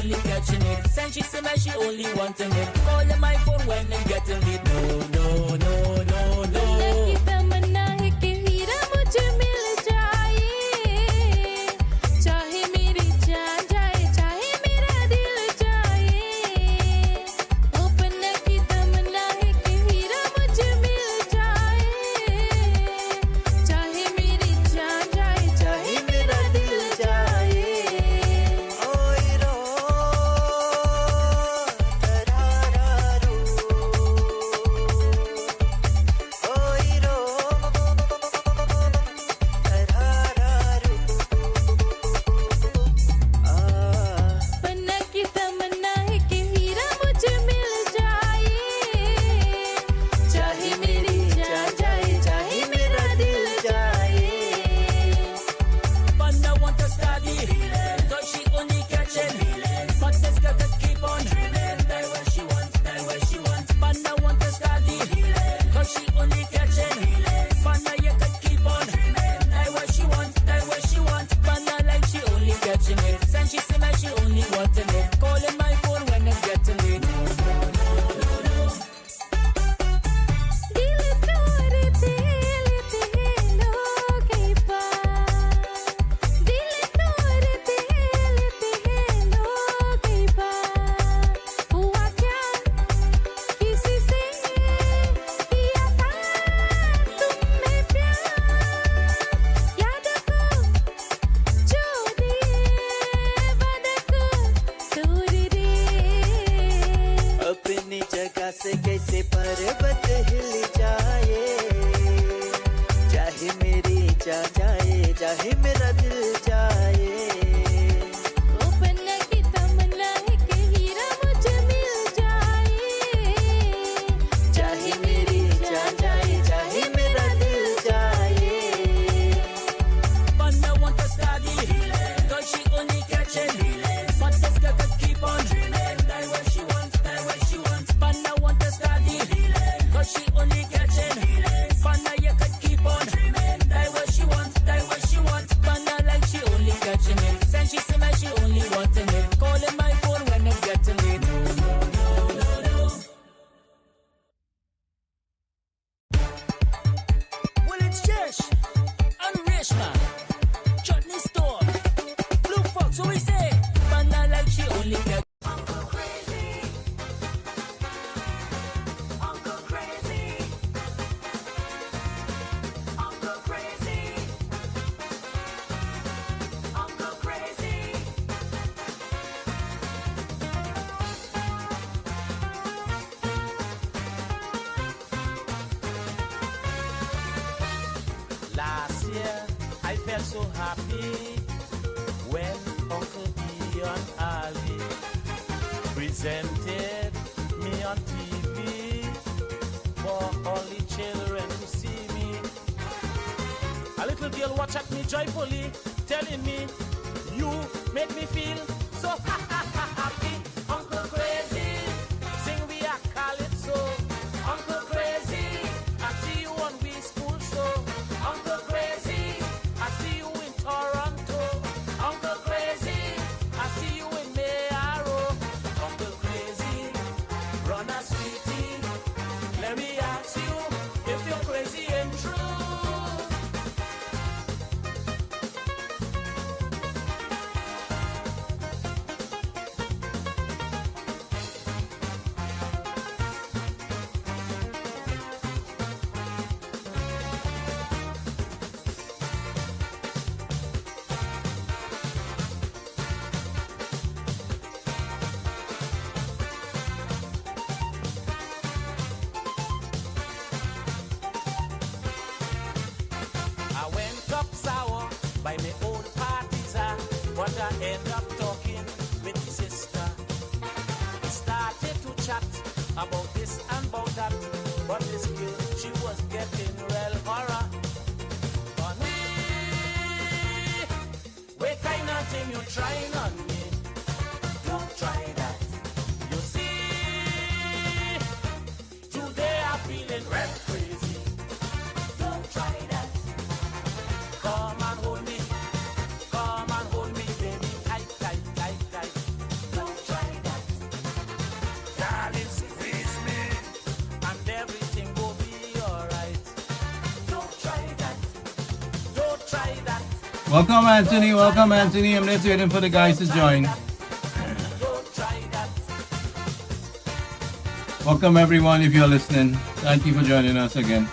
only catching it. Since she said she only wanting it. Calling my phone when I'm getting it. No, no, no, no, no. So happy when Uncle Ian Ali presented me on TV for all the children to see me. A little girl watched at me joyfully, telling me, "You make me feel so happy, Uncle Crazy." Sing we a call it so, Uncle Crazy. I see you on we school show, Uncle Crazy. I see you in Toronto, Uncle Crazy. I see you in Mayaro, Uncle Crazy. Run a sweetie, let me ask you if you're crazy and true. By my own parties, but I end up talking with my sister. We started to chat about this and about that, but this girl, she was getting real horror. Honey, what kind of thing you trying on me? Don't try that. You see, today I'm feeling red crazy. Don't try that. Come and hold me, baby, tight, tight. Welcome, Anthony. Welcome, Anthony. I'm just waiting for the guys to join. Welcome, everyone, if you're listening. Thank you for joining us again.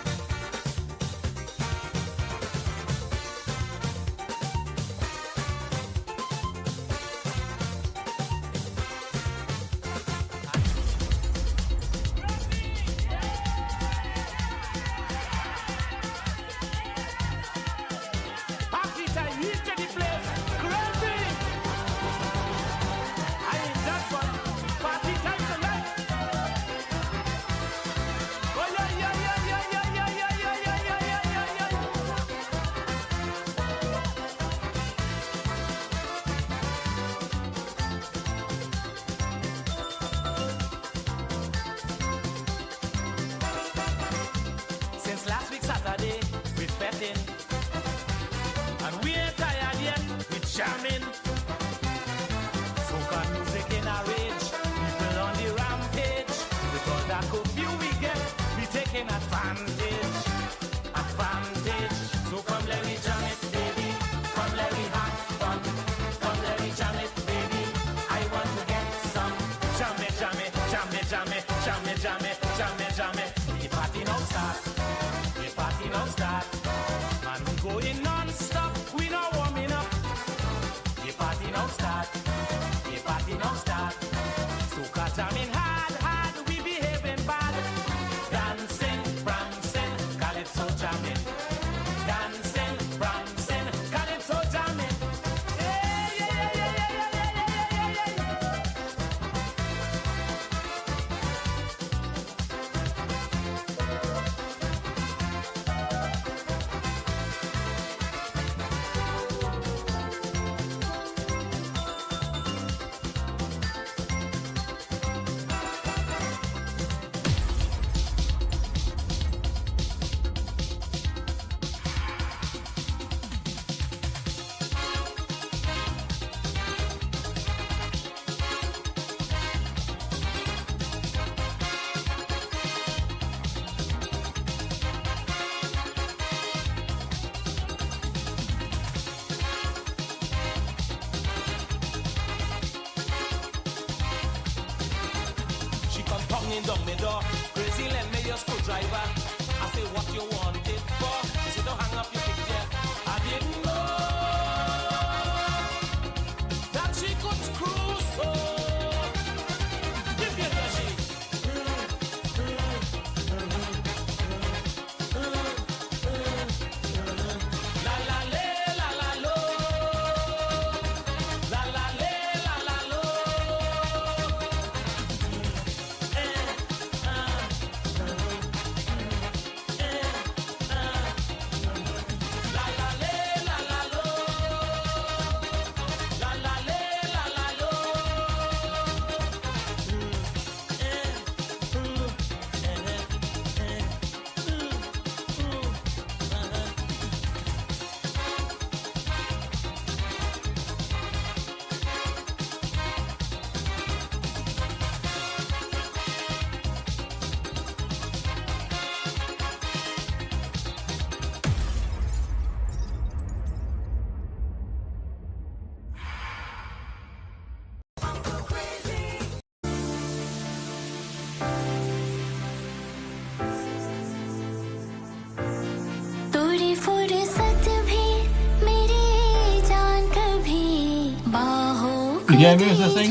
You hear me as I sing?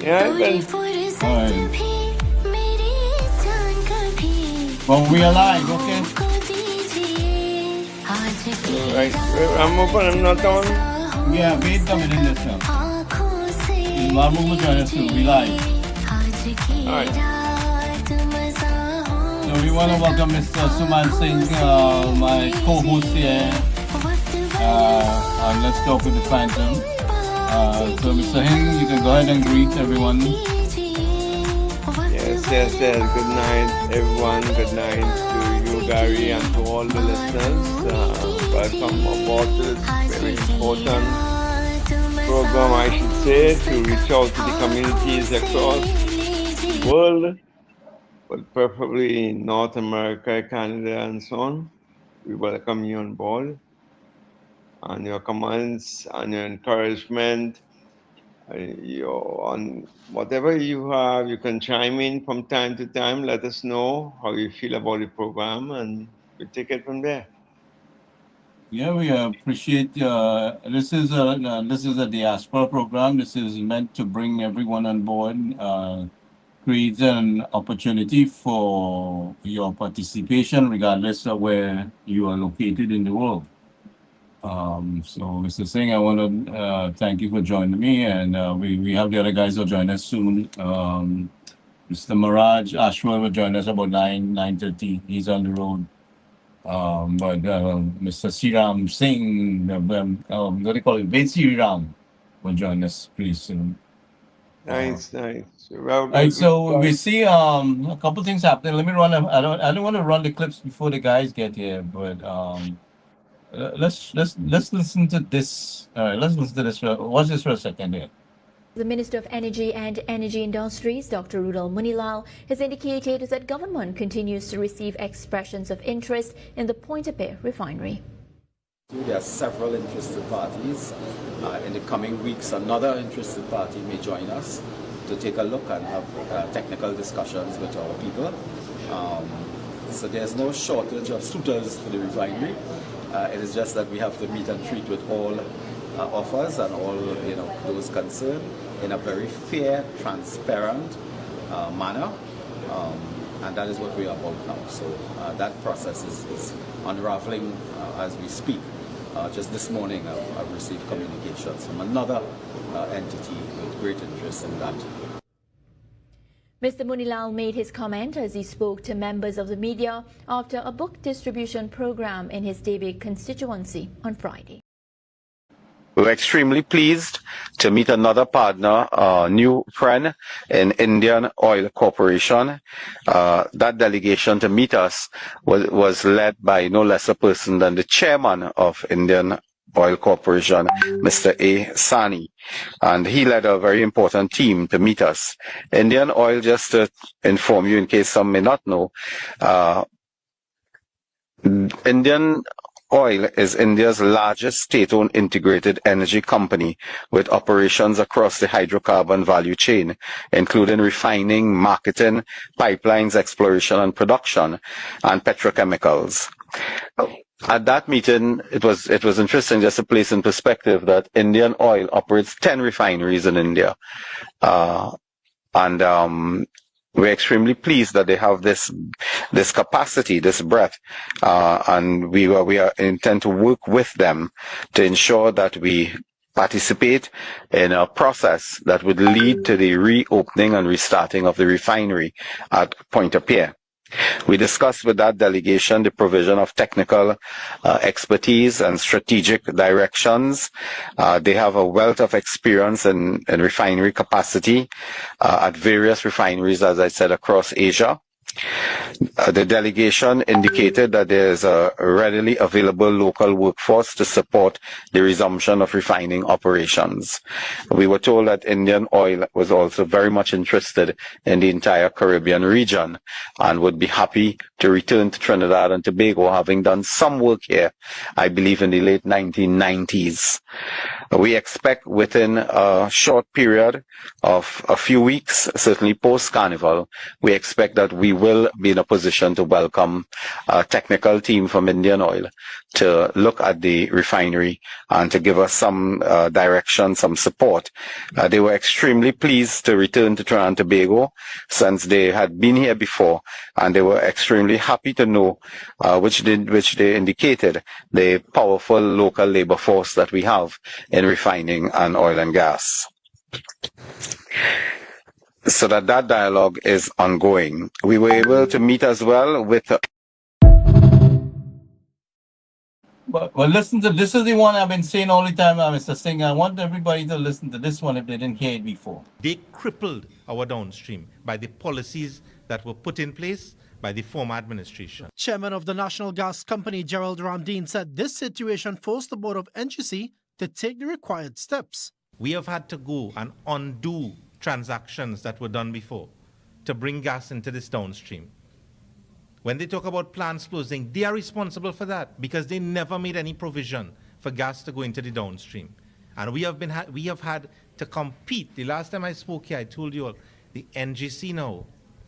Yeah, I can. Alright. Well, we are live, okay? Right. I'm open, I'm not on. Yeah, Wade coming in this time. Marmon will join us too. We live. Alright. So we want to welcome Mr. Suman Singh, my co-host here. And let's talk with the Phantom. So Mr. Hing, you can go ahead and greet everyone. Yes. Good night, everyone. Good night to you, Gary, and to all the listeners. Welcome aboard to this very important program, I should say, to reach out to the communities across the world, but preferably in North America, Canada, and so on. We welcome you on board. and your comments and your encouragement. On whatever you have, you can chime in from time to time. Let us know how you feel about the program, and we take it from there. Yeah, we appreciate. This is a diaspora program. This is meant to bring everyone on board. Create an opportunity for your participation, regardless of where you are located in the world. So, Mr. Singh, I want to thank you for joining me, and we have the other guys who will join us soon. Mr. Maraj Ashwar will join us about 9:30. He's on the road. But Mr. Sriram Singh, what do you call it? Ved Ram will join us pretty soon. Nice. Well, All right, so we see a couple things happening. Let me run. I don't want to run the clips before the guys get here, but let's listen to this. All right, let's listen to this. Watch this for a second here. The Minister of Energy and Energy Industries, Dr. Rudal Munilal, has indicated that government continues to receive expressions of interest in the Pointe-à-Pitre refinery. There are several interested parties. In the coming weeks, another interested party may join us to take a look and have technical discussions with our people. So there's no shortage of suitors for the refinery. It is just that we have to meet and treat with all offers and all those concerned in a very fair, transparent manner, and that is what we are about now. So that process is unraveling as we speak. Just this morning I've received communications from another entity with great interest in that. Mr. Munilal made his comment as he spoke to members of the media after a book distribution program in his Debeg constituency on Friday. We're extremely pleased to meet another partner, a new friend in Indian Oil Corporation. That delegation to meet us was led by no less a person than the chairman of Indian Oil Corporation, Mr. A. Sani. And he led a very important team to meet us. Indian Oil, just to inform you in case some may not know, Indian Oil is India's largest state-owned integrated energy company with operations across the hydrocarbon value chain, including refining, marketing, pipelines, exploration and production, and petrochemicals. At that meeting, it was interesting just to place in perspective that Indian Oil operates 10 refineries in India. We're extremely pleased that they have this capacity, this breadth, and we intend to work with them to ensure that we participate in a process that would lead to the reopening and restarting of the refinery at Pointe-à-Pitre. We discussed with that delegation the provision of technical expertise and strategic directions. They have a wealth of experience in refinery capacity at various refineries, as I said, across Asia. The delegation indicated that there is a readily available local workforce to support the resumption of refining operations. We were told that Indian Oil was also very much interested in the entire Caribbean region and would be happy to return to Trinidad and Tobago, having done some work here, I believe, in the late 1990s. We expect within a short period of a few weeks, certainly post-Carnival, we expect that we will be in a position to welcome a technical team from Indian Oil to look at the refinery and to give us some direction, some support. They were extremely pleased to return to Trinidad and Tobago since they had been here before, and they were extremely happy to know, which they indicated, the powerful local labor force that we have in refining and oil and gas. So that dialogue is ongoing. We were able to meet as well with... Well, listen to this is the one I've been saying all the time, Mr. Singh. I want everybody to listen to this one if they didn't hear it before. They crippled our downstream by the policies that were put in place by the former administration. Chairman of the National Gas Company, Gerald Ramdeen, said this situation forced the board of NGC to take the required steps. We have had to go and undo transactions that were done before to bring gas into this downstream. When they talk about plants closing, they are responsible for that because they never made any provision for gas to go into the downstream. And we have had to compete. The last time I spoke here, I told you all, the NGC now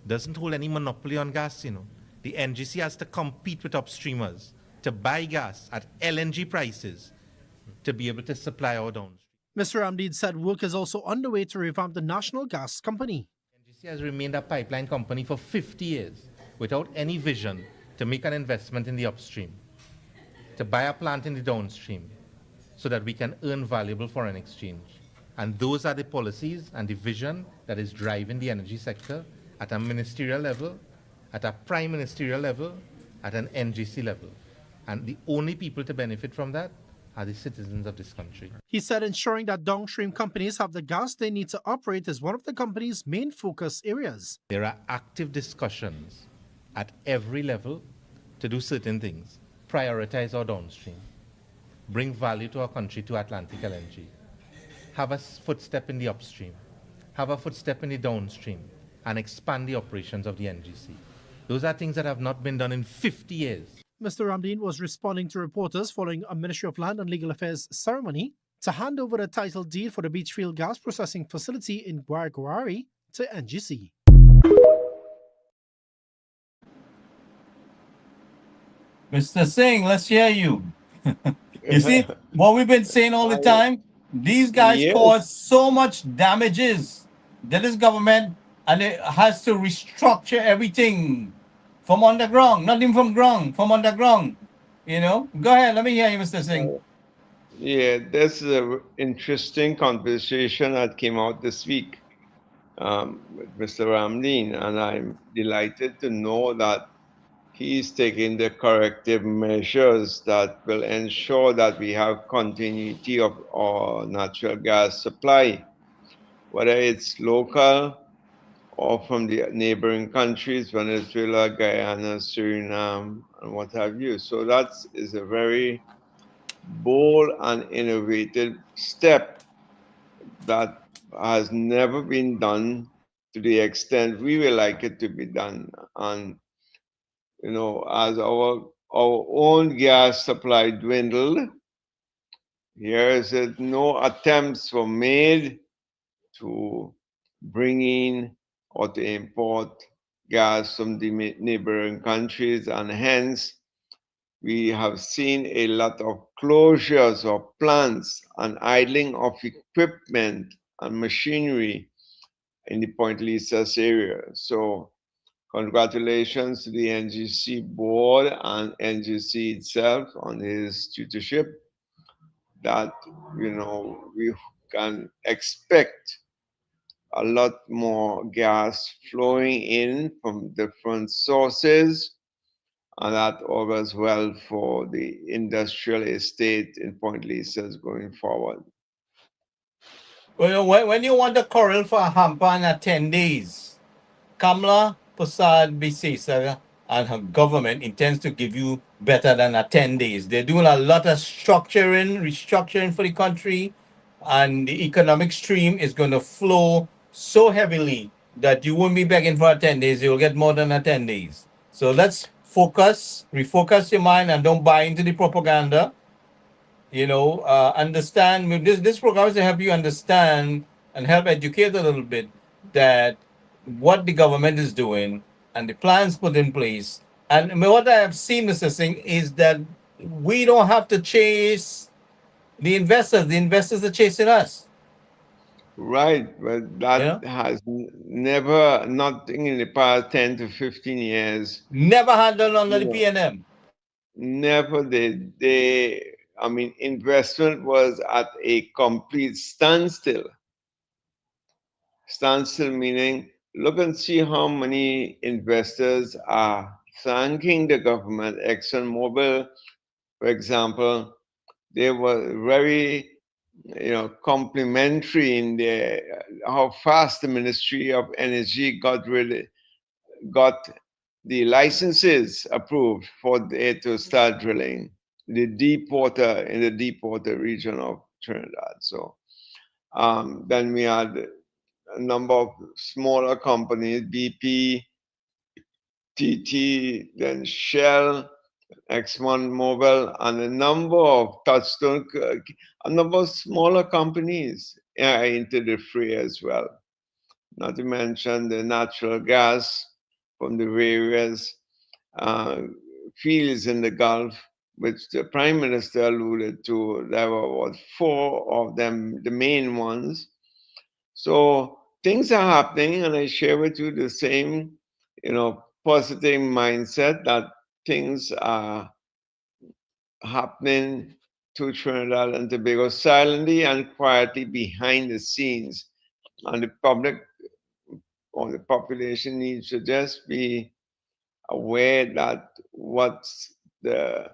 doesn't hold any monopoly on gas, The NGC has to compete with upstreamers to buy gas at LNG prices to be able to supply our downstream. Mr. Ramdeen said work is also underway to revamp the National Gas Company. NGC has remained a pipeline company for 50 years without any vision to make an investment in the upstream, to buy a plant in the downstream so that we can earn valuable foreign exchange. And those are the policies and the vision that is driving the energy sector at a ministerial level, at a prime ministerial level, at an NGC level. And the only people to benefit from that are the citizens of this country. He said ensuring that downstream companies have the gas they need to operate is one of the company's main focus areas. There are active discussions at every level to do certain things. Prioritize our downstream, bring value to our country, to Atlantic LNG, have a footstep in the upstream, have a footstep in the downstream, and expand the operations of the NGC. Those are things that have not been done in 50 years. Mr. Ramdeen was responding to reporters following a Ministry of Land and Legal Affairs ceremony to hand over the title deed for the Beachfield gas processing facility in Guayguari to NGC. Mr. Singh, let's hear you. You see, what we've been saying all the time, these guys cause so much damages that this government and it has to restructure everything from underground, not even from ground, from underground. Go ahead, let me hear you, Mr. Singh. Yeah, this is an interesting conversation that came out this week with Mr. Ramdeen, and I'm delighted to know that he's taking the corrective measures that will ensure that we have continuity of our natural gas supply, whether it's local or from the neighboring countries, Venezuela, Guyana, Suriname, and what have you. So that is a very bold and innovative step that has never been done to the extent we would like it to be done. And as our own gas supply dwindled, here is it, no attempts were made to bring in or to import gas from the neighboring countries, and hence we have seen a lot of closures of plants and idling of equipment and machinery in the Point Lisas area. So congratulations to the NGC board and NGC itself on his tutorship that, we can expect a lot more gas flowing in from different sources, and that augurs well for the industrial estate in Point Lisas going forward. Well, when you want the coral for a hamper in 10 days, Kamala Prasad Bisesa and her government intends to give you better than 10 days. They're doing a lot of restructuring for the country, and the economic stream is going to flow so heavily that you won't be begging for 10 days. You'll get more than 10 days. So let's refocus your mind, and don't buy into the propaganda. Understand. This program is to help you understand and help educate a little bit that what the government is doing and the plans put in place. And what I have seen, Mr. Singh, is that we don't have to chase the investors. The investors are chasing us. Right, but that has never, nothing in the past 10 to 15 years. Never had done under the PNM. Never did. Investment was at a complete standstill. Standstill meaning, look and see how many investors are thanking the government. ExxonMobil, for example, they were very complimentary in how fast the Ministry of Energy got the licenses approved for it to start drilling in the deepwater region of Trinidad. So then we had a number of smaller companies, BP, TT, then Shell, ExxonMobil, and a number of a number of smaller companies are into the fray as well. Not to mention the natural gas from the various fields in the Gulf, which the Prime Minister alluded to. There were about 4 of them, the main ones. So things are happening, and I share with you the same, positive mindset that things are happening to Trinidad and Tobago silently and quietly behind the scenes. And the public or the population needs to just be aware that what's the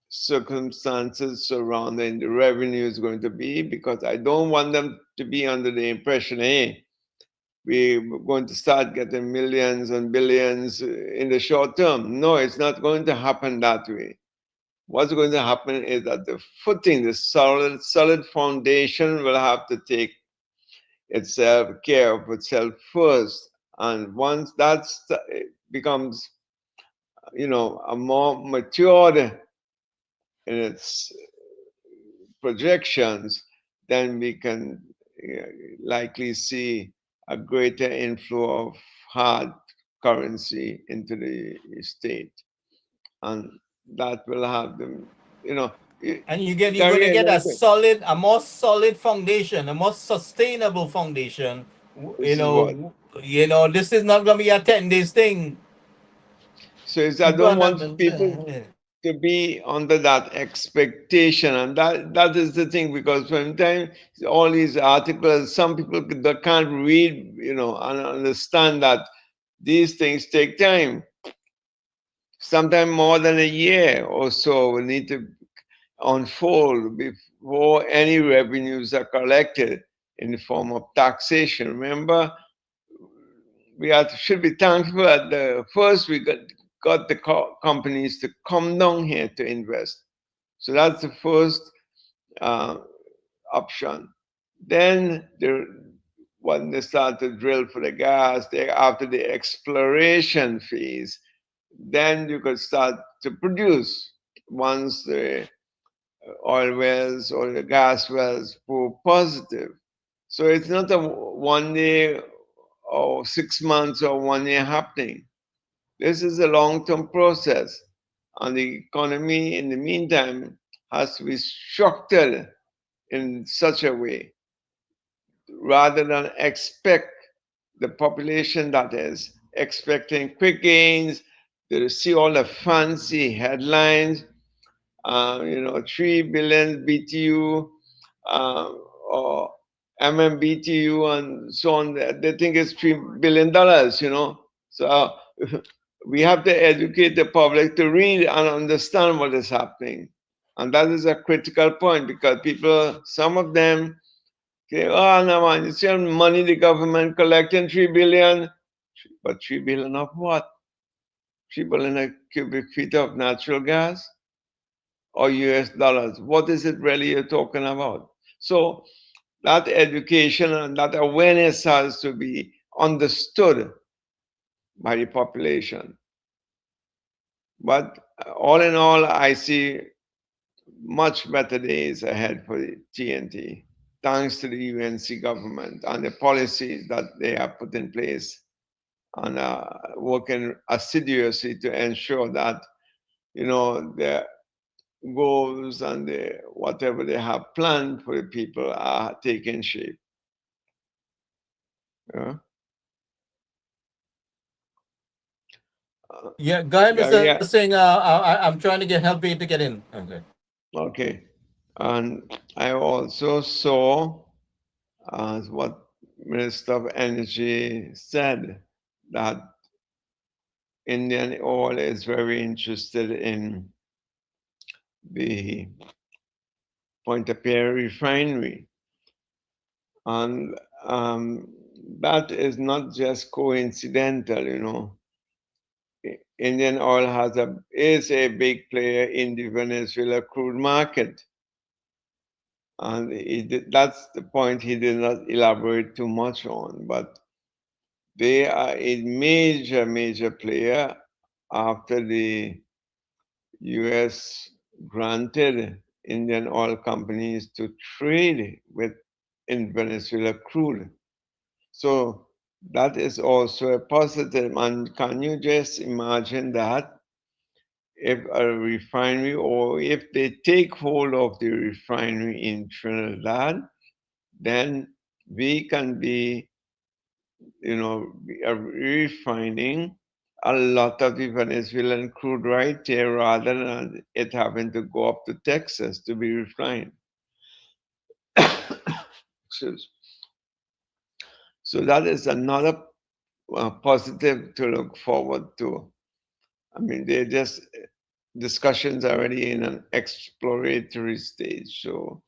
circumstances surrounding the revenue is going to be, because I don't want them to be under the impression, hey, we're going to start getting millions and billions in the short term. No, it's not going to happen that way. What's going to happen is that the footing, the solid foundation will have to take itself care of itself first. And once that becomes, a more matured in its projections, then we can likely see a greater inflow of hard currency into the state. And that will have them, and you're going to get a more solid foundation, a more sustainable foundation. This is not going to be a 10 days thing. So I don't want people to be under that expectation, and that is the thing, because sometimes all these articles, some people that can't read, and understand that these things take time. Sometimes more than a year or so will need to unfold before any revenues are collected in the form of taxation. Remember, we should be thankful that first we got the companies to come down here to invest. So that's the first option. Then when they start to drill for the gas, after the exploration phase, then you could start to produce once the oil wells or the gas wells prove positive. So it's not a 1 day or 6 months or 1 year happening. This is a long-term process, and the economy in the meantime has to be structured in such a way, rather than expect the population that is expecting quick gains, to see all the fancy headlines, 3 billion BTU or MMBTU and so on. They think it's $3 billion, So we have to educate the public to read and understand what is happening. And that is a critical point, because some of them say, oh, no, man, you see how money the government collecting, 3 billion. But 3 billion of what? 3 billion cubic feet of natural gas or US dollars. What is it really you're talking about? So that education and that awareness has to be understood by the population. But all in all, I see much better days ahead for the TNT, thanks to the UNC government and the policies that they have put in place, and working assiduously to ensure that, the goals and whatever they have planned for the people are taking shape. Yeah, go ahead, Mr. Singh. I'm trying to help you to get in. Okay. And I also saw, as what Minister of Energy said, that Indian Oil is very interested in the Point-à-Pierre refinery. And that is not just coincidental, Indian Oil is a big player in the Venezuela crude market. And that's the point he did not elaborate too much on, but they are a major, major player after the U.S. granted Indian oil companies to trade with in Venezuela crude. So that is also a positive. And can you just imagine that if a refinery, or if they take hold of the refinery in Trinidad, then we can be, refining a lot of the Venezuelan crude right here rather than it having to go up to Texas to be refined. So that is another positive to look forward to. I mean, they're just discussions already in an exploratory stage, so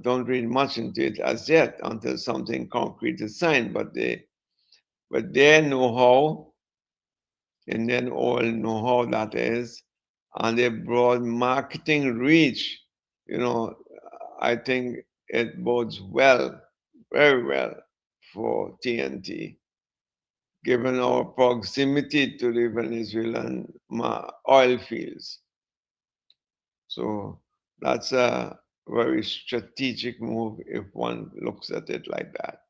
don't read much into it as yet until something concrete is signed. But their know-how, Indian oil know-how that is, and their broad marketing reach, I think it bodes well, very well for TNT, given our proximity to the Venezuelan oil fields. So that's a very strategic move if one looks at it like that.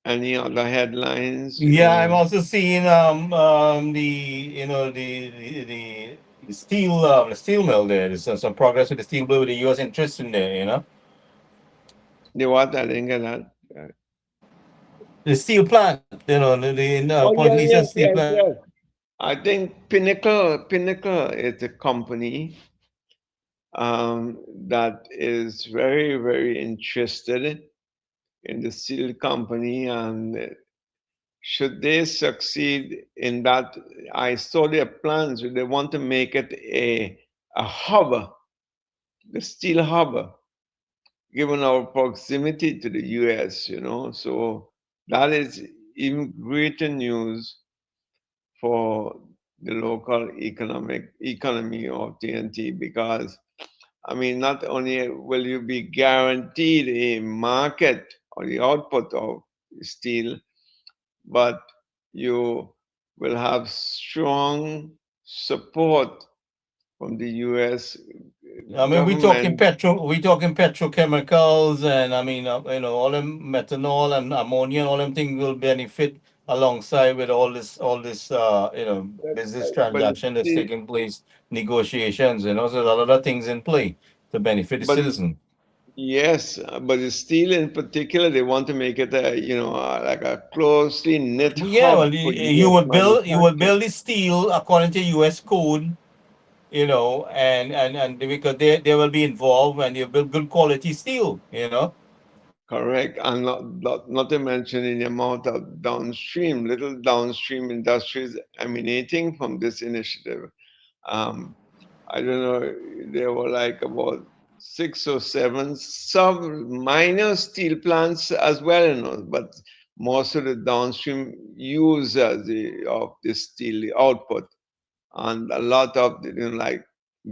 Any other headlines? Yeah, I'm also seeing the steel mill there. There's some progress with the steel mill with the U.S. interest in there. The what? I didn't get that. The steel plant, Oh Point yeah, Lisa yes, steel yes, plant. yes. I think Pinnacle is a company that is very, very interested in the steel company, and should they succeed in that, I saw their plans. They want to make it a hub, the steel hub, given our proximity to the US, So that is even greater news for the local economy of TNT, because I mean, not only will you be guaranteed a market or the output of steel, but you will have strong support from the U.S. I mean, we talking government. petrochemicals, and I mean, all them methanol and ammonia and all them things will benefit alongside with all this, business But transaction that's steel, taking place, negotiations, so a lot of things in play to benefit the but it's, citizen. yes, but the steel in particular, they want to make it like a closely knit Well, yeah, well, hub for U.S. you would manufacturing. build the steel according to U.S. code, and because they will be involved, and you build good quality steel. Correct, and not to mention in the amount of little downstream industries emanating from this initiative. Um, I don't know, there were like about 6 or 7 some minor steel plants as well, but most of the downstream users of the steel output, and a lot of like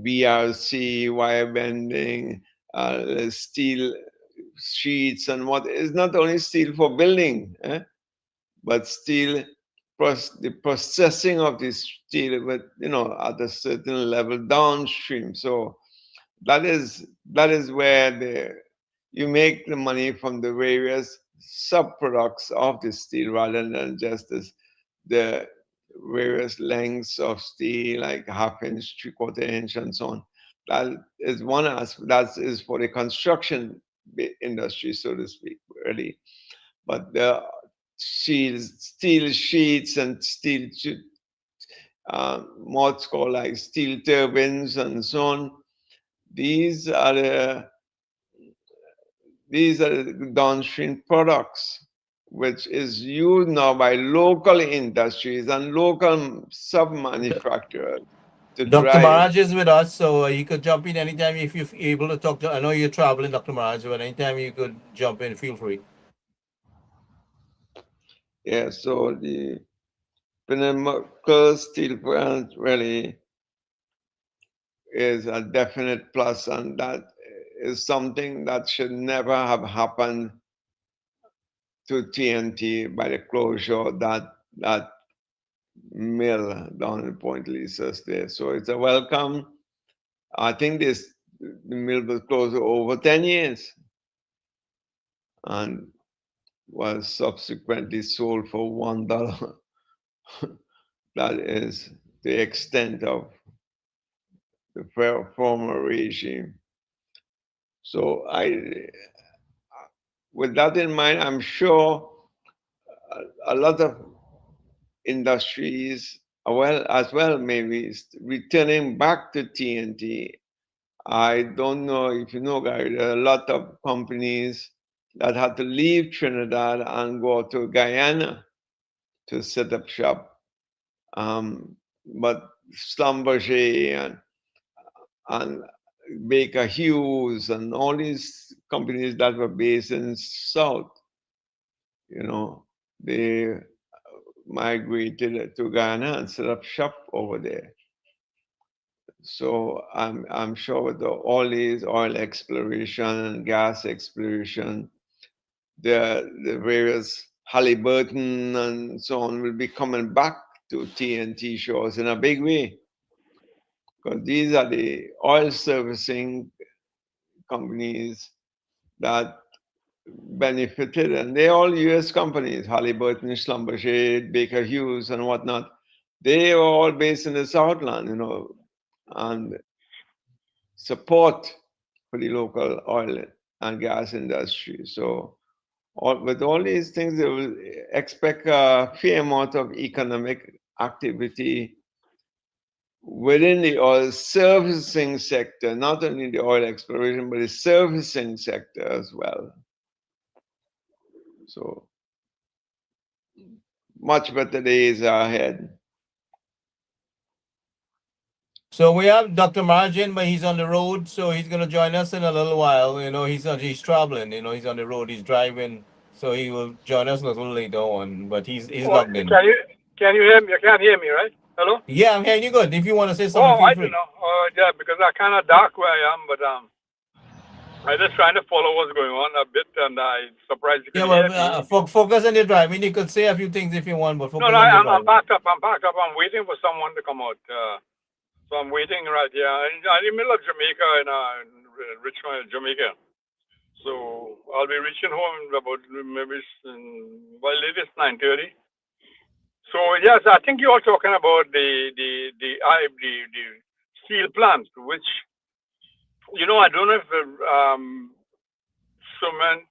BRC, wire bending, steel sheets, and what is not only steel for building, but steel the processing of this steel with at a certain level downstream. So that is where you make the money from the various subproducts of the steel rather than just the various lengths of steel, like half inch, 3/4 inch, and so on. That is one aspect. That is for the construction industry, so to speak, really. But the steel sheets and steel what's called like steel turbines and so on. These are the downstream products, which is used now by local industries and local sub-manufacturers to Dr. drive. Maharaj is with us, so you could jump in anytime if you're able to talk to. I know you're traveling, Dr. Maharaj, but anytime you could jump in, feel free. Yeah, so the Pinnacle steel plant really is a definite plus, and that is something that should never have happened to TNT by the closure of that mill down in Point Lisas there. So it's a welcome. I think the mill was closed over 10 years and was subsequently sold for $1. That is the extent of the former regime. So with that in mind, I'm sure a lot of industries, as well, maybe returning back to TNT. I don't know if you know, Gary, there are a lot of companies that had to leave Trinidad and go to Guyana to set up shop. But Schlumberger and Baker Hughes and all these companies that were based in South, they migrated to Ghana and set up shop over there. So I'm sure with all these oil exploration and gas exploration, the various Halliburton and so on will be coming back to TNT shores in a big way. Because these are the oil servicing companies that benefited, and they're all U.S. companies, Halliburton, Schlumberger, Baker Hughes, and whatnot. They are all based in the Southland, and support for the local oil and gas industry. So with all these things, they will expect a fair amount of economic activity within the oil servicing sector, not only the oil exploration, but the servicing sector as well. So much better days are ahead. So we have Dr. Margin, but he's on the road, so he's going to join us in a little while. He's traveling. He's on the road, he's driving, so he will join us a little later on. But he's logged in. Can you hear me? You can't hear me, right? Hello? Yeah, I'm hearing you good. If you want to say something, I feel free. don't know. Yeah, because I kind of dark where I am, but I'm just trying to follow what's going on a bit, and I'm surprised you can hear me. Focus on your driving. You could say a few things if you want, but focus No, on your I'm driving. packed up. I'm waiting for someone to come out. So I'm waiting right here. I'm in the middle of Jamaica, in Richmond, Jamaica. So I'll be reaching home about maybe latest 9:30. So yes, I think you are talking about the steel plant, which I don't know if Sumant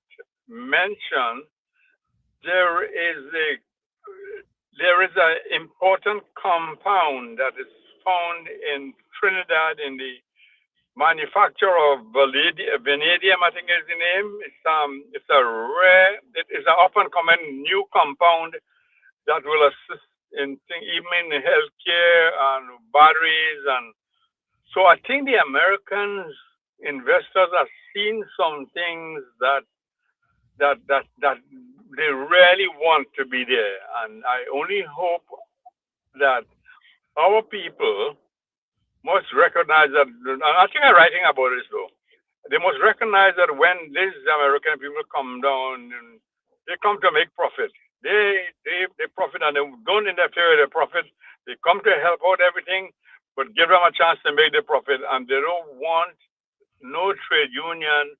mentioned there is an important compound that is found in Trinidad in the manufacture of vanadium, I think is the name. It's an up and coming new compound that will assist even in healthcare and batteries. And so I think the American investors are seeing some things that they really want to be there. And I only hope that our people must recognize that, and I think I'm writing about this though, they must recognize that when these American people come down, and they come to make profit. They profit and they don't interfere with the profit. They come to help out everything, but give them a chance to make the profit, and they don't want no trade union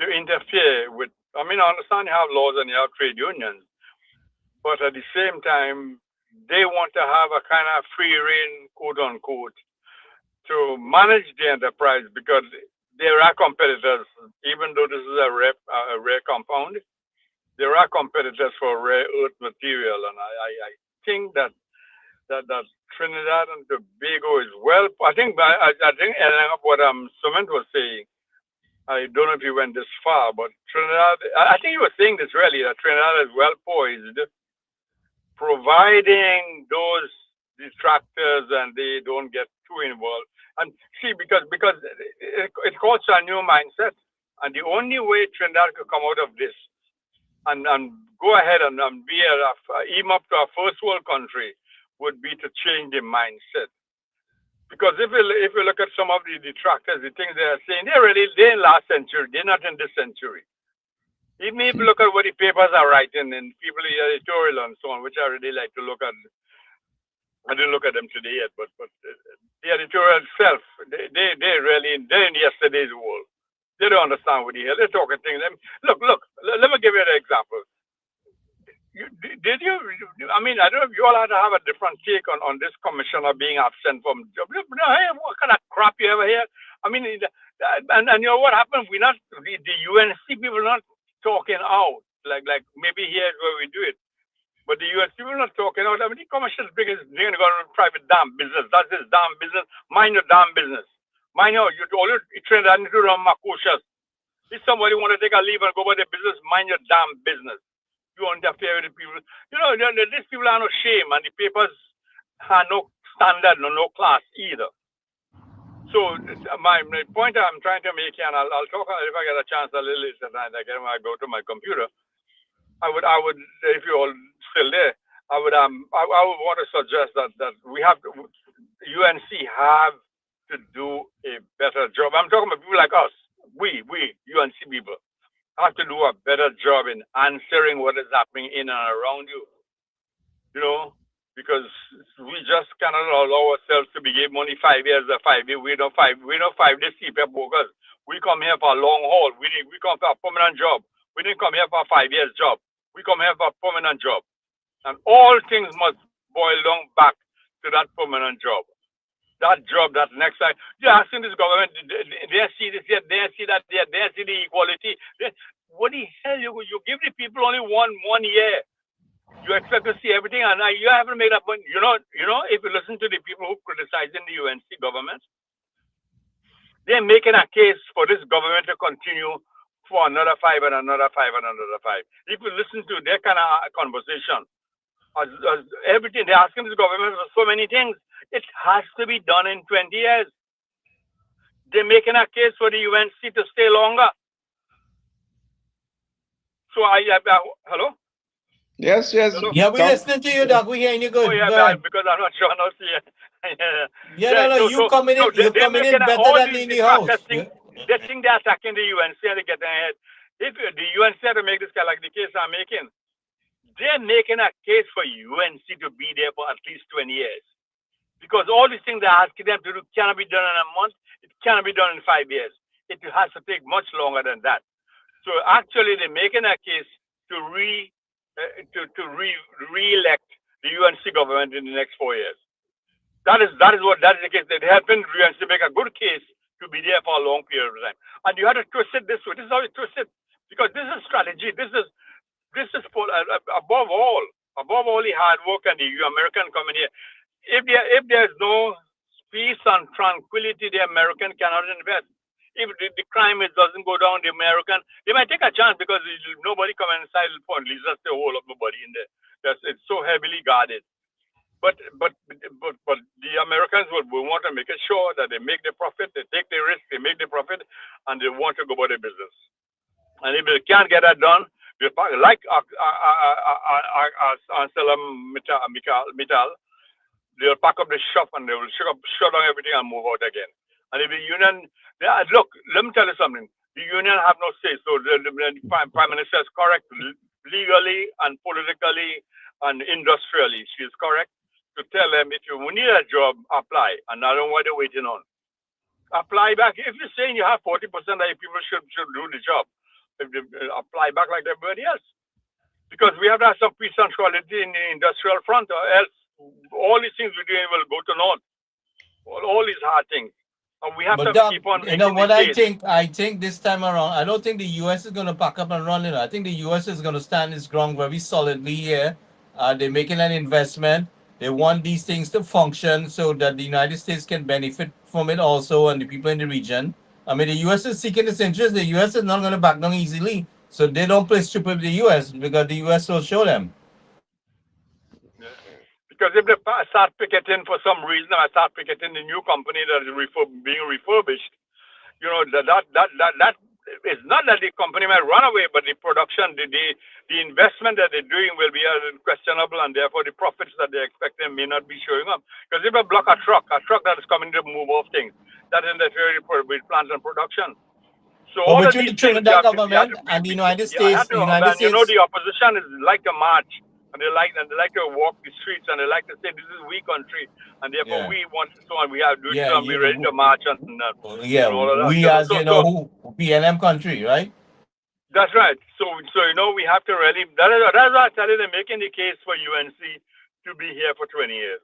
to interfere with. I mean, I understand you have laws and you have trade unions, but at the same time, they want to have a kind of free rein, quote unquote, to manage the enterprise, because there are competitors, even though this is a rare compound, there are competitors for rare earth material, and I think that Trinidad and Tobago is well. I think what Sumant was saying. I don't know if you went this far, but Trinidad. I think you were saying this really, that Trinidad is well poised, providing those detractors and they don't get too involved. And see, because it calls a new mindset, and the only way Trinidad could come out of this and go ahead and be even up to a first world country would be to change the mindset. Because if you look at some of the detractors, the things they are saying, they're in last century, they're not in this century. Even if you look at what the papers are writing and people in the editorial and so on, which I really like to look at, I didn't look at them today yet, but the editorial itself, they really, they're in yesterday's world. They don't understand what the hell they're talking things. Look, let me give you an example. I mean, I don't know if you all had to have a different take on this commissioner being absent from job. Hey, what kind of crap you ever hear? I mean, and you know what happened? We're not, the UNC people not talking out, like maybe here is where we do it. But the UNC people not talking out. I mean, the commissioner's biggest, they're going to go to private damn business. That's his damn business. Mind your damn business. Mind your, you always train that into run Makoshas. If somebody want to take a leave and go about their business, mind your damn business. You interfere with the people. You know, these people are no shame, and the papers have no standard, no class either. So my point I'm trying to make here, and I'll talk if I get a chance a little later tonight, again when I go to my computer. I would, if you're all still there, I would want to suggest that we have to, UNC have to do a better job. I'm talking about people like us, we UNC people. Have to do a better job in answering what is happening in and around you. You know, because we just cannot allow ourselves to be given only 5 years or 5 years. We know 5 days CPF workers. We come here for a long haul. We come for a permanent job. We didn't come here for a 5 years job. We come here for a permanent job. And all things must boil down back to that permanent job. That job, that next time. You're asking this government, they see this yet, they see that yet, they see the equality. What the hell? You give the people only one year. You expect to see everything, and you haven't made up. You know, if you listen to the people who criticizing the UNC government, they're making a case for this government to continue for another 5 and another 5 and another 5. If you listen to their kind of conversation, as everything, they're asking this government for so many things. It has to be done in 20 years. They're making a case for the UNC to stay longer. So hello? Yes. Hello? Yeah, we're listening to you, Doc. We're hearing you good. Oh, yeah, Go ahead. because I'm not sure now. You coming in better than in the house. They think they're attacking the UNC and they're getting ahead. If the UNC had to make this kind like the case I'm making, they're making a case for UNC to be there for at least 20 years. Because all these things they're asking them to do cannot be done in a month. It cannot be done in 5 years. It has to take much longer than that. So actually, they're making a case to re-elect the UNC government in the next 4 years. That is the case. They have been UNC to make a good case to be there for a long period of time. And you have to twist it this way. This is how you twist it, because this is strategy. This is above all the hard work and the American coming here. If there's no peace and tranquility, the American cannot invest. If the crime doesn't go down, the American, they might take a chance because nobody come inside the point. At least that's the whole of nobody in there. It's so heavily guarded. But the Americans will want to make it sure that they make the profit, they take the risk, they make the profit, and they want to go about their business. And if they can't get that done, like ArcelorMittal, they'll pack up the shop and they will shut down everything and move out again. And if the union, look, let me tell you something. The union have no say. So the Prime Minister is correct legally and politically and industrially. She is correct to tell them if you need a job, apply. And I don't know what they're waiting on. Apply back. If you're saying you have 40% of the people should do the job, if they apply back like everybody else. Because we have to have some peace and quality in the industrial front, or else all these things we're doing will go to naught. All these hard things. And we have to keep on. You know what I think this time around, I don't think the US is going to pack up and run. I think the US is going to stand its ground very solidly here. They're making an investment. They want these things to function so that the United States can benefit from it also, and the people in the region. I mean, the U.S. is seeking its interest. The U.S. is not going to back down easily. So they don't play stupid with the U.S. because the U.S. will show them. Because if they start picketing for some reason, I start picketing the new company that is being refurbished, you know, that is not that the company might run away, but the production, the investment that they're doing will be questionable, and therefore the profits that they're expecting may not be showing up. Because if they block a truck that is coming to move off things, that interferes with plants and production. So all between the Trinidad government and the United States, the opposition is like to march And they like to walk the streets, and they like to say this is we country, and therefore we want so on. We have to do it, and be ready to march and all of that. We as who PNM country, right? That's right. So we have to really. That's why I tell you they're making the case for UNC to be here for 20 years.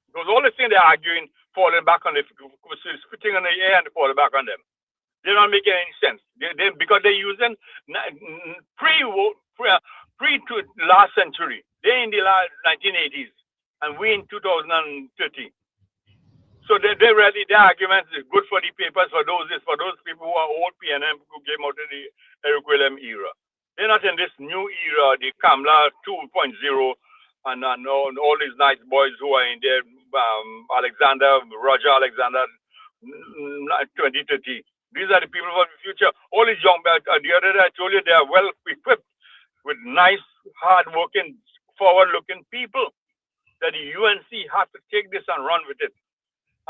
Because all the things they're arguing, falling back on the spitting on the air and falling back on them. They're not making any sense. Because they're using pre to last century. They're in the 1980s, and we in 2030. So their argument is good for the papers, for those people who are old PNM who came out of the Eric Willem era. They're not in this new era, the Kamla 2.0, and all these nice boys who are in there, Roger Alexander 2030. These are the people for the future. All these young men, the other day I told you they are well equipped with nice, hard-working, forward-looking people. That the UNC have to take this and run with it.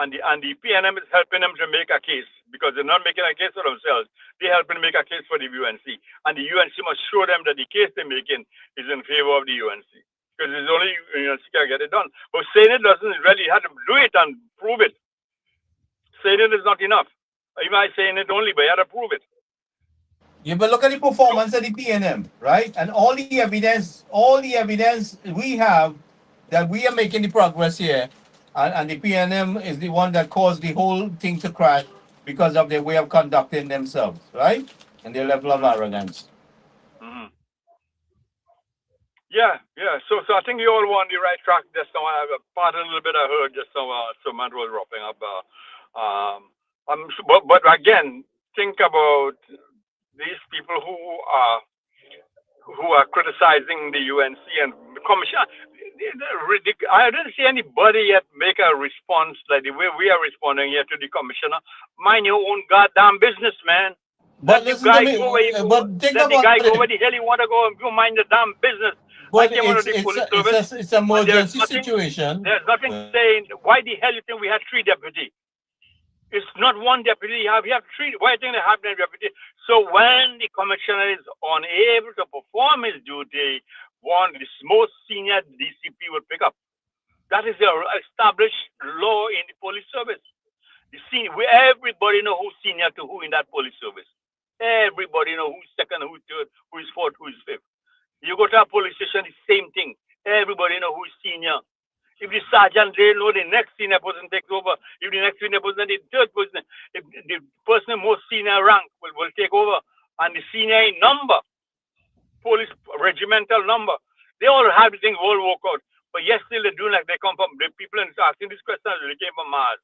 And the PNM is helping them to make a case because they're not making a case for themselves. They're helping make a case for the UNC. And the UNC must show them that the case they're making is in favor of the UNC. Because it's only UNC can get it done. But saying it doesn't really have to do it and prove it. Saying it is not enough. You might saying it only, but you have to prove it. Yeah, but look at the performance of the PNM, right? And all the evidence we have that we are making the progress here, and the PNM is the one that caused the whole thing to crash because of their way of conducting themselves, right? And their level of arrogance. Mm-hmm. Yeah. So I think you all were on the right track just now. I have part a little bit I heard just now. Matt was wrapping up. But again, think about these people who are criticizing the UNC and the commission. I didn't see anybody yet make a response like the way we are responding here to the commissioner. Mind your own goddamn business, man. But let the guy go where go where the hell you want to go and go mind the damn business. But it's an emergency situation. There's nothing saying why the hell you think we had 3 deputies. It's not 1 deputy you have 3. Why do you think they have 9 deputies? So when the commissioner is unable to perform his duty, the most senior DCP will pick up. That is the established law in the police service. Everybody know who's senior to who in that police service. Everybody know who's second, who's third, who's fourth, who's fifth. You go to a police station, the same thing. Everybody know who's senior. If the sergeant, they know the next senior person takes over. If the next senior person, the third person, if the person most senior rank will take over. And the senior in number, police regimental number, they all have the thing all work out. But yes, still they do like they come from, the people asking these questions, they came from Mars.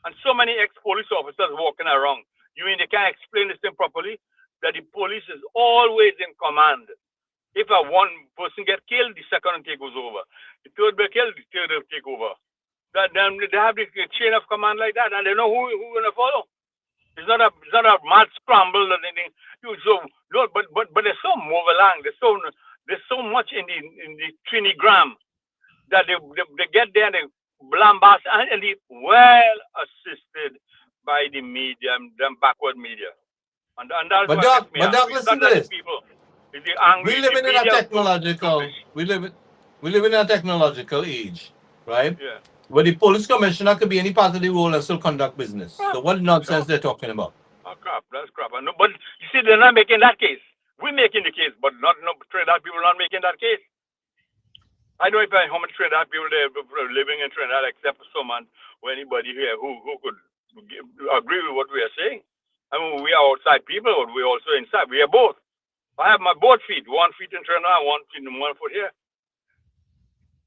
And so many ex-police officers walking around. They can't explain this thing properly, that the police is always in command. If one person get killed, the second take over. The third get killed, the third will take over. Then they have the chain of command like that, and they know who gonna follow. It's not a mad scramble or anything. But they're so movelang. There's so much in the trinigram that they get there and they blambast and they well assisted by the media, them backward media. And that's what Doc, listen to this. People. We live in a technological age, right? Yeah. Where the police commissioner could be any part of the role and still conduct business. So what nonsense they're talking about? Oh crap, that's crap. But you see, they're not making that case. We're making the case, but Trinidad people not making that case. I don't know how many Trinidad people there living in Trinidad except for someone or anybody here who could agree with what we are saying. I mean, we are outside people, but we're also inside. We are both. I have my both feet, 1 foot in Trinidad, 1 foot and 1 foot here.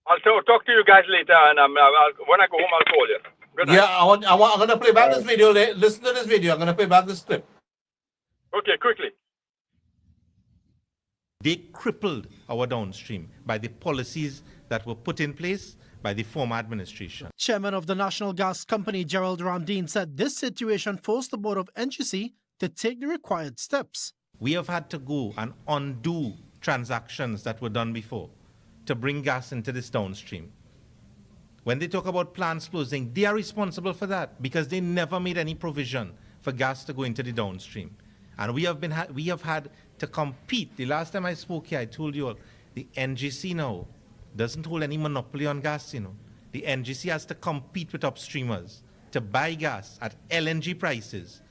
I'll talk to you guys later, and when I go home, I'll call you. Good night. Yeah, I'm going to play back this video. Listen to this video. I'm going to play back this clip. Okay, quickly. They crippled our downstream by the policies that were put in place by the former administration. Chairman of the National Gas Company, Gerald Ramdeen, said this situation forced the board of NGC to take the required steps. We have had to go and undo transactions that were done before to bring gas into this downstream. When they talk about plants closing, they are responsible for that because they never made any provision for gas to go into the downstream. And we have had to compete. The last time I spoke here, I told you all, The NGC now doesn't hold any monopoly on gas, The NGC has to compete with upstreamers to buy gas at LNG prices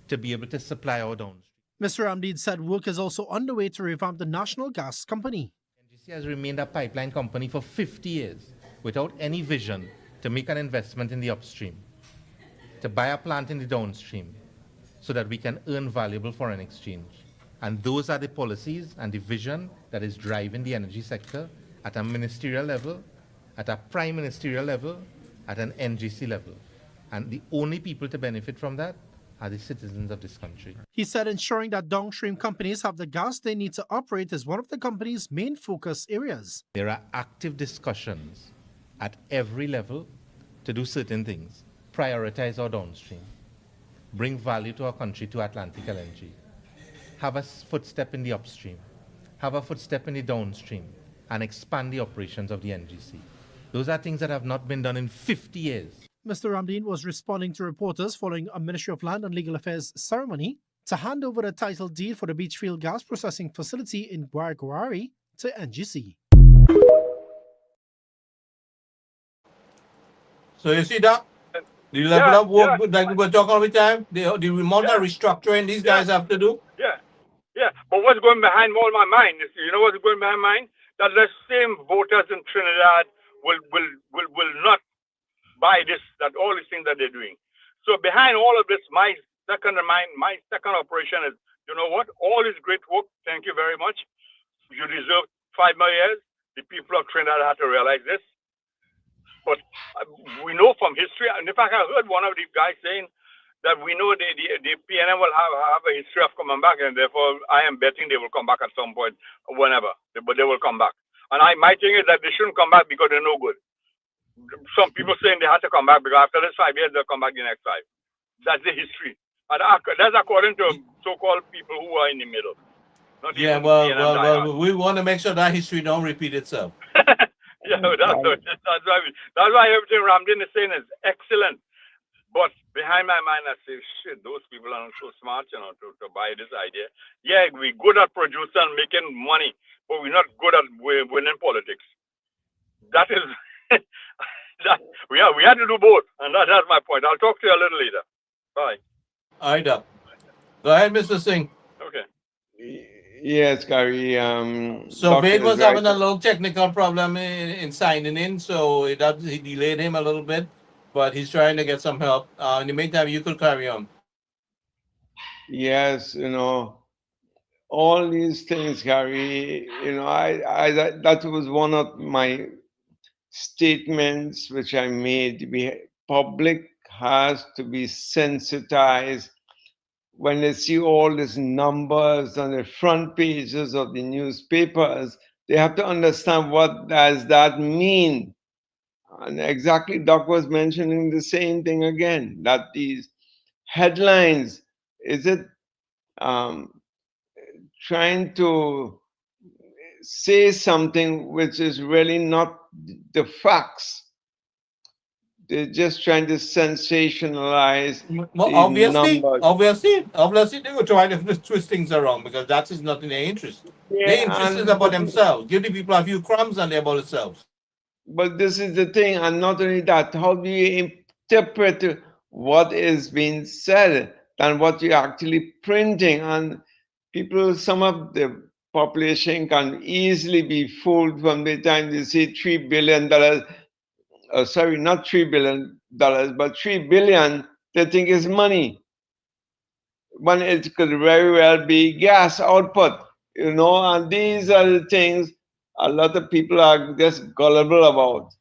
to be able to supply our downstream. Mr. Ramdeed said work is also underway to revamp the National Gas Company. NGC has remained a pipeline company for 50 years without any vision to make an investment in the upstream, to buy a plant in the downstream, so that we can earn valuable foreign exchange. And those are the policies and the vision that is driving the energy sector at a ministerial level, at a prime ministerial level, at an NGC level. And the only people to benefit from that are the citizens of this country. He said ensuring that downstream companies have the gas they need to operate is one of the company's main focus areas. There are active discussions at every level to do certain things. Prioritize our downstream. Bring value to our country, to Atlantic LNG. Have a footstep in the upstream. Have a footstep in the downstream. And expand the operations of the NGC. Those are things that have not been done in 50 years. Mr. Ramdeed was responding to reporters following a Ministry of Land and Legal Affairs ceremony to hand over the title deed for the Beachfield gas processing facility in Guayguari to NGC. So you see that? The level of work like we were talking all the time, the amount of restructuring these guys have to do. Yeah. But what's going behind all my mind is, you know what's going behind mine? That the same voters in Trinidad will not buy this, that all these things that they're doing. So behind all of this, my second operation is, you know what? All this great work, thank you very much. You deserve 5 more years. The people of Trinidad have to realize this. But we know from history, and in fact, I heard one of these guys saying that we know the PNM will have a history of coming back, and therefore I am betting they will come back at some point, whenever, but they will come back. And my thing is that they shouldn't come back because they're no good. Some people saying they have to come back because after this 5 years, they'll come back the next 5. That's the history. And that's according to so-called people who are in the middle. Well, we want to make sure that history don't repeat itself. That's why everything Ramdeed is saying is excellent. But behind my mind, I say, shit, those people are not so smart, to buy this idea. Yeah, we're good at producing and making money, but we're not good at winning politics. That is, we have to do both, and that's my point. I'll talk to you a little later. Bye. All right, Doc. Go ahead, Mr. Singh. Okay. Yes, Gary. So Wade was having a little technical problem in signing in, so he delayed him a little bit, but he's trying to get some help. In the meantime, you could carry on. Yes, all these things, Gary. That was one of my statements which I made. The public has to be sensitized when they see all these numbers on the front pages of the newspapers. They have to understand what does that mean. And exactly, Doc was mentioning the same thing again, that these headlines, is it trying to say something which is really not the facts? They're just trying to sensationalize Obviously, they were trying to twist things around because that is not in their interest. Their interest is about themselves. Give the people a few crumbs and they're about themselves. But this is the thing, and not only that, how do you interpret what is being said than what you're actually printing? And people, some of the population can easily be fooled from the time they see $3 billion. Sorry, not $3 billion, but 3 billion, they think is money. When it could very well be gas output, and these are the things a lot of people are just gullible about,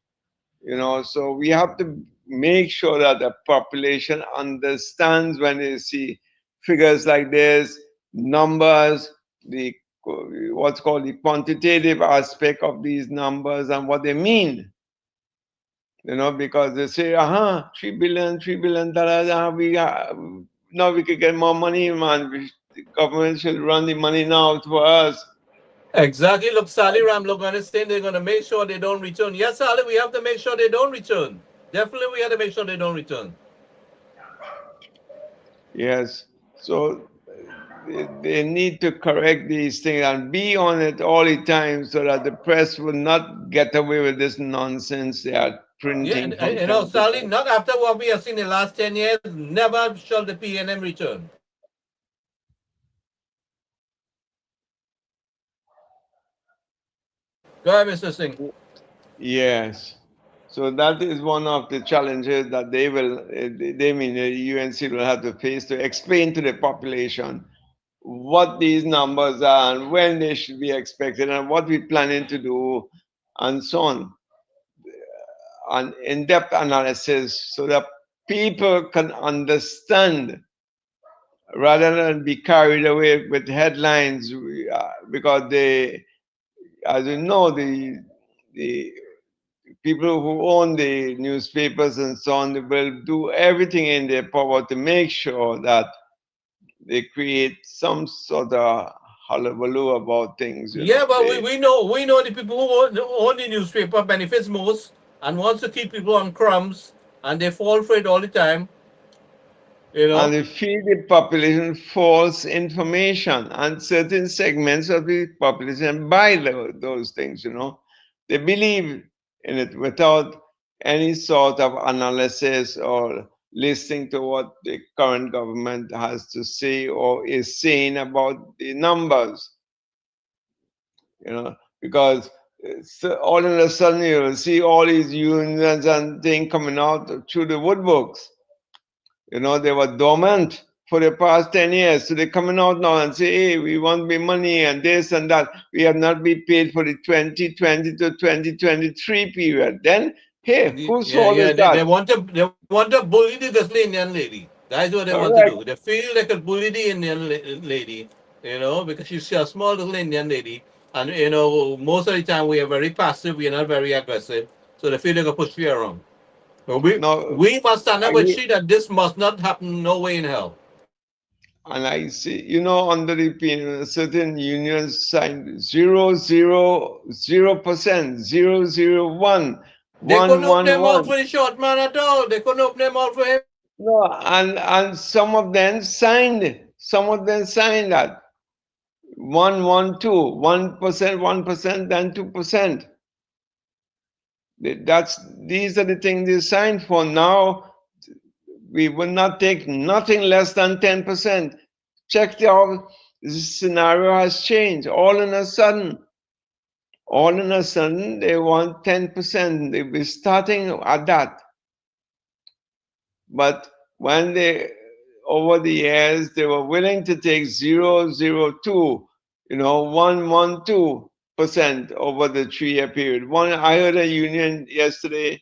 so we have to make sure that the population understands when they see figures like this, numbers, what's called the quantitative aspect of these numbers and what they mean. Because they say, $3 billion, now we could get more money, man. The government should run the money now for us. Exactly. Look, Sally Ramlogan is saying they're going to make sure they don't return. Yes, Sally, we have to make sure they don't return. Definitely, we have to make sure they don't return. Yes. So they need to correct these things and be on it all the time so that the press will not get away with this nonsense they are Yeah, printing from you know, time to Sally, time. not after what we have seen in the last 10 years, never shall the PNM return. Go ahead, Mr. Singh. Yes. So that is one of the challenges that they will, they mean the UNC will have to face to explain to the population what these numbers are and when they should be expected and what we're planning to do and so on. An in-depth analysis so that people can understand rather than be carried away with headlines because they, as you know, the people who own the newspapers and so on will do everything in their power to make sure that they create some sort of hullabaloo about things, you Yeah, know. but They, we know the people who own the newspaper benefits most and wants to keep people on crumbs, and they fall for it all the time. You and know. they feed the population false information, and certain segments of the population buy those things, you know. They believe in it without any sort of analysis or listening to what the current government has to say or is saying about the numbers, you know, because so all of a sudden you'll see all these unions and things coming out through the woodworks. You know, they were dormant for the past 10 years. So they're coming out now and say, hey, we want the money and this and that. We have not been paid for the 2020 to 2023 period. Then, hey, whose fault is They that? want to bully the Indian lady. That's what they want to Correct. do. They feel they could bully the Indian lady, you know, because she's a small little Indian lady, and you know, most of the time we are very passive. We are not very aggressive, so they feel they can push me around. So Now, we must stand up and I, see that this must not happen. No way in hell. and I see, you know, under the opinion, certain unions signed 0.000%, 0.001, They couldn't open their mouth 111. for the short man at all. They couldn't open their mouth for him. No, and some of them signed. Some of them signed that 112, 1%, 1%, then 2%. That's these are the things they signed for. Now we will not take nothing less than 10%. Check how the scenario has changed. All in a sudden, they want 10%. They be starting at that. But when they, over the years, they were willing to take 0.02, you know, 112% over the 3-year period. I heard a union yesterday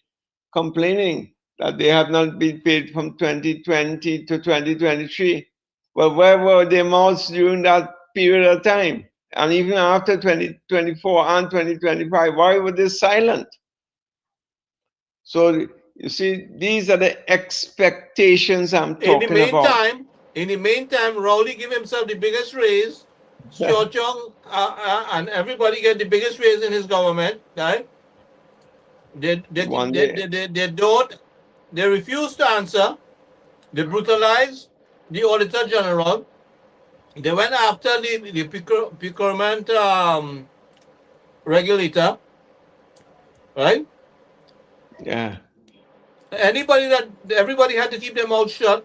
complaining that they have not been paid from 2020 to 2023. Well, where were their mouths during that period of time? And even after 2024 and 2025, why were they silent? So you see, these are the expectations I'm talking about. In the meantime, Rowley give himself the biggest raise. Cho Chong and everybody get the biggest raise in his government, right? One day. They don't, they refuse to answer. They brutalize the Auditor General. They went after the procurement regulator, right? Yeah. Everybody had to keep their mouth shut.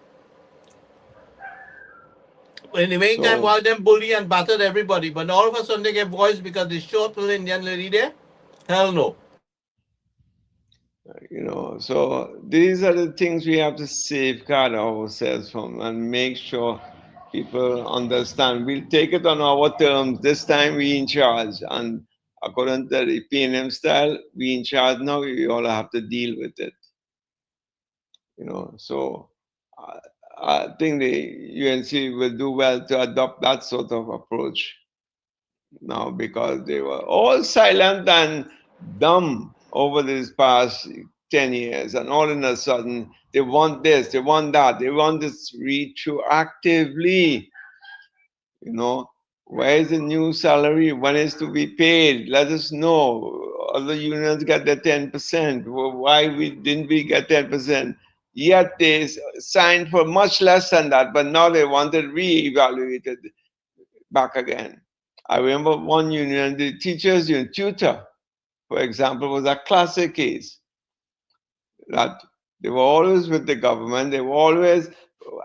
In the meantime, So, while them bully and battered everybody, but all of a sudden they get voice because the short little Indian lady there? Hell no. you know, so these are the things we have to safeguard ourselves from and make sure people understand. We'll take it on our terms. This time we in charge. And according to the PNM style, we in charge now. We all have to deal with it. You know, so I think the UNC will do well to adopt that sort of approach now because they were all silent and dumb over these past 10 years. And all of a sudden, they want this, they want that, they want this retroactively. You know, where is the new salary? When is to be paid? Let us know. Other unions get their 10%. Why didn't we get 10%? Yet they signed for much less than that, but now they want it re-evaluated. back again. I remember one union, the teachers union, tutor, for example, was a classic case. That they were always with the government, they were always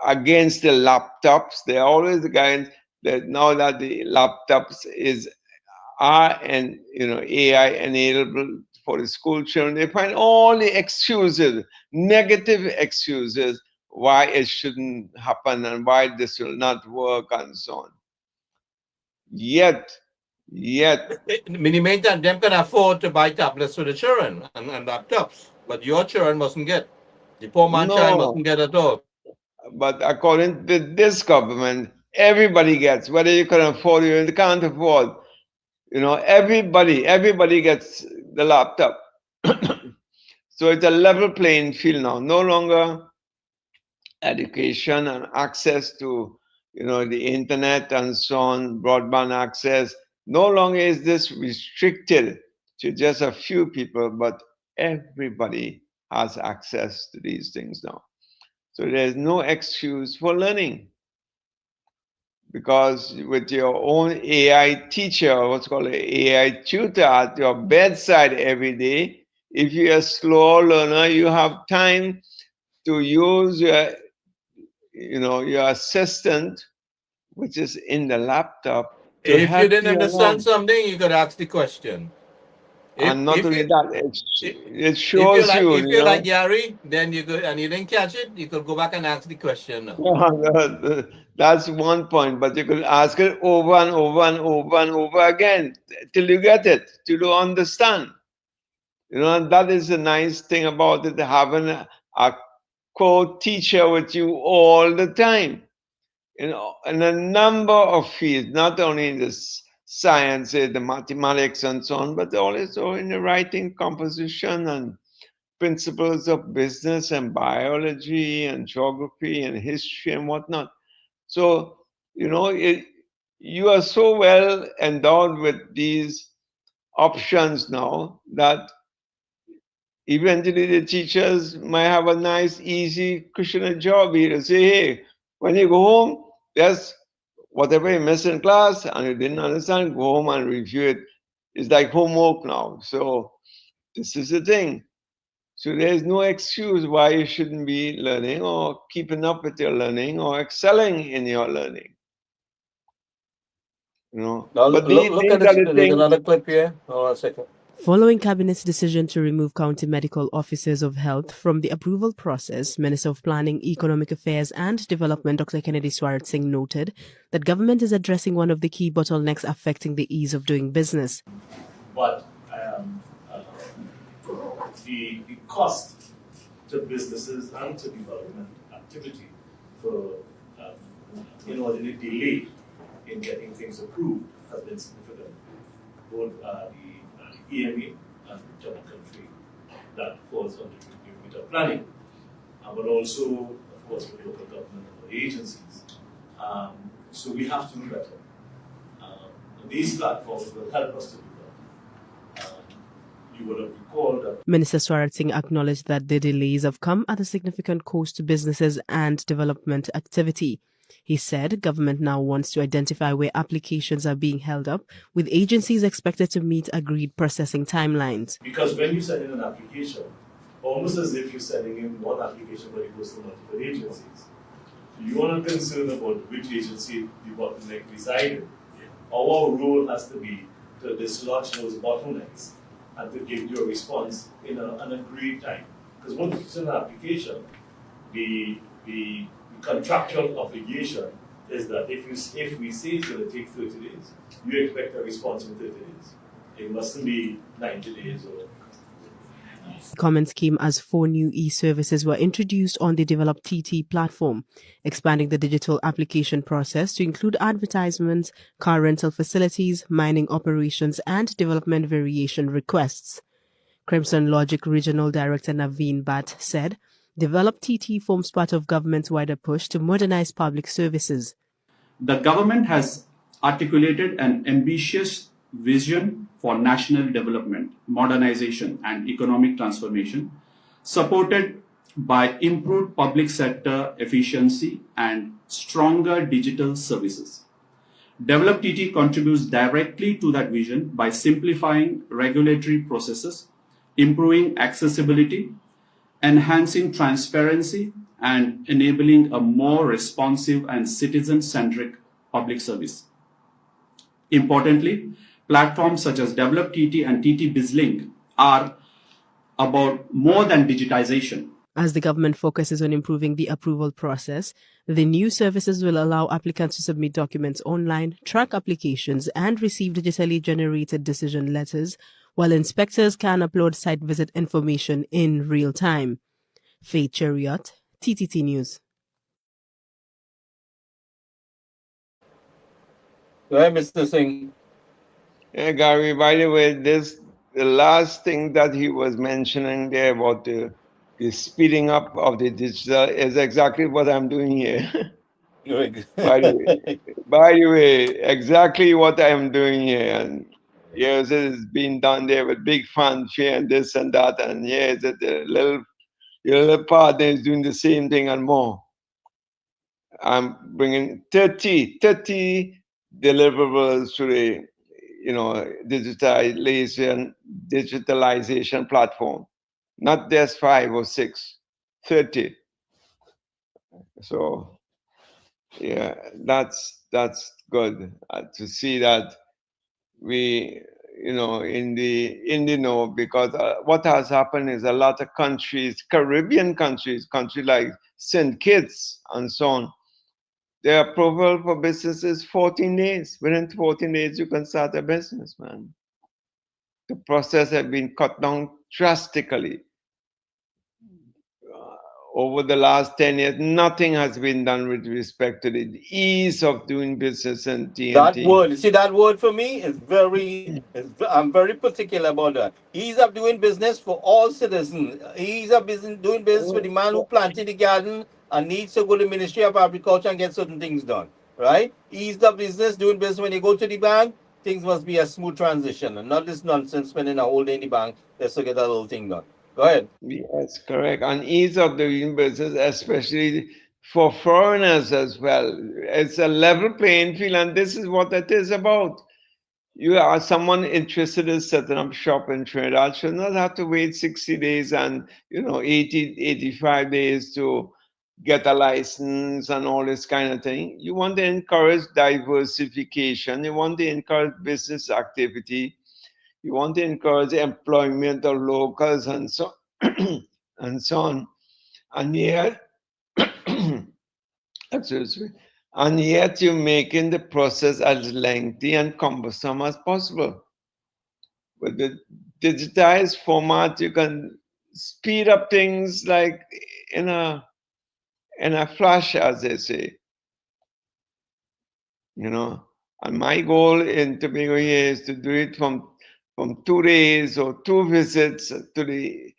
against the laptops, they're always against that now that the laptops are AI enabled for the school children. They find all the excuses, negative excuses, why it shouldn't happen and why this will not work and so on. Yet, Many times them can afford to buy tablets for the children and laptops, but your children mustn't get. The poor man child mustn't get at all. But according to this government, everybody gets, whether you can afford it or you can't afford. Everybody gets the laptop. So it's a level playing field now. No longer education and access to, the internet and so on, broadband access. No longer is this restricted to just a few people, but everybody has access to these things now. So there's no excuse for learning. Because with your own AI teacher, what's called an AI tutor at your bedside every day, if you're a slow learner, you have time to use your assistant, which is in the laptop. If you didn't understand something, you could ask the question. And not only that, it shows you. If you're like know, Gary, then you could, and you didn't catch it, you could go back and ask the question. That's one point, but you could ask it over and over and over and over again till you get it, till you understand. And that is the nice thing about it, having a co-teacher with you all the time. In a number of fields, not only in the sciences, the mathematics and so on, but also in the writing, composition, and principles of business and biology and geography and history and whatnot. So, you are so well endowed with these options now that eventually the teachers might have a nice, easy, cushioned job here to say, hey, when you go home, just whatever you missed in class and you didn't understand, go home and review it. It's like homework now. So this is the thing. So there's no excuse why you shouldn't be learning or keeping up with your learning or excelling in your learning. Now, look at this. There's another clip here. Hold on a second. Following Cabinet's decision to remove county medical officers of health from the approval process, Minister of Planning, Economic Affairs and Development Dr. Kennedy Swarat Singh noted that government is addressing one of the key bottlenecks affecting the ease of doing business. But the cost to businesses and to development activity for inordinate delay in getting things approved has been significant. Both the EMA and the Jammu country that falls under the remit of planning, but also, of course, with local government and other agencies. So we have to do better. These platforms will help us to do that. You would have recalled that Minister Swarat Singh acknowledged that the delays have come at a significant cost to businesses and development activity. He said government now wants to identify where applications are being held up, with agencies expected to meet agreed processing timelines. Because when you send in an application, almost as if you're sending in one application but it goes to multiple agencies. You are not concerned about which agency the bottleneck resides in. Our role has to be to dislodge those bottlenecks and to give you a response in an agreed time. Because once you send an application, the contractual obligation is that if we say it's going to take 30 days, you expect a response in 30 days. It mustn't be 90 days or... Comments came as 4 new e-services were introduced on the Develop TT platform, expanding the digital application process to include advertisements, car rental facilities, mining operations, and development variation requests. Crimson Logic Regional Director Naveen Bhatt said, Develop TT forms part of government's wider push to modernize public services. The government has articulated an ambitious vision for national development, modernization, and economic transformation, supported by improved public sector efficiency and stronger digital services. Develop TT contributes directly to that vision by simplifying regulatory processes, improving accessibility, enhancing transparency, and enabling a more responsive and citizen-centric public service. Importantly, platforms such as Develop TT and TT BizLink are about more than digitization. As the government focuses on improving the approval process, the new services will allow applicants to submit documents online, track applications, and receive digitally generated decision letters, while inspectors can upload site visit information in real time. Faith Chariot, TTT News. Go ahead, Mr. Singh. Yeah, Gary, by the way, the last thing that he was mentioning there about the speeding up of the digital is exactly what I'm doing here. by the way, exactly what I'm doing here. And yes, it is being done there with big fanfare and this and that. And yes, your little partner is doing the same thing and more. I'm bringing 30 deliverables to the digitalization platform, not just 5 or 6, 30. So yeah, that's good to see that we in the know, because what has happened is a lot of countries, Caribbean countries like St. Kitts and so on, their approval for business is 14 days. Within 14 days, you can start a business, man. The process has been cut down drastically. Over the last 10 years, nothing has been done with respect to the ease of doing business in TNT. That word, you see, that word for me is I'm very particular about that. Ease of doing business for all citizens. Ease of doing business for the man who planted the garden and needs to go to the Ministry of Agriculture and get certain things done, right? Ease of business, doing business when you go to the bank, things must be a smooth transition and not this nonsense spending a whole day in the bank just to get that little thing done. Go ahead. Yes, correct. And ease of doing business, especially for foreigners as well. It's a level playing field, and this is what it is about. You are someone interested in setting up shop in Trinidad should not have to wait 60 days and 85 days to get a license and all this kind of thing. You want to encourage diversification. You want to encourage business activity. You want to encourage employment of locals and so and so on. And yet, excuse me, and yet you're making the process as lengthy and cumbersome as possible. With the digitized format, you can speed up things like in a flash, as they say. And my goal in Tobago here is to do it from 2 days or 2 visits to the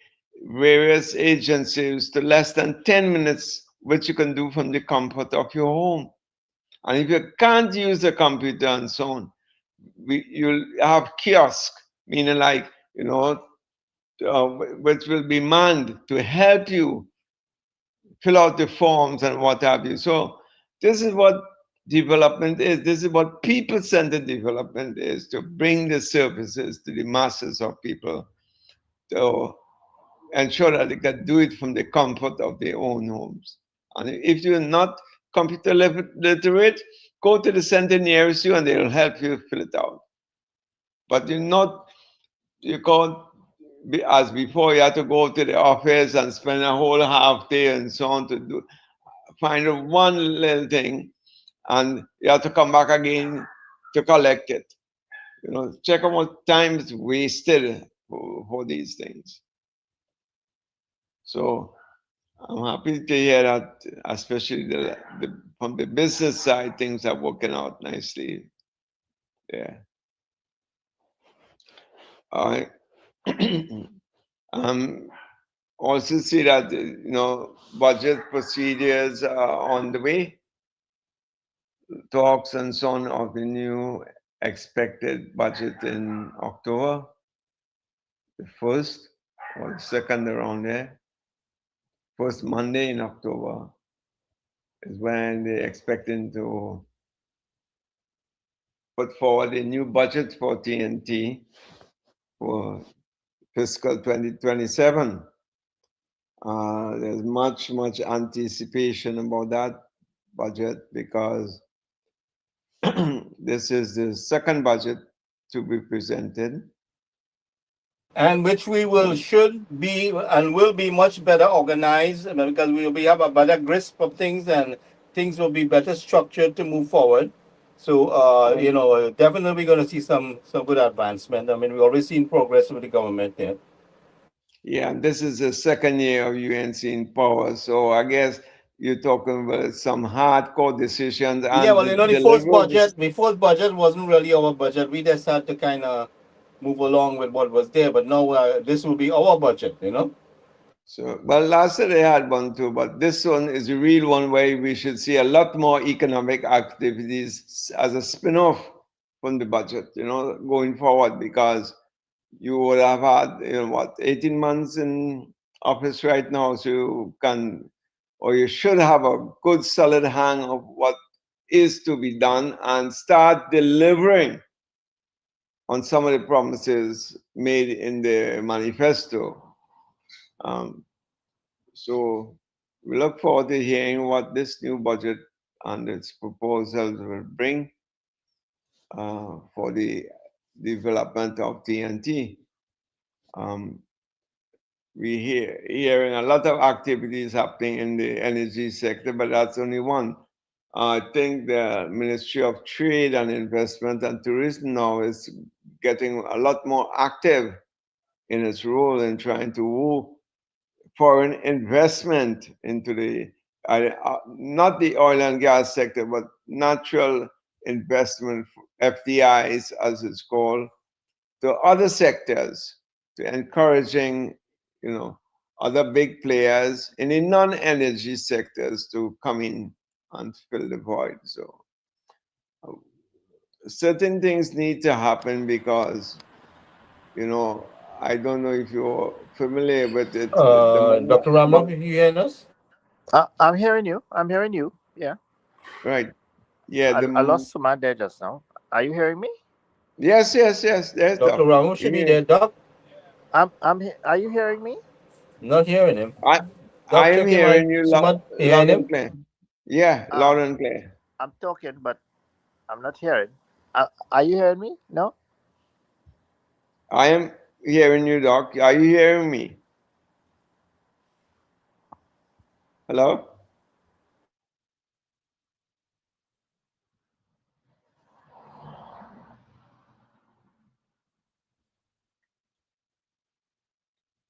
various agencies to less than 10 minutes, which you can do from the comfort of your home. And if you can't use a computer and so on, you'll have kiosk, meaning like, which will be manned to help you fill out the forms and what have you. So this is what development is. This is what people-centered development is, to bring the services to the masses of people, to ensure that they can do it from the comfort of their own homes. And if you're not computer literate, go to the center nearest you and they'll help you fill it out. But you can't, as before, you have to go to the office and spend a whole half day and so on to find one little thing, and you have to come back again to collect it. Check how much time is wasted for these things. So I'm happy to hear that, especially from the business side, things are working out nicely. Yeah. I also see that budget procedures are on the way. Talks and so on of the new expected budget in October, the first or the second around there. First Monday in October is when they're expecting to put forward a new budget for TNT for fiscal 2027. There's much anticipation about that budget because this is the second budget to be presented. And which we should be and will be much better organized because we have a better grasp of things and things will be better structured to move forward. So, definitely going to see some good advancement. I mean, we've already seen progress with the government there. Yeah, and this is the second year of UNC in power, so I guess you're talking about some hardcore decisions. And Yeah, well, the first budget wasn't really our budget. We just had to kind of move along with what was there, but now this will be our budget, So, well, last year they had one too, but this one is a real one where we should see a lot more economic activities as a spin-off from the budget, going forward, because you would have had, 18 months in office right now, so you can, or you should have a good solid hang of what is to be done and start delivering on some of the promises made in the manifesto. So we look forward to hearing what this new budget and its proposals will bring for the development of TNT. We hearing a lot of activities happening in the energy sector, but that's only one. I think the Ministry of Trade and Investment and Tourism now is getting a lot more active in its role in trying to woo foreign investment into the, not the oil and gas sector, but natural investment, FDIs as it's called, to other sectors, to encouraging, other big players in the non-energy sectors to come in and fill the void. So certain things need to happen because, I don't know if you're familiar with it. Dr. Ramrock, you hearing us? I'm hearing you. Yeah. Right. Yeah. I lost Suman there just now. Are you hearing me? Yes. There's Dr. Ramrock should be there, Doc. Are you hearing me? Not hearing him. I am hearing you loud and clear. Yeah, loud and clear. I'm talking, but I'm not hearing. Are you hearing me? No? I am hearing you, Doc. Are you hearing me? Hello?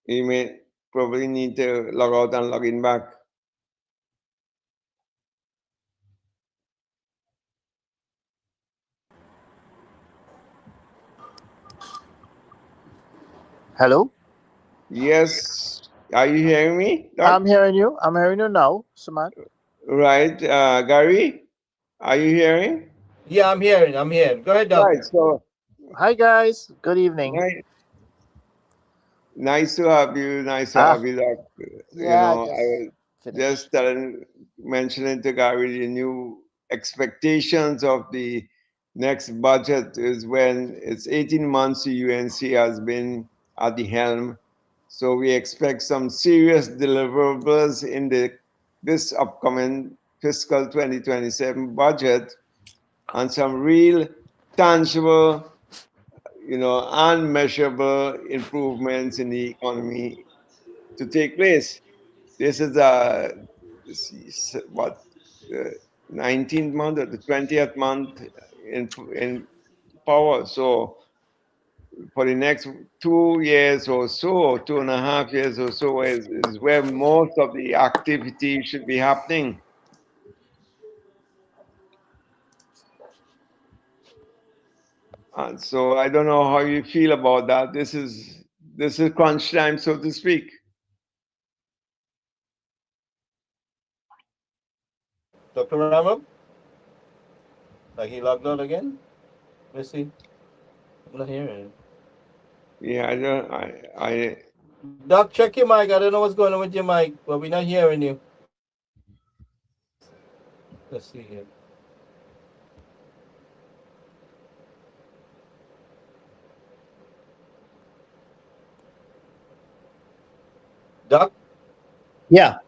You may probably need to log out and log in back. Hello? Yes. Are you hearing me, Doc? I'm hearing you. I'm hearing you now, Suman. Right. Gary, are you hearing? Yeah, I'm hearing. Go ahead, Doc. Right. So, hi, guys. Good evening. Nice to have you. Nice to have you, Doc. Yeah, I was just mentioning to Gary the new expectations of the next budget is when it's 18 months the UNC has been at the helm. So we expect some serious deliverables in this upcoming fiscal 2027 budget and some real tangible, and measurable improvements in the economy to take place. This is the 19th month or the 20th month in power. So for the next 2 years or so, 2.5 years or so, is where most of the activity should be happening. And so I don't know how you feel about that. This is crunch time, so to speak. Dr. Ramrock? Like he logged out again? Let's see. I'm not hearing him. Yeah, I Doc, check your mic. I don't know what's going on with your mic, but we're not hearing you. Let's see here. Yeah.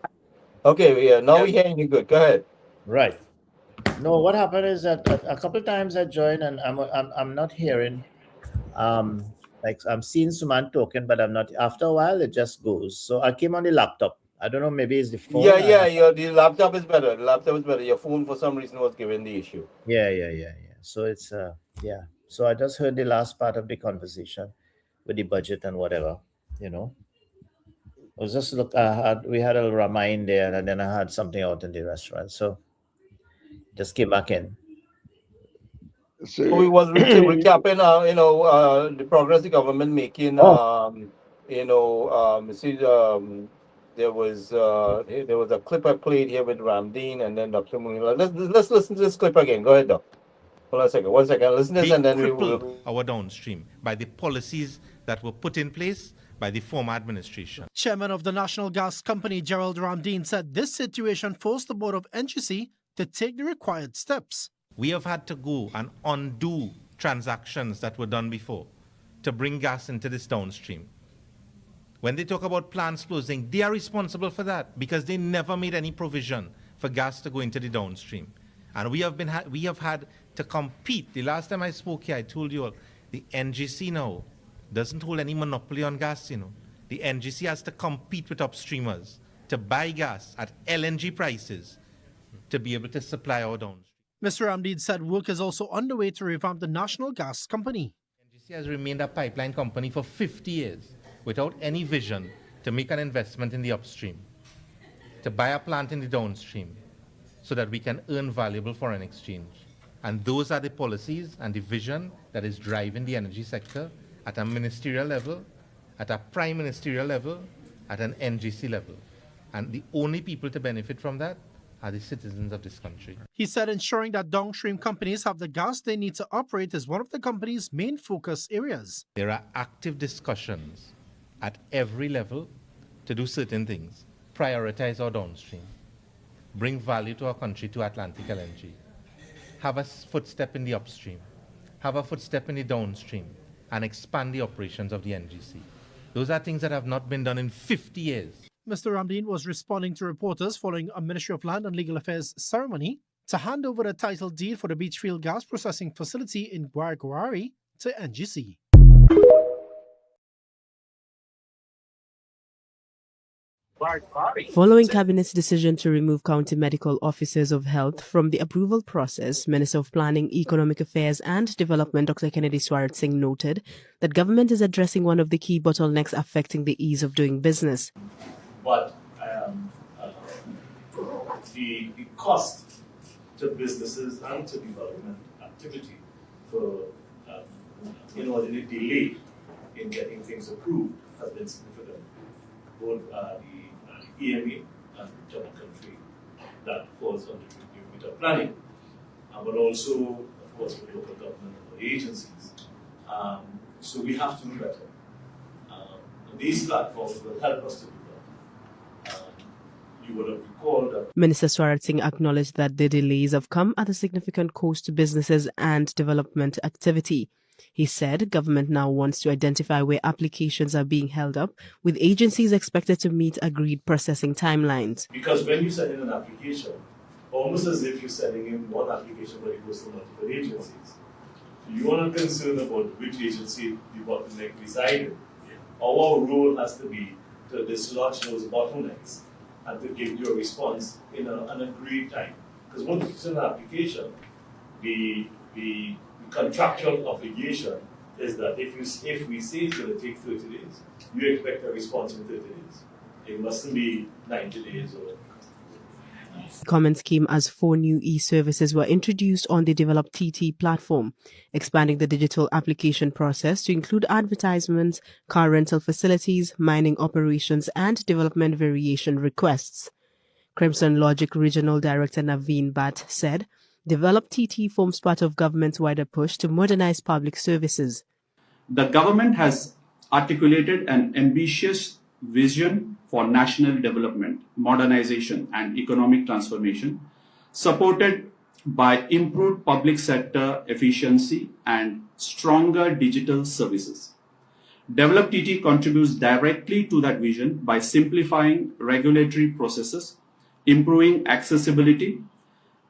Okay, yeah, now we're hearing you good. Go ahead. Right. No, what happened is that a couple of times I joined and I'm not hearing. Like I'm seeing someone talking, but I'm not. After a while, it just goes. So I came on the laptop. I don't know. Maybe it's the phone. The laptop is better. The laptop is better. Your phone, for some reason, was giving the issue. Yeah. So it's yeah. So I just heard the last part of the conversation with the budget and whatever. You know, I was just we had a little ramen there, and then I had something out in the restaurant. So just came back in. So we was recapping, the progress the government making. There was a clip I played here with Ramdeen and then Dr. Munila. Let's listen to this clip again. Go ahead, Doc. Hold on a second. 1 second. Listen to this, and then we will. Our downstream by the policies that were put in place by the former administration. Chairman of the National Gas Company, Gerald Ramdeen, said this situation forced the board of NGC to take the required steps. We have had to go and undo transactions that were done before to bring gas into this downstream. When they talk about plants closing, they are responsible for that because they never made any provision for gas to go into the downstream. And we have had to compete. The last time I spoke here, I told you all, the NGC now doesn't hold any monopoly on gas, The NGC has to compete with upstreamers to buy gas at LNG prices to be able to supply our downstream. Mr. Ramdeen said work is also underway to revamp the National Gas Company. NGC has remained a pipeline company for 50 years without any vision to make an investment in the upstream, to buy a plant in the downstream so that we can earn valuable foreign exchange. And those are the policies and the vision that is driving the energy sector at a ministerial level, at a prime ministerial level, at an NGC level. And the only people to benefit from that are the citizens of this country. He said ensuring that downstream companies have the gas they need to operate is one of the company's main focus areas. There are active discussions at every level to do certain things. Prioritize our downstream. Bring value to our country, to Atlantic LNG. Have a footstep in the upstream. Have a footstep in the downstream. And expand the operations of the NGC. Those are things that have not been done in 50 years. Mr. Ramdeen was responding to reporters following a Ministry of Land and Legal Affairs ceremony to hand over the title deed for the Beachfield gas processing facility in Guayguari to NGC. Following Cabinet's decision to remove county medical officers of health from the approval process, Minister of Planning, Economic Affairs and Development Dr. Kennedy Swarat Singh noted that government is addressing one of the key bottlenecks affecting the ease of doing business. But the cost to businesses and to development activity for the delay in getting things approved has been significant. Both the EMA and Town Country that falls under the remit of planning, but also, of course, with local government and agencies. So we have to do better. These platforms will help us to do that. You would have recalled that Minister Swarat Singh acknowledged that the delays have come at a significant cost to businesses and development activity. He said government now wants to identify where applications are being held up, with agencies expected to meet agreed processing timelines. Because when you send in an application, almost as if you're sending in one application but it goes to multiple agencies, you are not concerned about which agency the bottleneck resides in. Our role has to be to dislodge those bottlenecks and to give you a response in an agreed time. Because once you send an application, the contractual obligation is that if we say it's going to take 30 days, you expect a response in 30 days. It mustn't be 90 days or... Comments came as 4 new e-services were introduced on the developed TT platform, expanding the digital application process to include advertisements, car rental facilities, mining operations, and development variation requests. Crimson Logic Regional Director Naveen Bhatt said, Developed TT forms part of government's wider push to modernize public services. The government has articulated an ambitious vision for national development, modernization, and economic transformation, supported by improved public sector efficiency and stronger digital services. Develop TT contributes directly to that vision by simplifying regulatory processes, improving accessibility,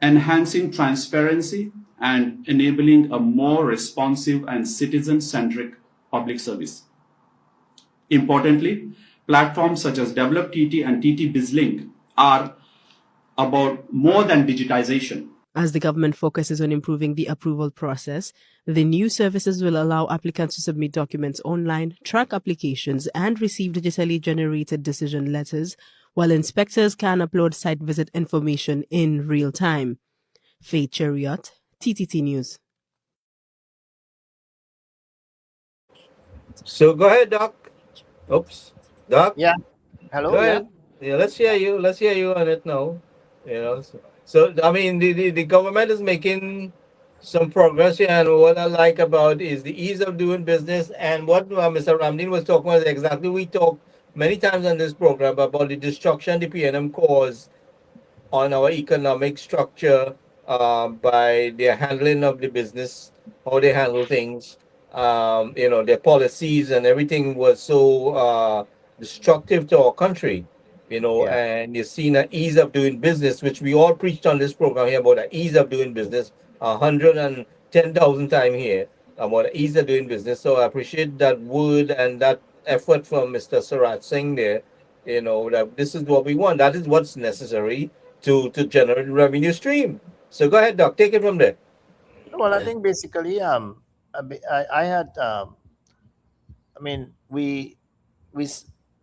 enhancing transparency, and enabling a more responsive and citizen-centric public service. Importantly, platforms such as Develop TT and TT BizLink are about more than digitization. As the government focuses on improving the approval process, the new services will allow applicants to submit documents online, track applications, and receive digitally generated decision letters, while inspectors can upload site visit information in real time. Faith Chariot, TTT News. So go ahead, Doc. Oops, Doc. Yeah. Hello. Go ahead. Yeah, let's hear you. Let's hear you on it now. You know. So I mean, the government is making some progress here, and what I like about is the ease of doing business. And what Mr. Ramdeen was talking about is exactly we talked many times on this program about the destruction the PNM caused on our economic structure by their handling of the business, how they handle things. You know, their policies and everything was so destructive to our country. You know, and you've seen an ease of doing business, which we all preached on this program here about the ease of doing business, 110,000 times here about the ease of doing business. So I appreciate that word and that effort from Mr. Suraj Singh there. You know, that this is what we want. That is what's necessary to generate revenue stream. So go ahead, Doc. Take it from there. Well, I think basically, I had, I mean, we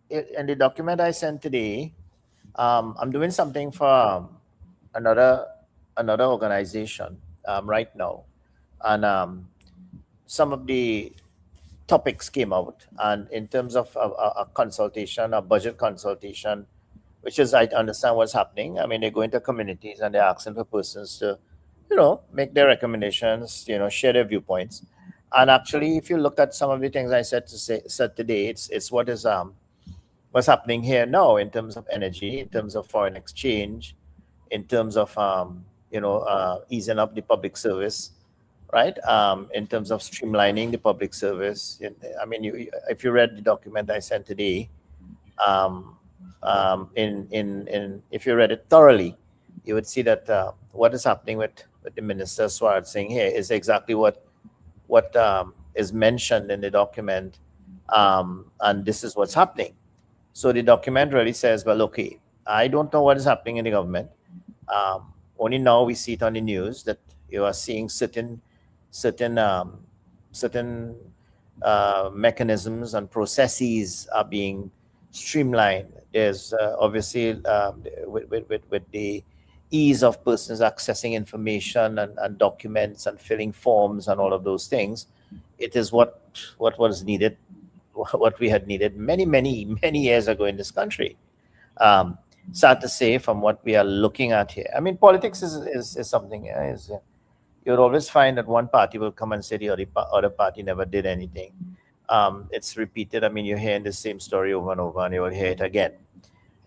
in the document I sent today, I'm doing something for another organization right now, and some of the topics came out, and in terms of a consultation, a budget consultation, which is, I understand what's happening. I mean, they go into communities and they're asking for persons to, you know, make their recommendations, you know, share their viewpoints. And actually, if you look at some of the things I said today, it's what is what's happening here now in terms of energy, in terms of foreign exchange, in terms of you know, easing up the public service, right? In terms of streamlining the public service. I mean, if you read the document I sent today, if you read it thoroughly, you would see that what is happening with the Minister Swaraj Singh here is exactly what is mentioned in the document, and this is what's happening. So the document really says, well, okay, I don't know what is happening in the government. Only now we see it on the news that you are seeing certain mechanisms and processes are being streamlined. There's obviously with the ease of persons accessing information and documents and filling forms and all of those things, it is what was needed, what we had needed many years ago in this country. Sad to say, from what we are looking at here. I mean, politics is something. You'll always find that one party will come and say the other party never did anything. It's repeated. I mean, you're hearing the same story over and over, and you will hear it again.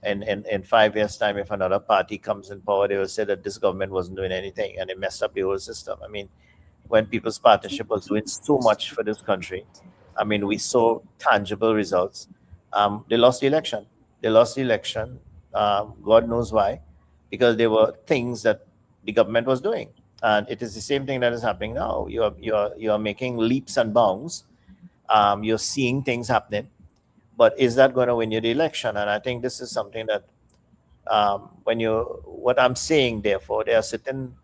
And in 5 years' time, if another party comes in power, they will say that this government wasn't doing anything and it messed up the whole system. I mean, when People's Partnership was doing so much for this country, I mean, we saw tangible results. They lost the election. God knows why, because there were things that the government was doing, and it is the same thing that is happening now. You are making leaps and bounds. You're seeing things happening, but is that going to win you the election? And I think this is something that what I'm saying, therefore, there are certain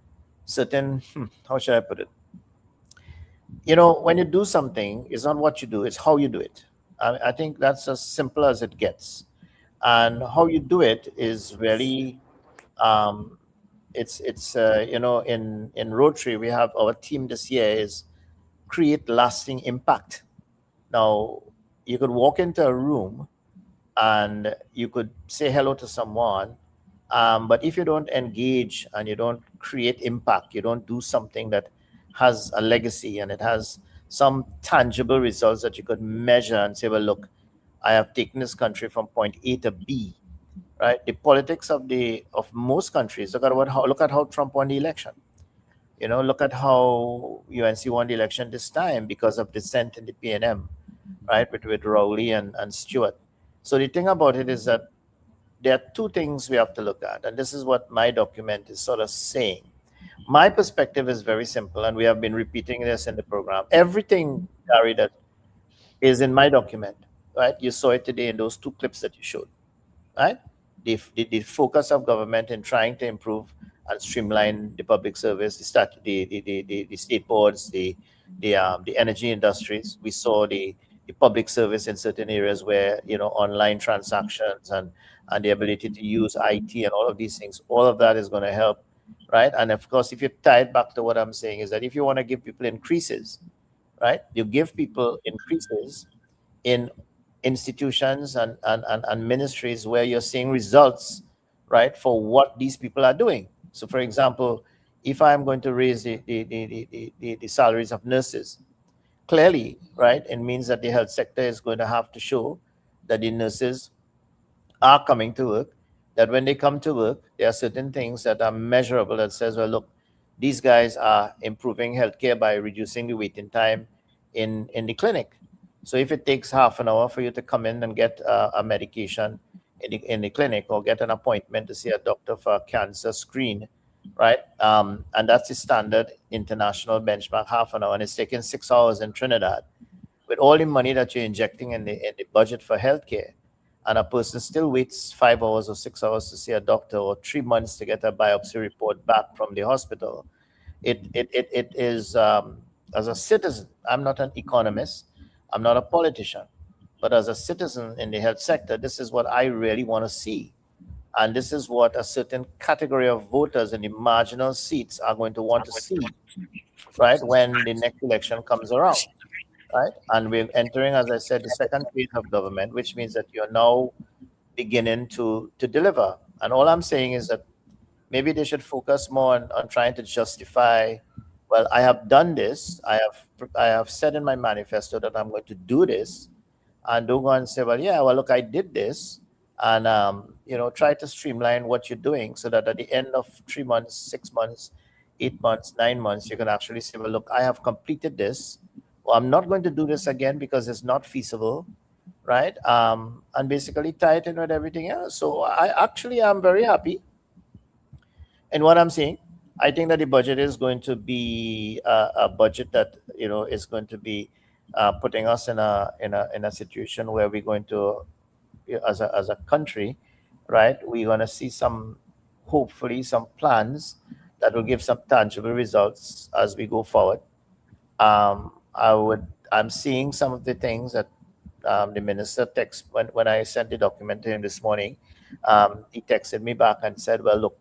how should I put it? You know, when you do something, it's not what you do, it's how you do it. I think that's as simple as it gets. And how you do it is really, you know, in Rotary, we have our theme this year is create lasting impact. Now, you could walk into a room and you could say hello to someone, but if you don't engage and you don't create impact, you don't do something that has a legacy and it has some tangible results that you could measure and say, well, look, I have taken this country from point A to B, right? The politics of most countries, look at how Trump won the election. You know, look at how UNC won the election this time because of dissent in the PNM. right, with Rowley and Stewart. So the thing about it is that there are two things we have to look at, and this is what my document is sort of saying. My perspective is very simple, and we have been repeating this in the program. Everything, Gary, that is in my document, right? You saw it today in those two clips that you showed, right? The focus of government in trying to improve and streamline the public service, the state boards, the energy industries. We saw the public service in certain areas where, you know, online transactions and the ability to use IT and all of these things, all of that is going to help, right? And of course, if you tie it back to what I'm saying is that if you want to give people increases, right, you give people increases in institutions and ministries where you're seeing results, right, for what these people are doing. So, for example, if I'm going to raise the salaries of nurses, clearly, right, it means that the health sector is going to have to show that the nurses are coming to work, that when they come to work, there are certain things that are measurable that says, well, look, these guys are improving healthcare by reducing the waiting time in the clinic. So if it takes half an hour for you to come in and get a medication in the clinic or get an appointment to see a doctor for a cancer screen, right? And that's the standard international benchmark, half an hour, and it's taking 6 hours in Trinidad. With all the money that you're injecting in the budget for healthcare, and a person still waits 5 hours or 6 hours to see a doctor, or 3 months to get a biopsy report back from the hospital, it is, as a citizen, I'm not an economist, I'm not a politician, but as a citizen in the health sector, this is what I really want to see. And this is what a certain category of voters in the marginal seats are going to want to see, right, when the next election comes around, right? And we're entering, as I said, the second phase of government, which means that you're now beginning to deliver. And all I'm saying is that maybe they should focus more on trying to justify, well, I have done this, I have said in my manifesto that I'm going to do this, and don't go and say, well, yeah, well, look, I did this, and you know, try to streamline what you're doing so that at the end of 3 months, 6 months, 8 months, 9 months, you can actually say, well, look, I have completed this, or I'm not going to do this again because it's not feasible, right? And basically tie it in with everything else. So I'm very happy in what I'm seeing. I think that the budget is going to be a budget that, you know, is going to be putting us in a situation where we're going to, as a country, right, we're going to see hopefully some plans that will give some tangible results as we go forward. I'm seeing some of the things that the minister texted when I sent the document to him this morning. He texted me back and said, well, look,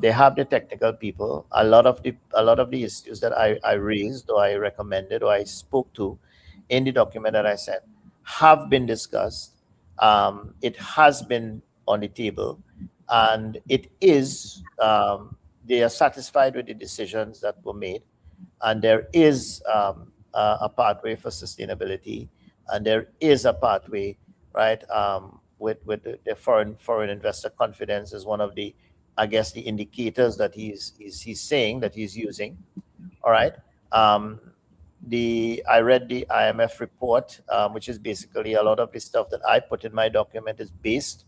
they have the technical people. A lot of the issues that I raised or I recommended or I spoke to in the document that I sent have been discussed. It has been on the table, and it is, they are satisfied with the decisions that were made, and there is a pathway for sustainability, and there is a pathway, right, with the foreign investor confidence is one of the, I guess, the indicators that he's saying that he's using. All right. I read the IMF report, which is basically a lot of the stuff that I put in my document is based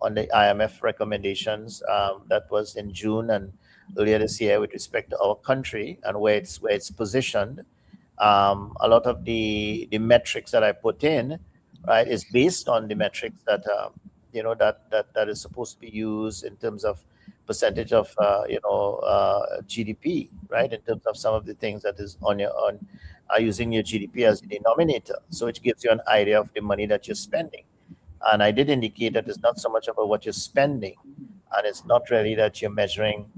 on the IMF recommendations that was in June and earlier this year with respect to our country and where it's positioned. A lot of the metrics that I put in, right, is based on the metrics that you know that is supposed to be used in terms of percentage of GDP, right, in terms of some of the things that is using your GDP as the denominator. So it gives you an idea of the money that you're spending. And I did indicate that it's not so much about what you're spending, and it's not really that you're measuring,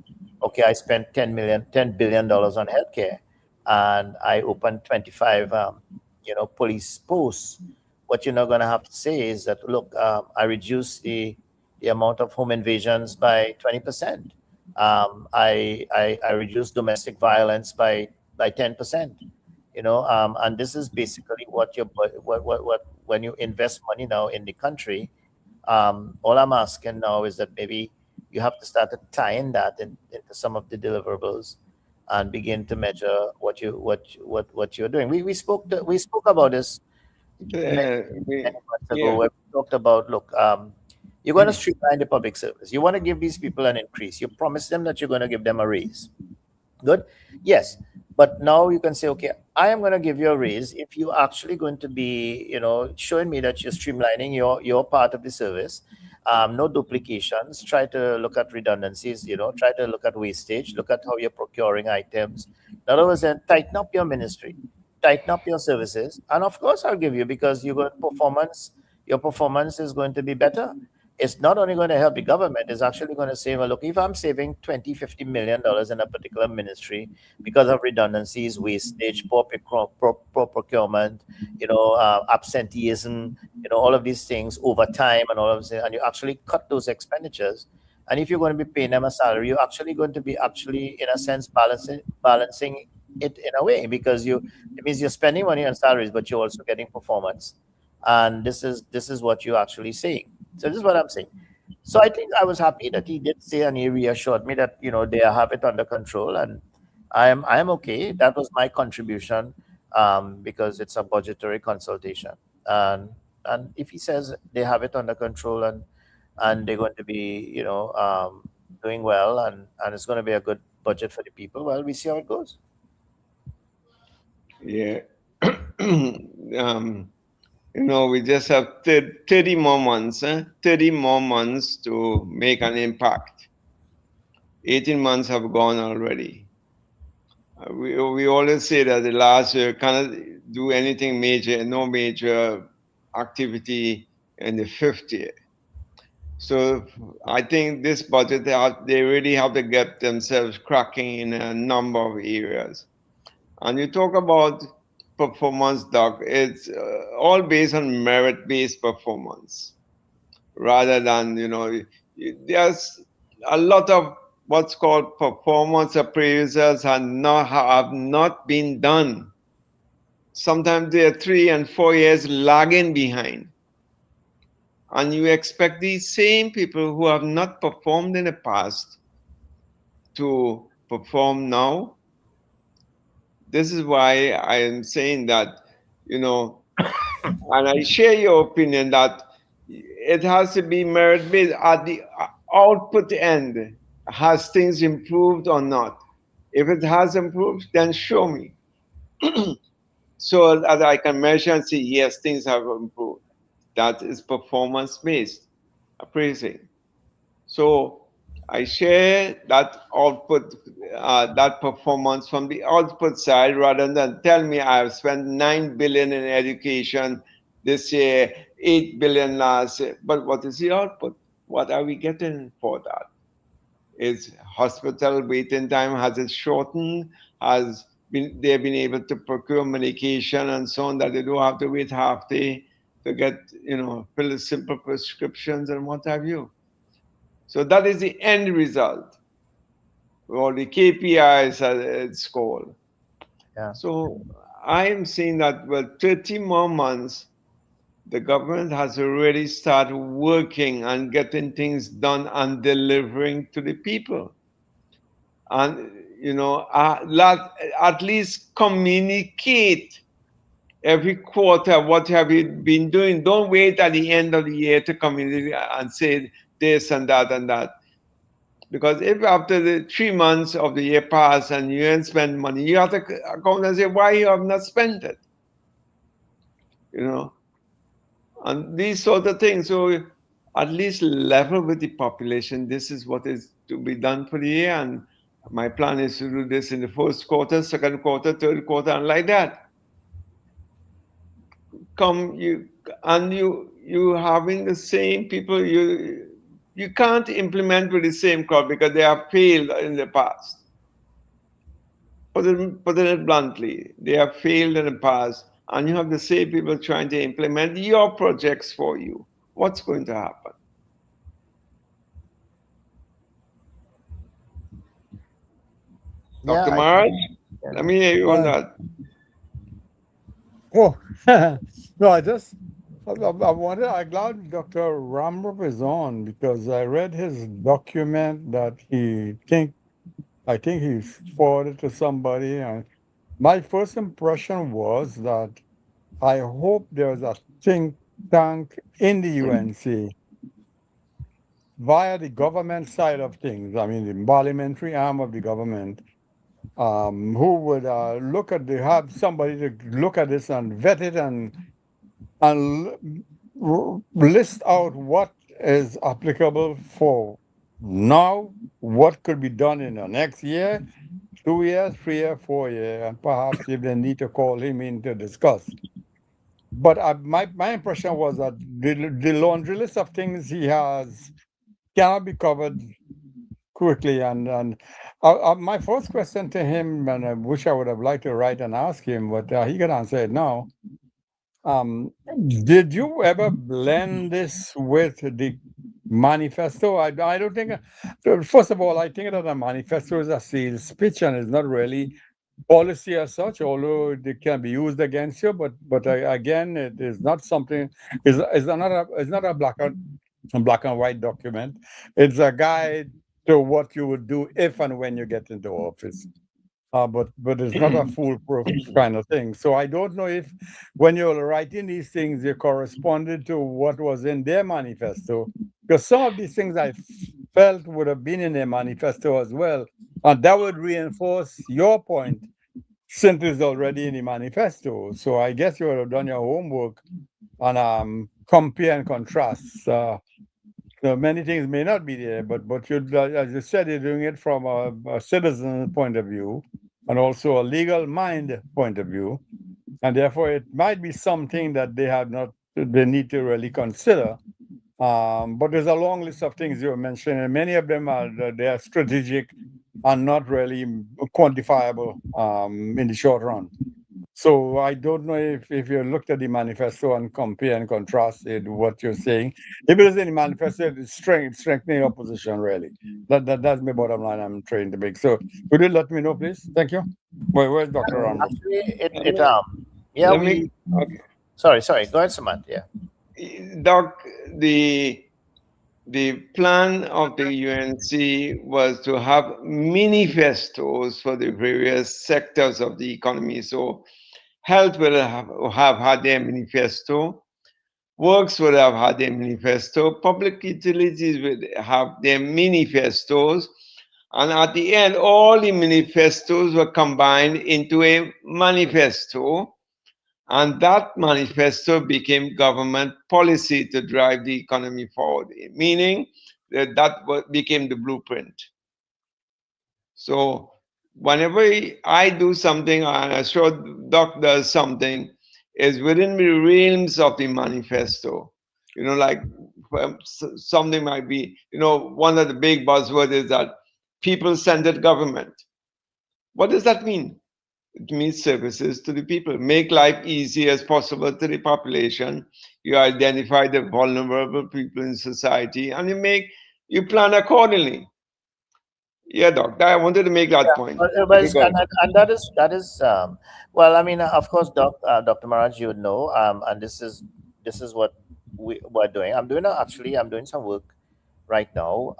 okay, I spent $10 billion on healthcare, and I opened 25 police posts. What you're not going to have to say is that, look, I reduced the amount of home invasions by 20%. I reduced domestic violence by 10%. And this is basically what when you invest money now in the country. All I'm asking now is that maybe you have to start to tie in that into some of the deliverables and begin to measure what you're doing. We spoke about this many months ago yeah. where we talked about, look, you're going to streamline the public service. You want to give these people an increase. You promise them that you're going to give them a raise. Good? Yes. But now you can say, okay, I am going to give you a raise if you're actually going to be, showing me that you're streamlining your part of the service. No duplications. Try to look at redundancies, try to look at wastage, look at how you're procuring items. In other words, then tighten up your ministry, tighten up your services. And of course, I'll give you, because your performance is going to be better. It's not only going to help the government, it's actually going to save, look, if I'm saving $20-50 million in a particular ministry because of redundancies, wastage, poor procurement, absenteeism, all of these things, overtime and all of this, and you actually cut those expenditures. And if you're going to be paying them a salary, you're actually going to be in a sense, balancing it in a way, because it means you're spending money on salaries, but you're also getting performance. And this is what you're actually saying. So this is what I'm saying. So I think I was happy that he did say, and he reassured me that they have it under control, and I am okay. That was my contribution, because it's a budgetary consultation, and if he says they have it under control and they're going to be doing well, and it's going to be a good budget for the people, well, we see how it goes. Yeah. We just have 30 more months, 30 more months to make an impact. 18 months have gone already. We always say that the last year cannot do anything major, no major activity in the 5th year. So I think this budget, they really have to get themselves cracking in a number of areas. And you talk about performance, Doc, it's all based on merit-based performance rather than, there's a lot of what's called performance appraisals have not been done. Sometimes they're 3 and 4 years lagging behind. And you expect these same people who have not performed in the past to perform now. This is why I am saying that, and I share your opinion that it has to be merit-based at the output end. Has things improved or not? If it has improved, then show me. So that I can measure and say, yes, things have improved. That is performance-based appraising. So I share that output, that performance from the output side, rather than tell me I have spent $9 billion in education this year, $8 billion last year. But what is the output? What are we getting for that? Is hospital waiting time, has it shortened? They've been able to procure medication and so on, that they don't have to wait half day to get, fill simple prescriptions and what have you. So that is the end result, or the KPIs as it's called. Yeah. So I am saying that, 30 more months, the government has already started working and getting things done and delivering to the people. And, at least communicate every quarter what have you been doing. Don't wait at the end of the year to communicate and say this and that and that. Because if after the 3 months of the year pass and you ain't spend money, you have to come and say why you have not spent it. And these sort of things. So at least level with the population. This is what is to be done for the year. And my plan is to do this in the 1st quarter, 2nd quarter, 3rd quarter, and like that. You having the same people, you can't implement with the same crowd because they have failed in the past. Put it bluntly, they have failed in the past, and you have the same people trying to implement your projects for you. What's going to happen? Dr. Maharaj, let me hear you on that. Oh, no, I'm glad Dr. Ramrup is on, because I read his document that I think he forwarded to somebody, and my first impression was that I hope there's a think tank in the UNC via the government side of things. I mean, the parliamentary arm of the government, who would have somebody to look at this and vet it and list out what is applicable for now, what could be done in the next year, 2 years, 3 years, 4 years, and perhaps if they need to call him in to discuss. But my impression was that the laundry list of things he has cannot be covered quickly. And my first question to him, and I wish I would have liked to write and ask him, but he can answer it now. Did you ever blend this with the manifesto? I don't think. First of all, I think that a manifesto is a sales pitch and is not really policy as such, although it can be used against you. But again, it is not something. It's not a black and white document. It's a guide to what you would do if and when you get into office. But it's not a foolproof kind of thing. So I don't know if when you're writing these things, you corresponded to what was in their manifesto, because some of these things I felt would have been in their manifesto as well, and that would reinforce your point since it's already in the manifesto. So I guess you would have done your homework and compare and contrast. So many things may not be there, but you, as you said, you're doing it from a citizen point of view and also a legal mind point of view, and therefore it might be something that they need to really consider. But there's a long list of things you mentioned, and many of them they are strategic and not really quantifiable in the short run. So I don't know if you looked at the manifesto and compare and contrast it what you're saying. If it is in the manifesto, it's strengthening your position, really. That's my bottom line I'm trying to make. So could you let me know, please? Thank you. Where's Dr. Ram? Actually, okay. Sorry. Go ahead, Samant. Yeah. Doc, the plan of the UNC was to have manifestos for the various sectors of the economy. So health will have had their manifesto, works would have had their manifesto, public utilities would have their manifestos, and at the end, all the manifestos were combined into a manifesto, and that manifesto became government policy to drive the economy forward, meaning that became the blueprint. So whenever I do something, and I'm sure Doc does something, is within the realms of the manifesto. Like something might be, one of the big buzzwords is that people-centered government. What does that mean? It means services to the people. Make life easy as possible to the population. You identify the vulnerable people in society, and you plan accordingly. Yeah, Doc. I wanted to make that point. And that is well. I mean, of course, Dr. Maharaj, you would know, and this is what we're doing. I'm doing some work right now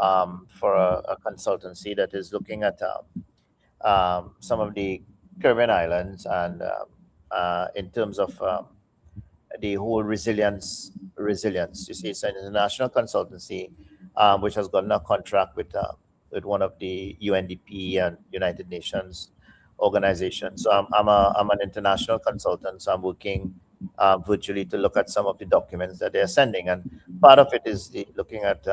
for a consultancy that is looking at some of the Caribbean islands and in terms of the whole resilience. You see, it's an international consultancy which has gotten a contract with one of the UNDP and United Nations organizations. So I'm an international consultant. So I'm working virtually to look at some of the documents that they're sending, and part of it is looking at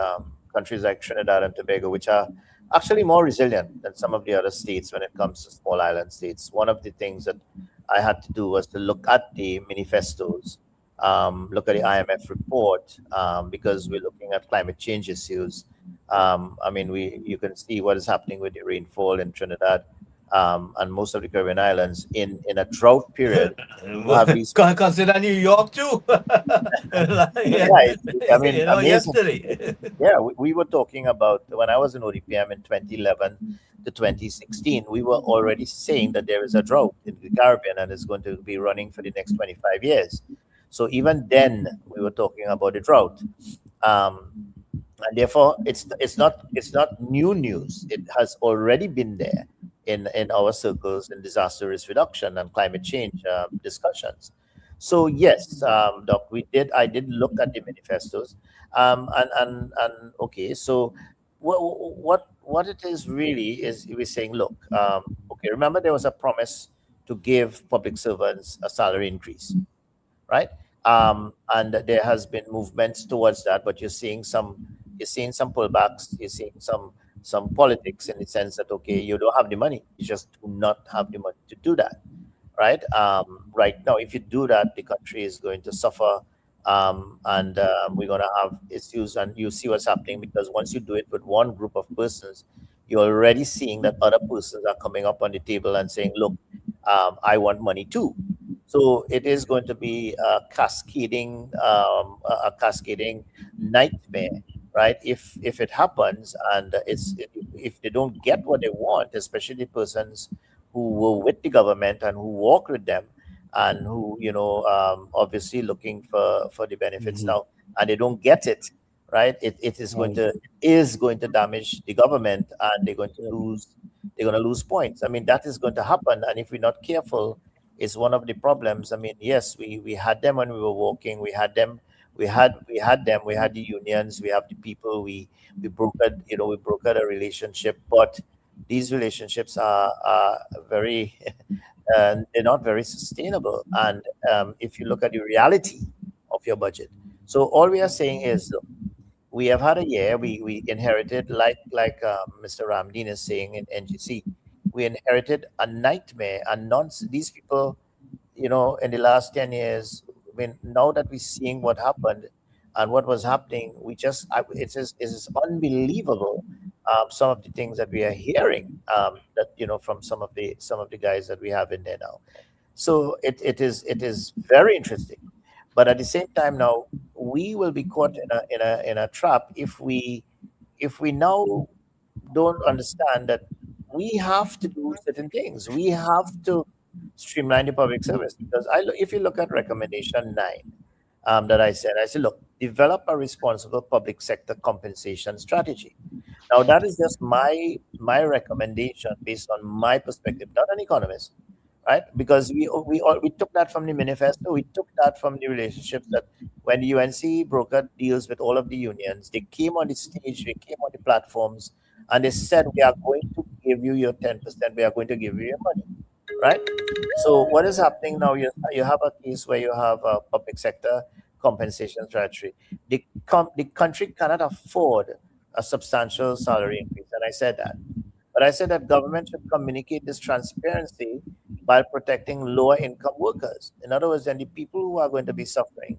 countries like Trinidad and Tobago, which are actually more resilient than some of the other states when it comes to small island states. One of the things that I had to do was to look at the manifestos, look at the IMF report, because we're looking at climate change issues. I mean, you can see what is happening with the rainfall in Trinidad and most of the Caribbean islands in a drought period. Consider New York too. Right. I mean, yesterday. Yeah, we were talking about, when I was in ODPM in 2011 to 2016, we were already saying that there is a drought in the Caribbean and it's going to be running for the next 25 years. So even then, we were talking about the drought. And therefore, it's not new news. It has already been there in our circles in disaster risk reduction and climate change discussions. So yes, Doc, I did look at the manifestos, and okay, so what it is really is we're saying, look, okay, remember there was a promise to give public servants a salary increase, right? And there has been movements towards that, but you're seeing some pullbacks, you're seeing some politics in the sense that okay, you don't have the money, you just do not have the money to do that, right? Right now, if you do that, the country is going to suffer, and we're going to have issues. And you see what's happening because once you do it with one group of persons, you're already seeing that other persons are coming up on the table and saying, "Look, I want money too." So it is going to be a cascading nightmare, right? If it happens, and if they don't get what they want, especially the persons who were with the government and who work with them, and who obviously looking for the benefits now, and they don't get it, right? It is going to damage the government, and they're going to lose points. I mean, that is going to happen, and if we're not careful, it's one of the problems. I mean, yes, we had them when we were working. We had them. We had them. We had the unions. We have the people. We brokered, we brokered a relationship, but these relationships are very they're not very sustainable. And if you look at the reality of your budget, so all we are saying is, look, we have had a year. We inherited, like Mr. Ramdeen is saying in NGC, we inherited a nightmare and these people, in the last 10 years, I mean, now that we're seeing what happened and what was happening, it's unbelievable. Some of the things that we are hearing, that from some of the guys that we have in there now. So it is very interesting, but at the same time, now we will be caught in a trap if we now don't understand that we have to do certain things. We have to streamline the public service, because if you look at recommendation 9, that I said, look, develop a responsible public sector compensation strategy. Now that is just my recommendation based on my perspective, not an economist, right? Because we took that from the manifesto, we took that from the relationships that when the UNC brokered deals with all of the unions, they came on the stage, they came on the platforms, and they said, we are going to give you your 10%, we are going to give you your money, right? So what is happening now, you have a case where you have a public sector compensation strategy. The country cannot afford a substantial salary increase, and I said that. But I said that government should communicate this transparency by protecting lower income workers. In other words, then the people who are going to be suffering,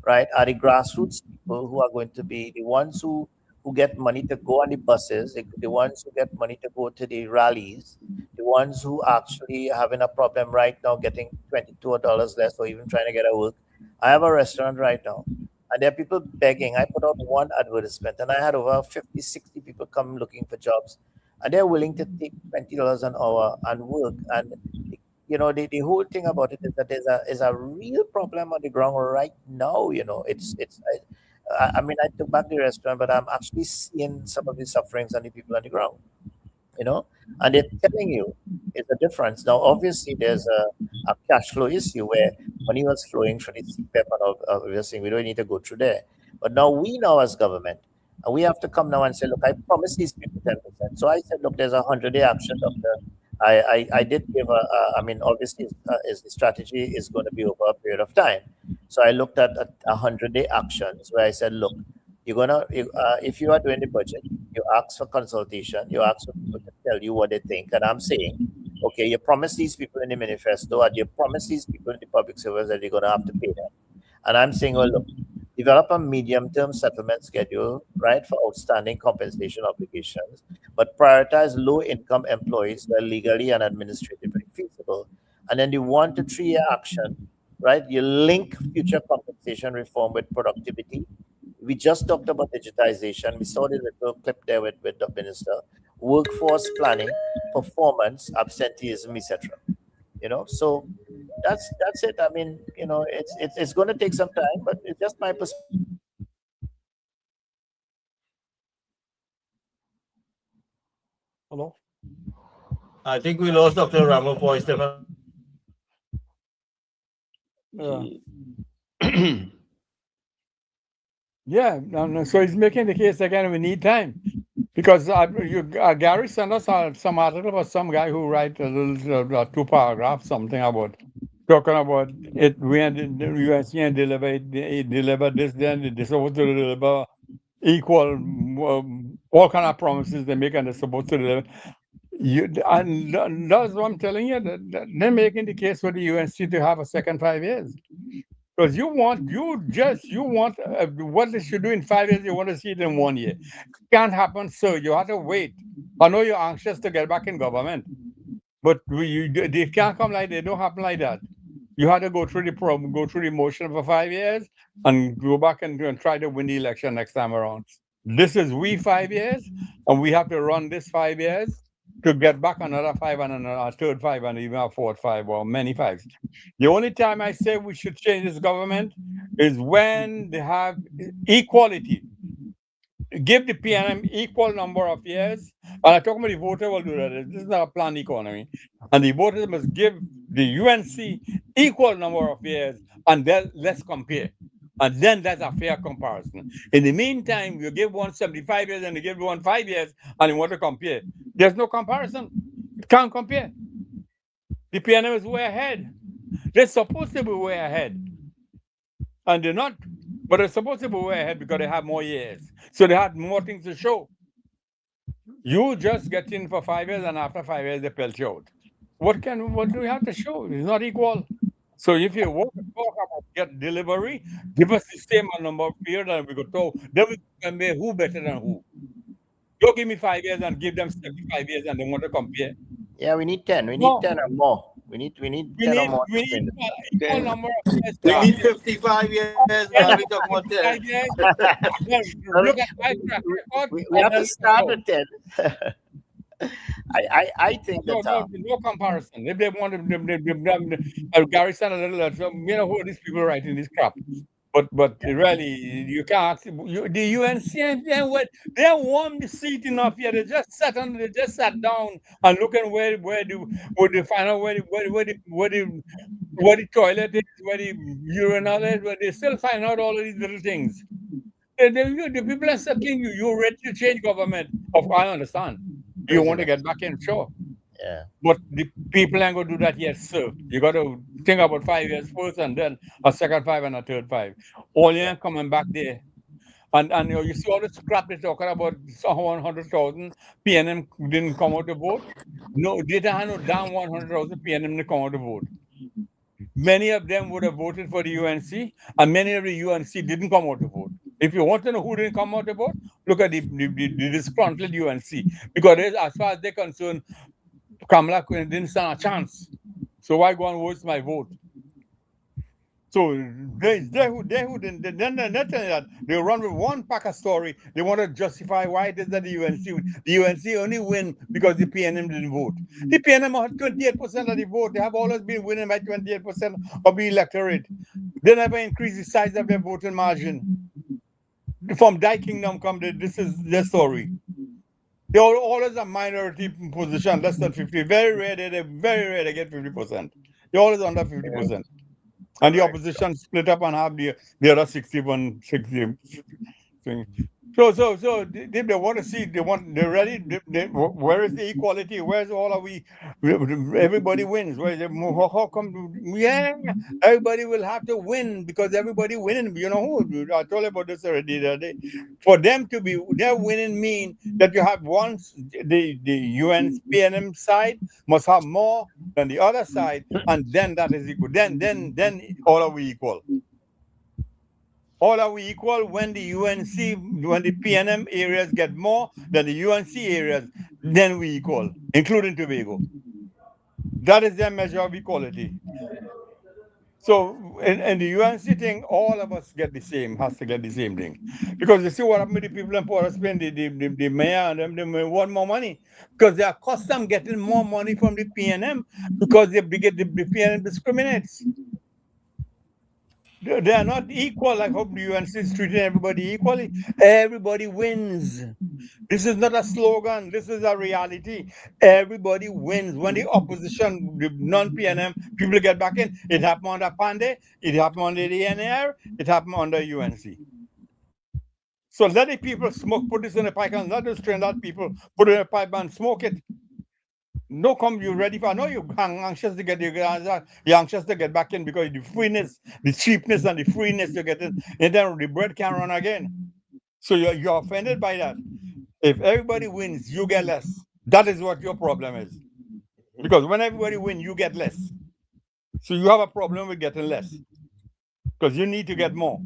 right, are the grassroots people who are going to be the ones who get money to go on the buses, the ones who get money to go to the rallies, the ones who actually are having a problem right now getting $22 less or even trying to get a work. I have a restaurant right now, and there are people begging. I put out one advertisement, and I had over 50, 60 people come looking for jobs, and they're willing to take $20 an hour and work. And the whole thing about it is that there's a real problem on the ground right now. I mean, I took back the restaurant, but I'm actually seeing some of the sufferings on the people on the ground, and they're telling you it's a difference. Now, obviously, there's a cash flow issue where money was flowing from the CPEP and obviously we don't need to go through there. But now as government, and we have to come now and say, look, I promised these people 10%. So I said, look, there's a 100-day action, doctor. I did give I mean, obviously, the strategy is going to be over a period of time. So I looked at 100-day actions where I said, look, if you are doing the budget, you ask for consultation, you ask for people to tell you what they think. And I'm saying, okay, you promise these people in the manifesto, and you promise these people in the public service that you're going to have to pay them. And I'm saying, well, look, develop a medium-term settlement schedule, right, for outstanding compensation obligations, but prioritize low-income employees where legally and administratively feasible. And then the 1 to 3 year action, right, you link future compensation reform with productivity. We just talked about digitization. We saw the little clip there with the minister. Workforce planning, performance, absenteeism, etc. So that's it. I mean, it's going to take some time, but it's just my perspective. Hello? I think we lost Dr. Ramos' voice. Yeah, no, so he's making the case again. We need time because Gary sent us some article about some guy who write a little 2 paragraphs something about talking about it when the UNC deliver this, then they're supposed to deliver equal all kind of promises they make, and they're supposed to deliver. And that's what I'm telling you. That they're making the case for the UNC to have a second 5 years. Because you want what they should do in 5 years, you want to see it in 1 year. Can't happen, so you have to wait. I know you're anxious to get back in government, but they can't come like they don't happen like that. You had to go through the motion for 5 years and go back and try to win the election next time around. This is 5 years, and we have to run this 5 years to get back another 5 and another third 5 and even a fourth 5 or many 5s. The only time I say we should change this government is when they have equality. Give the PNM equal number of years. And I talk about the voter will do that. This is not a planned economy. And the voters must give the UNC equal number of years, and then let's compare. And then that's a fair comparison. In the meantime, you give one 75 years and you give one 5 years, and you want to compare. There's no comparison. You can't compare. The PNM is way ahead. They're supposed to be way ahead. And they're not, but they're supposed to be way ahead because they have more years. So they have more things to show. You just get in for 5 years, and after 5 years, they pelt you out. What do we have to show? It's not equal. So if you want to talk about get delivery, give us the same number of years and we could talk. Then we can compare who better than who. Don't give me 5 years and give them 75 years and they want to compare. Yeah, we need 10. We need 10 or more. We need 10 or more. We need equal number of years. We need 55 years, man. We talk about 10. Look at my track record. We have to start at 10. I think that no comparison. If they want to garrison a little, you know who are these people writing this crap. But really, you can't. The UNC they warm the seat enough here. They just sat down and looking where they find out where the toilet is, where the urinal is, where they still find out all of these little things. The people are settling you. You're ready to change government. I understand. You want to get back in, sure. Yeah. But the people ain't going to do that yet, sir. You got to think about 5 years first and then a second 5 and a third 5. All you ain't coming back there. And you see all this crap they're talking about 100,000 PNM didn't come out to vote. No, data had no down 100,000 PNM didn't come out to vote. Many of them would have voted for the UNC, and many of the UNC didn't come out to vote. If you want to know who didn't come out to vote, look at the disgruntled UNC. Because as far as they're concerned, Kamala didn't stand a chance. So why go and waste my vote? So they run with one pack of story. They want to justify why it is that the UNC only win because the PNM didn't vote. The PNM had 28% of the vote. They have always been winning by 28% of the electorate. They never increase the size of their voting margin. From Dai Kingdom this is their story. They are always a minority position, less than 50. Very rare they get 50%. They're always under 50%. And the opposition split up and have the other 61, 60 thing. So if they want to see, they're ready. Where is the equality? Where's all of we? Everybody wins. How come? Yeah, everybody will have to win because everybody winning. You know who? I told you about this already the other day. For them to be, their winning mean that you have the UN PNM side must have more than the other side, and then that is equal. Then all are we equal. All are we equal when the PNM areas get more than the UNC areas, then we equal, including Tobago. That is their measure of equality. So, in the UNC thing, all of us get the same, has to get the same thing. Because you see what happened with the people in Port of Spain, the mayor and them, they want more money. Because they are accustomed getting more money from the PNM because the PNM discriminates. They are not equal like how the UNC is treating everybody equally. Everybody wins. This is not a slogan. This is a reality. Everybody wins. When the opposition, the non-PNM people get back in, it happened under Pandey, it happened under the NAR, it happened under UNC. So let the people smoke, put this in the pipe, and let the Trinidad people put it in a pipe and smoke it. No, come, you ready for? I know you're anxious to get you're anxious to get back in because the freeness, the cheapness, and the freeness you're getting, and then the bread can run again. So you're offended by that. If everybody wins, you get less. That is what your problem is. Because when everybody wins, you get less. So you have a problem with getting less. Because you need to get more.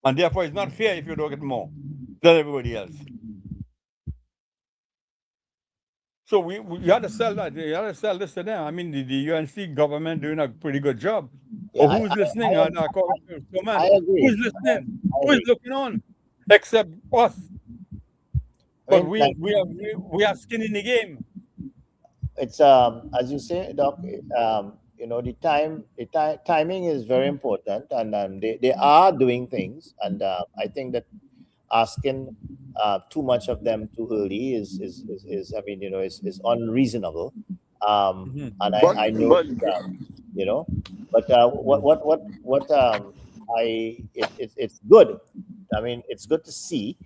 And therefore, it's not fair if you don't get more than everybody else. So we had to sell that. You had to sell this to them. I mean, the UNC government doing a pretty good job. Yeah, who's listening? I agree. Who's listening? Who is looking on? Except us. But we are skin in the game. It's as you say, Doc. You know, the timing is very important, and they are doing things, and I think that asking too much of them too early is I mean, you know, is unreasonable. And I know that, you know, but it's good. I mean, it's good to see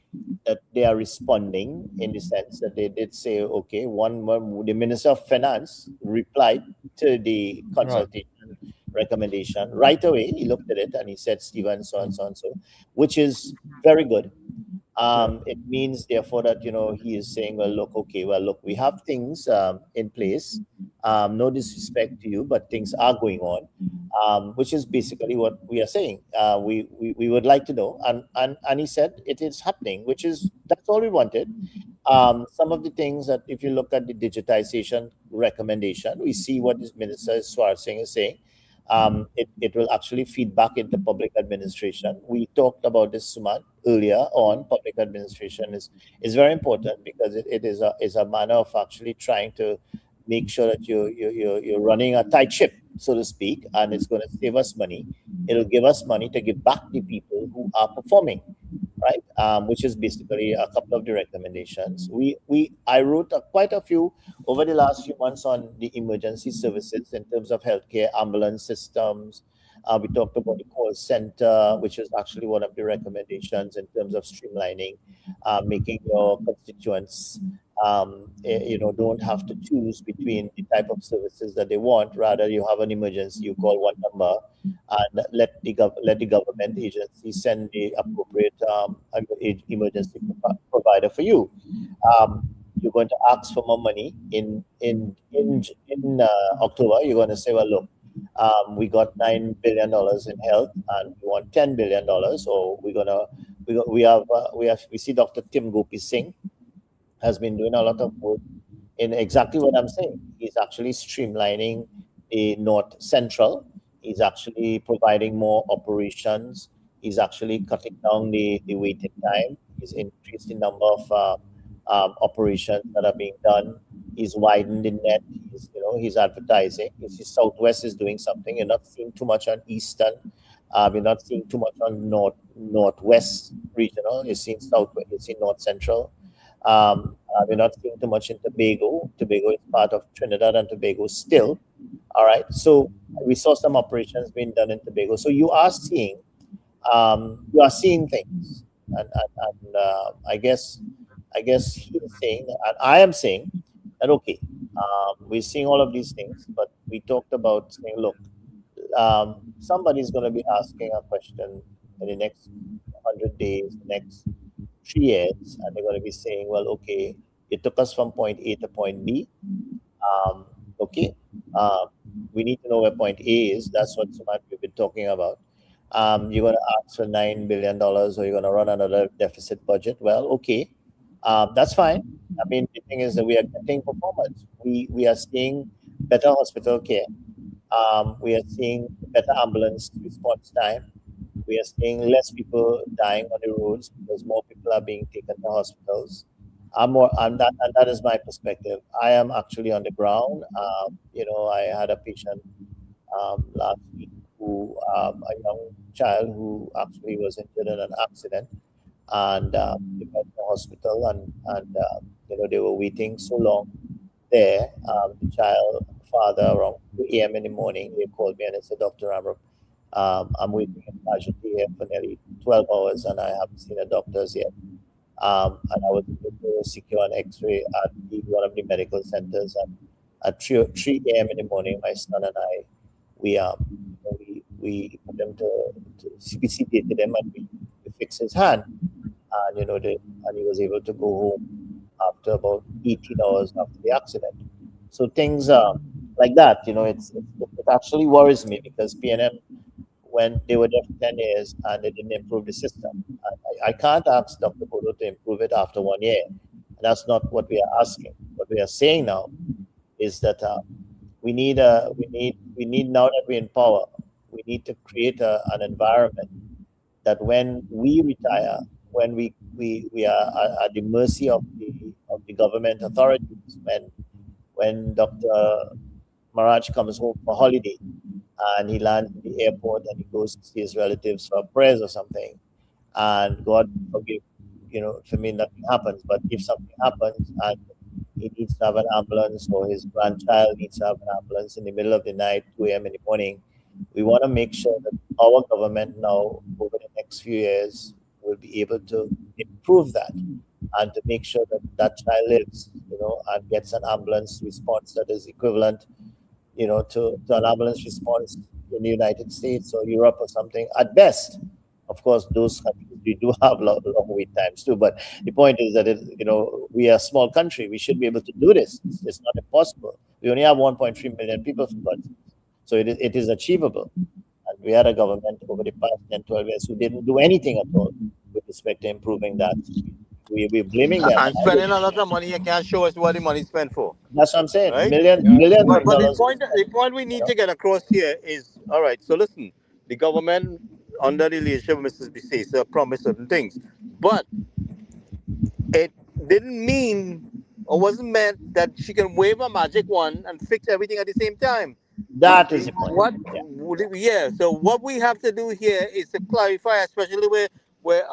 that they are responding in the sense that they did say, okay, the Minister of Finance replied to the consultation recommendation right away. He looked at it and he said, Stephen, so and so and so, which is very good. It means, therefore, that, you know, he is saying, well, look, we have things in place. No disrespect to you, but things are going on, which is basically what we are saying. We would like to know, and he said it is happening, that's all we wanted. Some of the things that, if you look at the digitization recommendation, we see what this Minister Swarsingh is saying. It will actually feed back into public administration. We talked about this, Suman, earlier on. Public administration is very important because it is a manner of actually trying to make sure that you're running a tight ship, so to speak, and it's going to save us money. It'll give us money to give back to people who are performing, right? Which is basically a couple of the recommendations. I wrote quite a few over the last few months on the emergency services in terms of healthcare, ambulance systems. We talked about the call center, which is actually one of the recommendations in terms of streamlining, making your constituents, you know, don't have to choose between the type of services that they want. Rather, you have an emergency, you call one number, and let the government agency send the appropriate emergency provider for you. You're going to ask for more money in October. You're going to say, well, look, we got $9 billion in health, and we want $10 billion. So we see Dr. Tim Gopi Singh has been doing a lot of work in exactly what I'm saying. He's actually streamlining the North Central. He's actually providing more operations. He's actually cutting down the waiting time. He's increased the number of operations that are being done. He's widened the net. He's advertising. You see, Southwest is doing something. You're not seeing too much on Eastern. You're not seeing too much on Northwest regional. You're seeing Southwest. You're seeing North Central. We're not seeing too much in Tobago. Tobago is part of Trinidad and Tobago still. All right. So we saw some operations being done in Tobago. So you are seeing things, and I guess he is saying, and I am saying that okay, we're seeing all of these things, but we talked about saying, look, somebody's going to be asking a question in the next 100 days, the next 3 years, and they're going to be saying, well, okay, it took us from point A to point B. We need to know where point A is. That's what we've been talking about. You're going to ask for $9 billion, or you're going to run another deficit budget. Well, okay, that's fine. I mean, the thing is that we are getting performance. We are seeing better hospital care. We are seeing better ambulance response time. We are seeing less people dying on the roads because more people are being taken to hospitals. And that is my perspective. I am actually on the ground. I had a patient last week who a young child who actually was injured in an accident, and they went to the hospital, and they were waiting so long there. The child father, around 2 a.m. in the morning, they called me and they said, Dr. Amram, I'm waiting in casualty here for nearly 12 hours and I haven't seen the doctors yet. And I was able to secure an X-ray at one of the medical centers. And at 3 a.m. in the morning, my son and I, we put him to sedated him, and we fixed his hand. And and he was able to go home after about 18 hours after the accident. So things like that, it actually worries me, because PNM, when they were there for 10 years and they didn't improve the system, I can't ask Dr. Bodo to improve it after 1 year. And that's not what we are asking. What we are saying now is that we need now that we're in power, we need to create an environment that when we retire, when we are at the mercy of the government authorities, when Dr. Maharaj comes home for holiday and he lands in the airport and he goes to see his relatives for prayers or something, and God forgive, for me nothing happens, but if something happens and he needs to have an ambulance, or his grandchild needs to have an ambulance in the middle of the night, 2 a.m. in the morning, we want to make sure that our government now, over the next few years, will be able to improve that and to make sure that that child lives, and gets an ambulance response that is equivalent, to an ambulance response in the United States or Europe or something at best. Of course, those countries, we do have long wait times too. But the point is that we are a small country. We should be able to do this. It's not impossible. We only have 1.3 million people, so it is achievable. And we had a government over the past 10, 12 years who didn't do anything at all with respect to improving that. We're blaming them. And spending a lot of money, you can't show us what the money spent for. That's what I'm saying. Right? Millions But of dollars. the point we need to get across here is, all right, so listen, the government, under the leadership of Mrs. Bisesa, promised certain things. But it didn't mean, or wasn't meant, that she can wave a magic wand and fix everything at the same time. That is the point. So what we have to do here is to clarify, especially where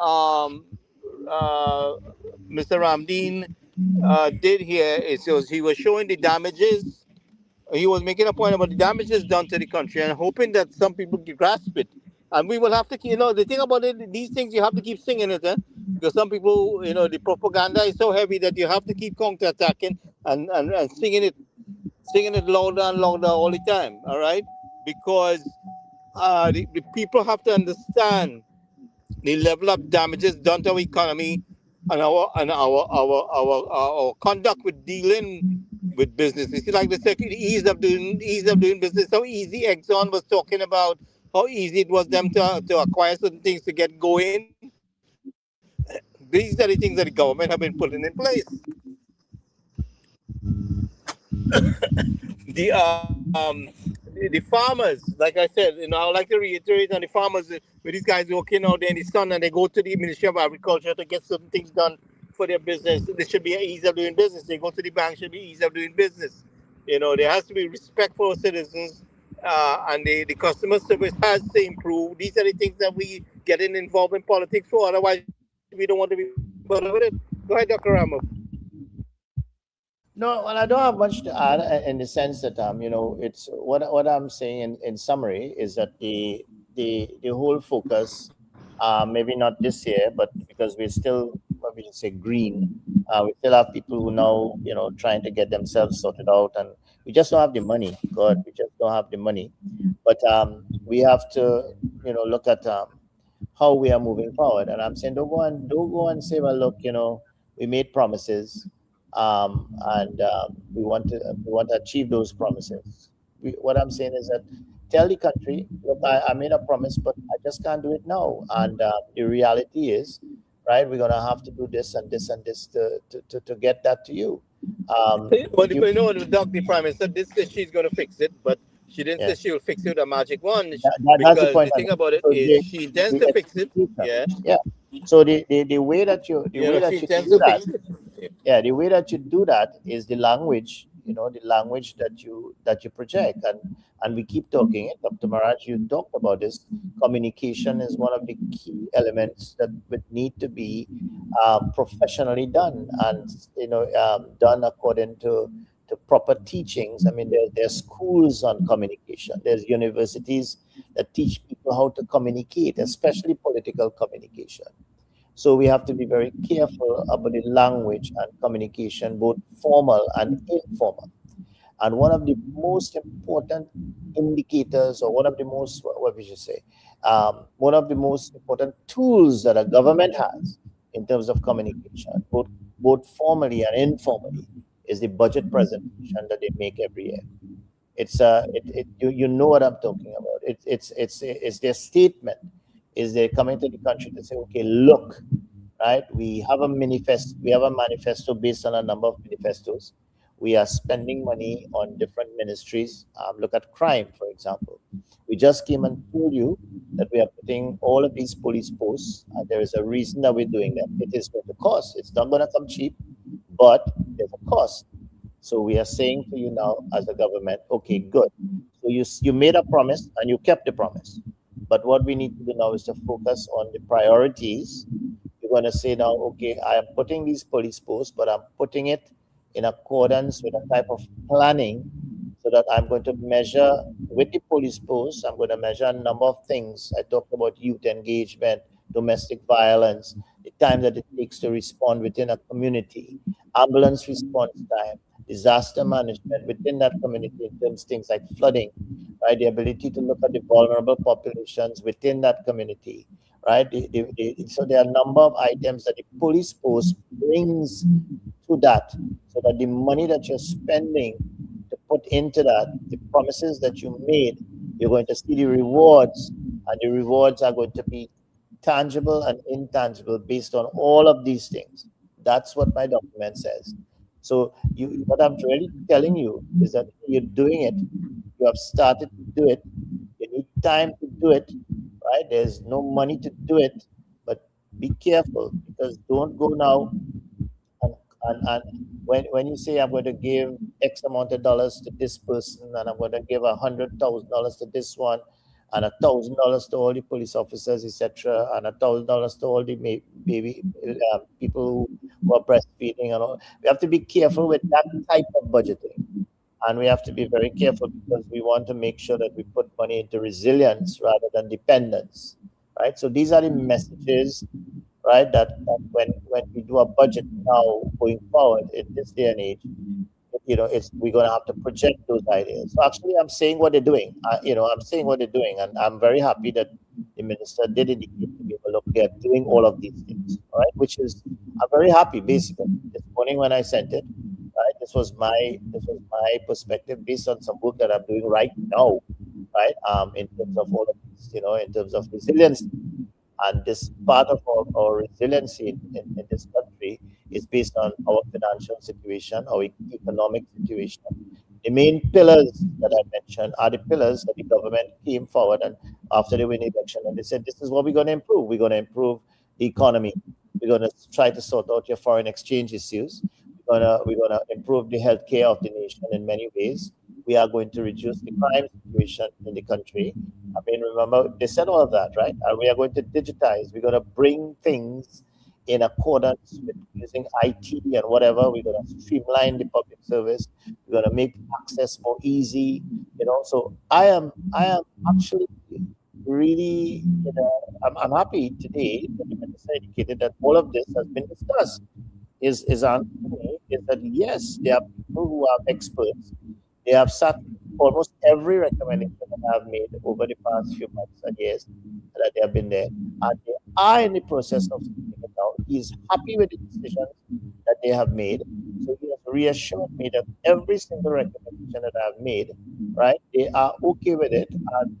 Mr. Ramdeen did here, is he was showing the damages. He was making a point about the damages done to the country and hoping that some people can grasp it. And we will have to, the thing about it, these things you have to keep singing it, because some people, the propaganda is so heavy that you have to keep counterattacking and singing it louder and louder all the time. All right, because the people have to understand the level of damages done to our economy and our conduct with dealing with business. It's like the second ease of doing business. How easy Exxon was talking about, how easy it was them to acquire certain things to get going. These are the things that the government have been putting in place. The farmers, like I said, I would like to reiterate on the farmers, with these guys working out there in the sun and they go to the Ministry of Agriculture to get certain things done for their business. This should be an ease of doing business. They go to the bank, should be ease of doing business. There has to be respect for citizens, and the customer service has to improve. These are the things that we getting involved in politics for. Otherwise, we don't want to be bothered with it. Go ahead, Dr. Ramo. No, well, I don't have much to add in the sense that it's what I'm saying in summary is that the whole focus, maybe not this year, but because we're still, what we should say, green, we still have people who now trying to get themselves sorted out, and we just don't have the money. God, we just don't have the money. But we have to look at how we are moving forward. And I'm saying don't go and say, well, look, we made promises. And we want to achieve those promises. What I'm saying is that tell the country, look, I made a promise, but I just can't do it now. And the reality is, right, we're gonna have to do this and this and this to get that to you. But the Dr. Prime Minister did say she's gonna fix it, but she didn't say she'll fix it with a magic wand. Because the thing about it is she intends to fix it. Yeah. So the way that you do that, the way that you do that is the language the language that you project. And we keep talking it. Dr. Maharaj, you talked about this. Communication is one of the key elements that would need to be professionally done, and done according to proper teachings. I mean, there's schools on communication. There's universities that teach people how to communicate, especially political communication. So we have to be very careful about the language and communication, both formal and informal. And one of the most important indicators, or one of the most, what we should say, one of the most important tools that a government has in terms of communication, both formally and informally, is the budget presentation that they make every year. It's you know what I'm talking about. It's their statement. Is they're coming to the country to say, okay, look, right? We have a manifesto based on a number of manifestos. We are spending money on different ministries. Look at crime, for example. We just came and told you that we are putting all of these police posts, and there is a reason that we're doing that. It is going to cost. It's not going to come cheap, but there's a cost. So we are saying to you now as a government, okay, good. So you made a promise and you kept the promise. But what we need to do now is to focus on the priorities. You're going to say now, okay, I am putting these police posts, but I'm putting it in accordance with a type of planning, so that I'm going to measure with the police posts, I'm going to measure a number of things. I talked about youth engagement, domestic violence, the time that it takes to respond within a community, ambulance response time, disaster management within that community in terms of things like flooding, right? The ability to look at the vulnerable populations within that community, right? So there are a number of items that the police post brings to that, so that the money that you're spending to put into that, the promises that you made, you're going to see the rewards, and the rewards are going to be tangible and intangible based on all of these things. That's what my document says. So what I'm really telling you is that you're doing it. You have started to do it. You need time to do it, right? There's no money to do it, but be careful, because don't go now and when you say I'm going to give X amount of dollars to this person, and I'm going to give $100,000 to this one, and $1,000 to all the police officers, etc., and $1,000 to all the baby people who are breastfeeding and all. We have to be careful with that type of budgeting, and we have to be very careful, because we want to make sure that we put money into resilience rather than dependence, right? So these are the messages, right? That when we do a budget now going forward in this day and age, we're going to have to project those ideas. So actually, I'm saying what they're doing. I'm saying what they're doing, and I'm very happy that the minister did indicate to me, look, they're doing all of these things, right? Which is, I'm very happy. Basically, this morning when I sent it, right, this was my perspective based on some work that I'm doing right now, right? In terms of all of this, in terms of resilience. And this part of our resiliency in this country is based on our financial situation, our economic situation. The main pillars that I mentioned are the pillars that the government came forward and after they win the election, and they said, this is what we're going to improve. We're going to improve the economy. We're going to try to sort out your foreign exchange issues. We're going to improve the healthcare of the nation in many ways. We are going to reduce the crime situation in the country. I mean, remember, they said all of that, right? And we are going to digitize. We're going to bring things in accordance with using IT and whatever. We're going to streamline the public service. We're going to make access more easy, So I am actually really, I'm happy today that the minister indicated that all of this has been discussed. His answer to me is that yes, there are people who are experts. They have sat almost every recommendation that I have made over the past few months and years that they have been there, and they are in the process of taking it out. He's happy with the decisions that they have made. So he has reassured me that every single recommendation that I have made, right, they are okay with it, and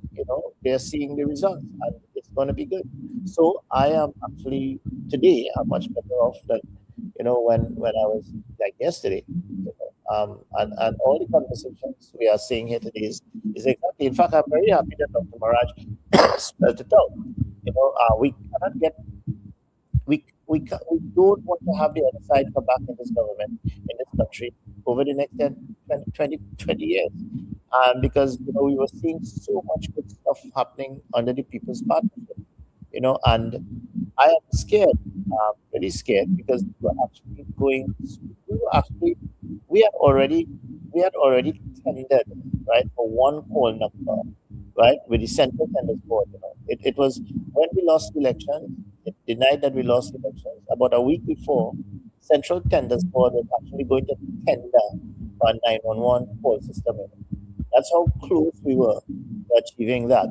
they're seeing the results, and it's going to be good. So I am actually today I'm much better off than when I was like yesterday. And all the conversations we are seeing here today is exactly. In fact, I'm very happy that Dr. Maharaj spelled it out. We cannot get. We don't want to have the other side come back in this government, in this country, over the next 10, 20 years. Because we were seeing so much good stuff happening under the People's Partnership, and I am scared, pretty scared, because we were actually, we had already, tendered, right, for one call number, right, with the Central Tenders Board. It was when we lost the election, the night that we lost the elections, about a week before, Central Tenders Board was actually going to tender for a 911 call system. That's how close we were to achieving that.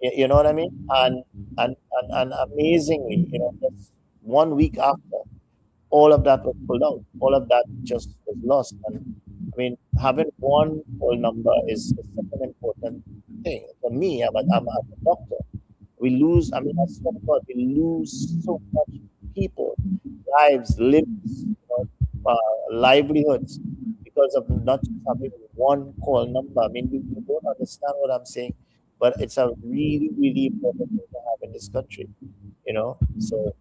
You know what I mean? And amazingly, just 1 week after, all of that was pulled out. All of that just was lost. And I mean, having one call number is such an important thing. For me, I'm a doctor. We lose, I mean, I swear to God, we lose so much people, lives, limbs, livelihoods, because of not just having one call number. I mean, you don't understand what I'm saying, but it's a really, really important thing to have in this country, So,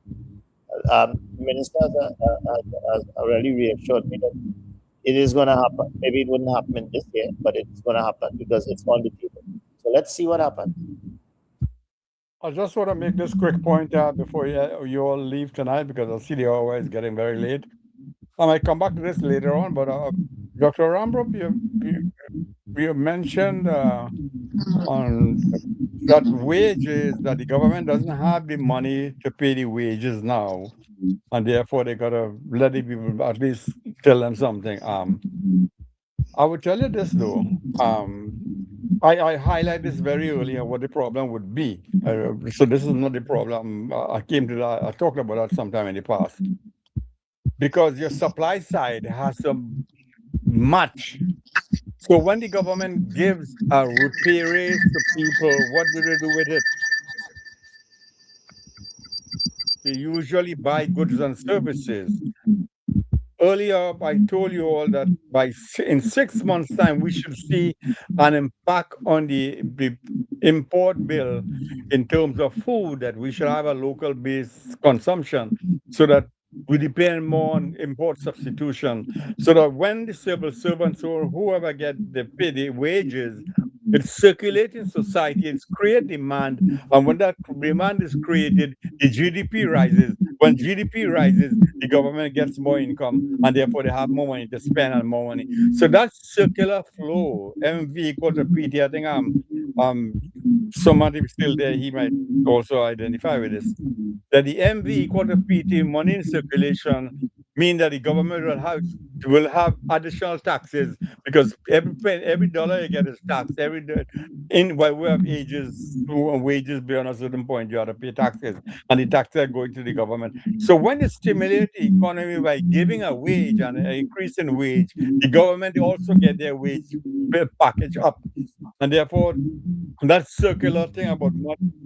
Minister has really reassured me that it is going to happen. Maybe it wouldn't happen this year, but it's going to happen because it's on the table. So let's see what happens. I just want to make this quick point before you all leave tonight, because I see the hour is getting very late. I might come back to this later on, but Dr. Ramrup, you mentioned on that wages, that the government doesn't have the money to pay the wages now, and therefore they gotta let the people at least tell them something. I would tell you this though. I highlight this very early on what the problem would be. So this is not the problem. I came to that. I talked about that sometime in the past. Because your supply side has to match. So when the government gives a pay raise to people, what do they do with it? They usually buy goods and services. Earlier, I told you all that in 6 months' time, we should see an impact on the import bill in terms of food, that we should have a local-based consumption, so that we depend more on import substitution, so that when the civil servants or whoever get the wages, it's circulating society, it's create demand, and when that demand is created, the GDP rises. When GDP rises, the government gets more income, and therefore they have more money to spend and more money. So that circular flow, MV equals to PT. I think somebody still there, he might also identify with this. That the MV equal to PT, money in circulation, mean that the government will have additional taxes, because every dollar you get is taxed. While we have wages beyond a certain point, you have to pay taxes, and the taxes are going to the government. So when you stimulate the economy by giving a wage and an increase in wage, the government also get their wage package up, and therefore that circular thing about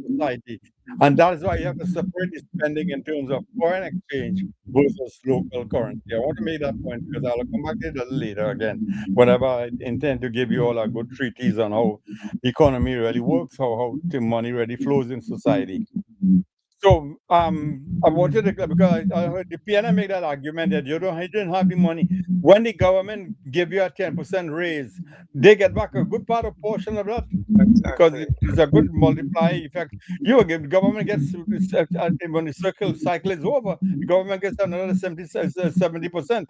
society. And that is why you have to separate the spending in terms of foreign exchange versus local currency. I want to make that point, because I'll come back to it later again, whenever I intend to give you all a good treatise on how the economy really works, how the money really flows in society. So I wanted to, because I heard the PNM make that argument that you didn't have the money. When the government give you a 10% raise, they get back a good part of portion of that, because it's a good multiplier effect. The government gets, when the cycle is over, the government gets another 70%.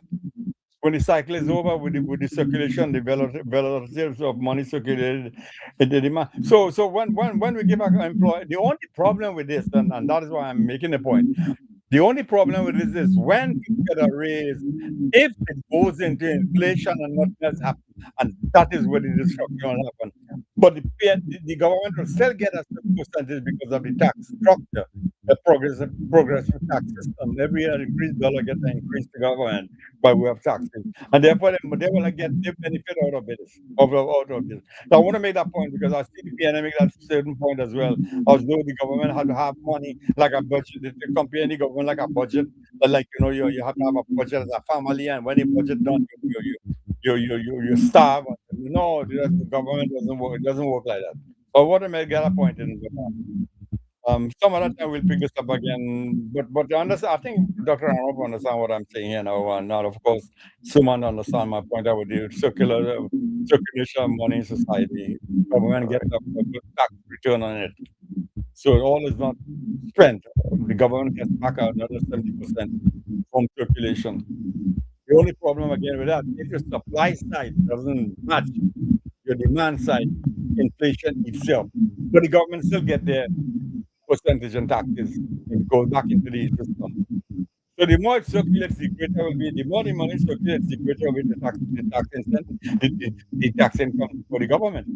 When the cycle is over, with the circulation, the relatives of money circulated in the demand. So when we give our employee, the only problem with this, and that is why I'm making the point, the only problem with this is when you get a raise, if it goes into inflation and nothing else happens, and that is where the destruction will happen. But the government will still get a certain percentage because of the tax structure, the progressive tax system. Every year, increased dollar gets an increase to government by way of taxes, and therefore they will get the benefit out of it. So I want to make that point, because I see the PNM make that certain point as well. As though the government had to have money like a budget, to compare the government like a budget, but like you have to have a budget as a family, and when the budget done, you starve. No, the government doesn't work. It doesn't work like that. But I want to make that a point in Some other time we'll pick this up again. But understand, I think Dr. Arnold understand what I'm saying here now. And not, of course, someone understand my point about the circulation of money in society. Government gets a tax return on it. So all is not spent. The government gets back out another 70% from circulation. The only problem again with that, if your supply side doesn't match your demand side, inflation itself. But the government still get their percentage and taxes. It goes back into the system. So the more it circulates, the greater will be. The more the money circulates, the greater will be the tax incentive, the tax income for the government.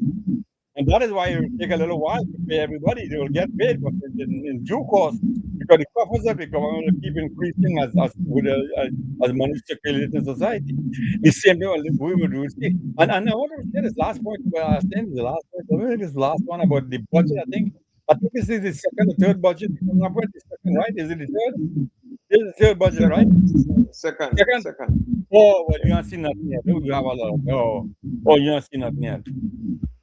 And that is why it will take a little while to pay everybody. They will get paid, but in due course, because the coffers of the government will keep increasing as money circulates in society. The same thing we will do. And I want to say this last point. I think the last point. Maybe this last one about the budget. I think this is the second or third budget. The second, right? Is it the third? This is the third budget, right? Second. Oh, well, you haven't seen nothing yet. You have a lot. Oh, you haven't seen nothing yet.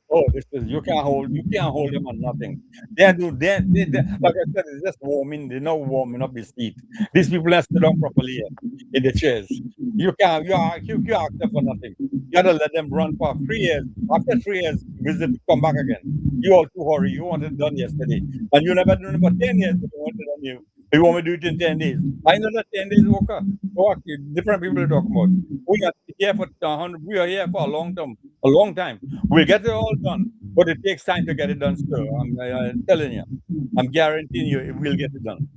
Oh, this is you can't hold them on nothing. They like I said, it's just warming. They're not warming up the seat. These people have stood down properly in the chairs. You ask them for nothing. You gotta let them run for 3 years. After 3 years, visit, come back again. You all too hurry. You want it done yesterday, and you never done it for 10 years. But you want it done you want me to do it in 10 days. I know that 10 days worker. Different people to talk about. We are here for we are here for a long time. We'll get it all done, but it takes time to get it done. Sir, I'm telling you, I'm guaranteeing you, it will get it done.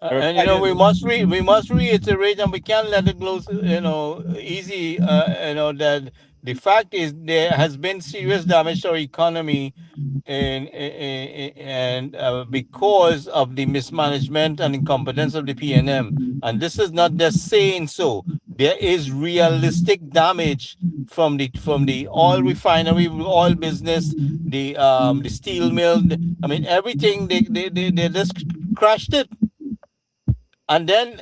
And we must reiterate, and we can't let it go, easy. That the fact is there has been serious damage to our economy, and because of the mismanagement and incompetence of the PNM. And this is not just saying so. There is realistic damage from the oil refinery, oil business, the steel mill. I mean, everything. They just crashed it. And then,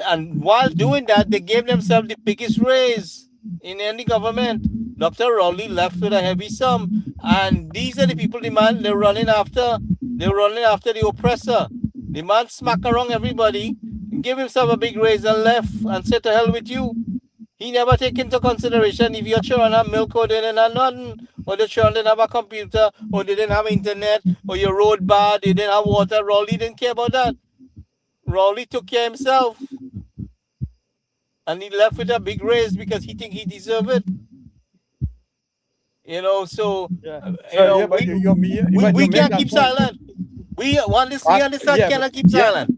and while doing that, they gave themselves the biggest raise in any government. Dr. Rowley left with a heavy sum, and these are the people they're running after. They're running after the oppressor. The man smack around everybody, give himself a big raise and left, and said to hell with you. He never take into consideration if your children have milk or they didn't have nothing, or the children didn't have a computer, or they didn't have internet, or your road bad, they didn't have water. Rowley didn't care about that. Rowley took care of himself, and he left with a big raise because he think he deserved it. We can't keep silent. We understand cannot keep silent.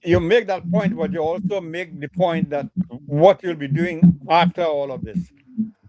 You make that point, but you also make the point that what you'll be doing after all of this.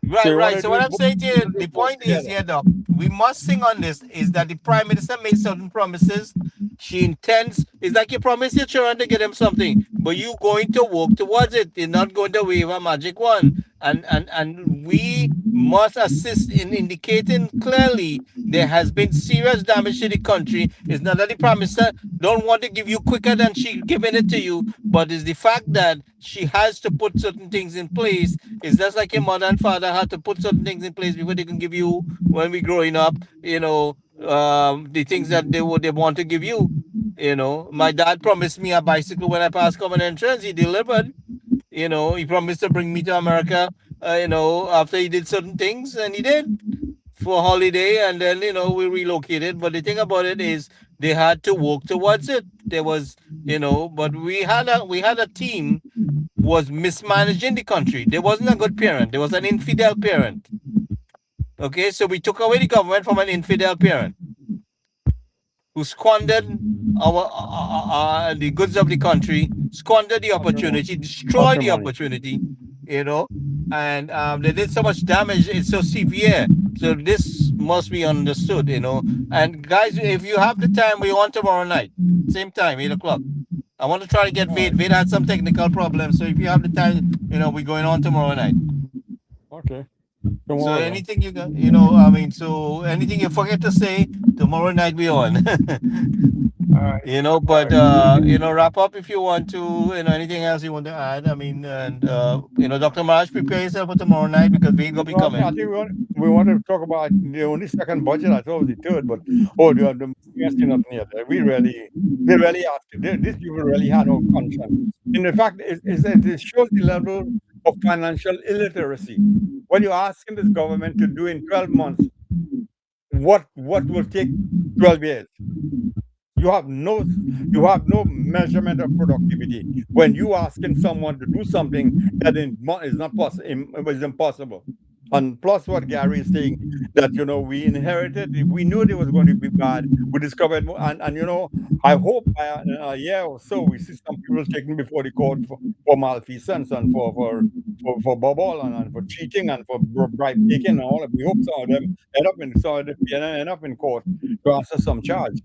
Right. So what I'm saying to you, the point is here, Doc, we must sing on this, is that the Prime Minister made certain promises. She intends, it's like you promise your children to get them something, but you going to work towards it. You're not going to wave a magic wand. And we must assist in indicating clearly there has been serious damage to the country. It's not that the Prime Minister don't want to give you quicker than she giving it to you, but it's the fact that she has to put certain things in place. It's just like your mother and father had to put certain things in place before they can give you, when we growing up, the things that they want to give you. My dad promised me a bicycle when I passed common entrance. He delivered. He promised to bring me to America, after he did certain things, and he did for a holiday, and then, we relocated. But the thing about it is they had to work towards it. There was, but we had a team was mismanaging the country. There wasn't a good parent. There was an infidel parent. Okay, so we took away the government from an infidel parent who squandered the goods of the country, squandered the opportunity, destroyed the opportunity, and they did so much damage. It's so severe. So this must be understood, And guys, if you have the time, we're on tomorrow night, same time, 8 o'clock. I want to try to get Vade. Vade had some technical problems, so if you have the time, we're going on tomorrow night. Okay. So Tomorrow. anything you got, you know, I mean, so anything you forget to say, tomorrow night we on. You know, but you know, wrap up if you want to, you know, anything else you want to add. I mean, and you know, Dr. Maraj, prepare yourself for tomorrow night because we ain't gonna be No, I think coming. we want to talk about the only second budget. I thought it was the third, but we are still not yet. We really have to. These people really had no conscience. And in fact, it shows the level of financial illiteracy. When you're asking this government to do in 12 months, what will take 12 years? You have no measurement of productivity when you asking someone to do something that is not possible, is impossible. And plus, what Gary is saying, that you know we inherited, we knew it was going to be bad. We discovered, and you know, I hope by a year or so we see some people taken before the court for malfeasance and for bubble and for cheating and for bribe taking and all. We hope some of them end up in court to answer some charge.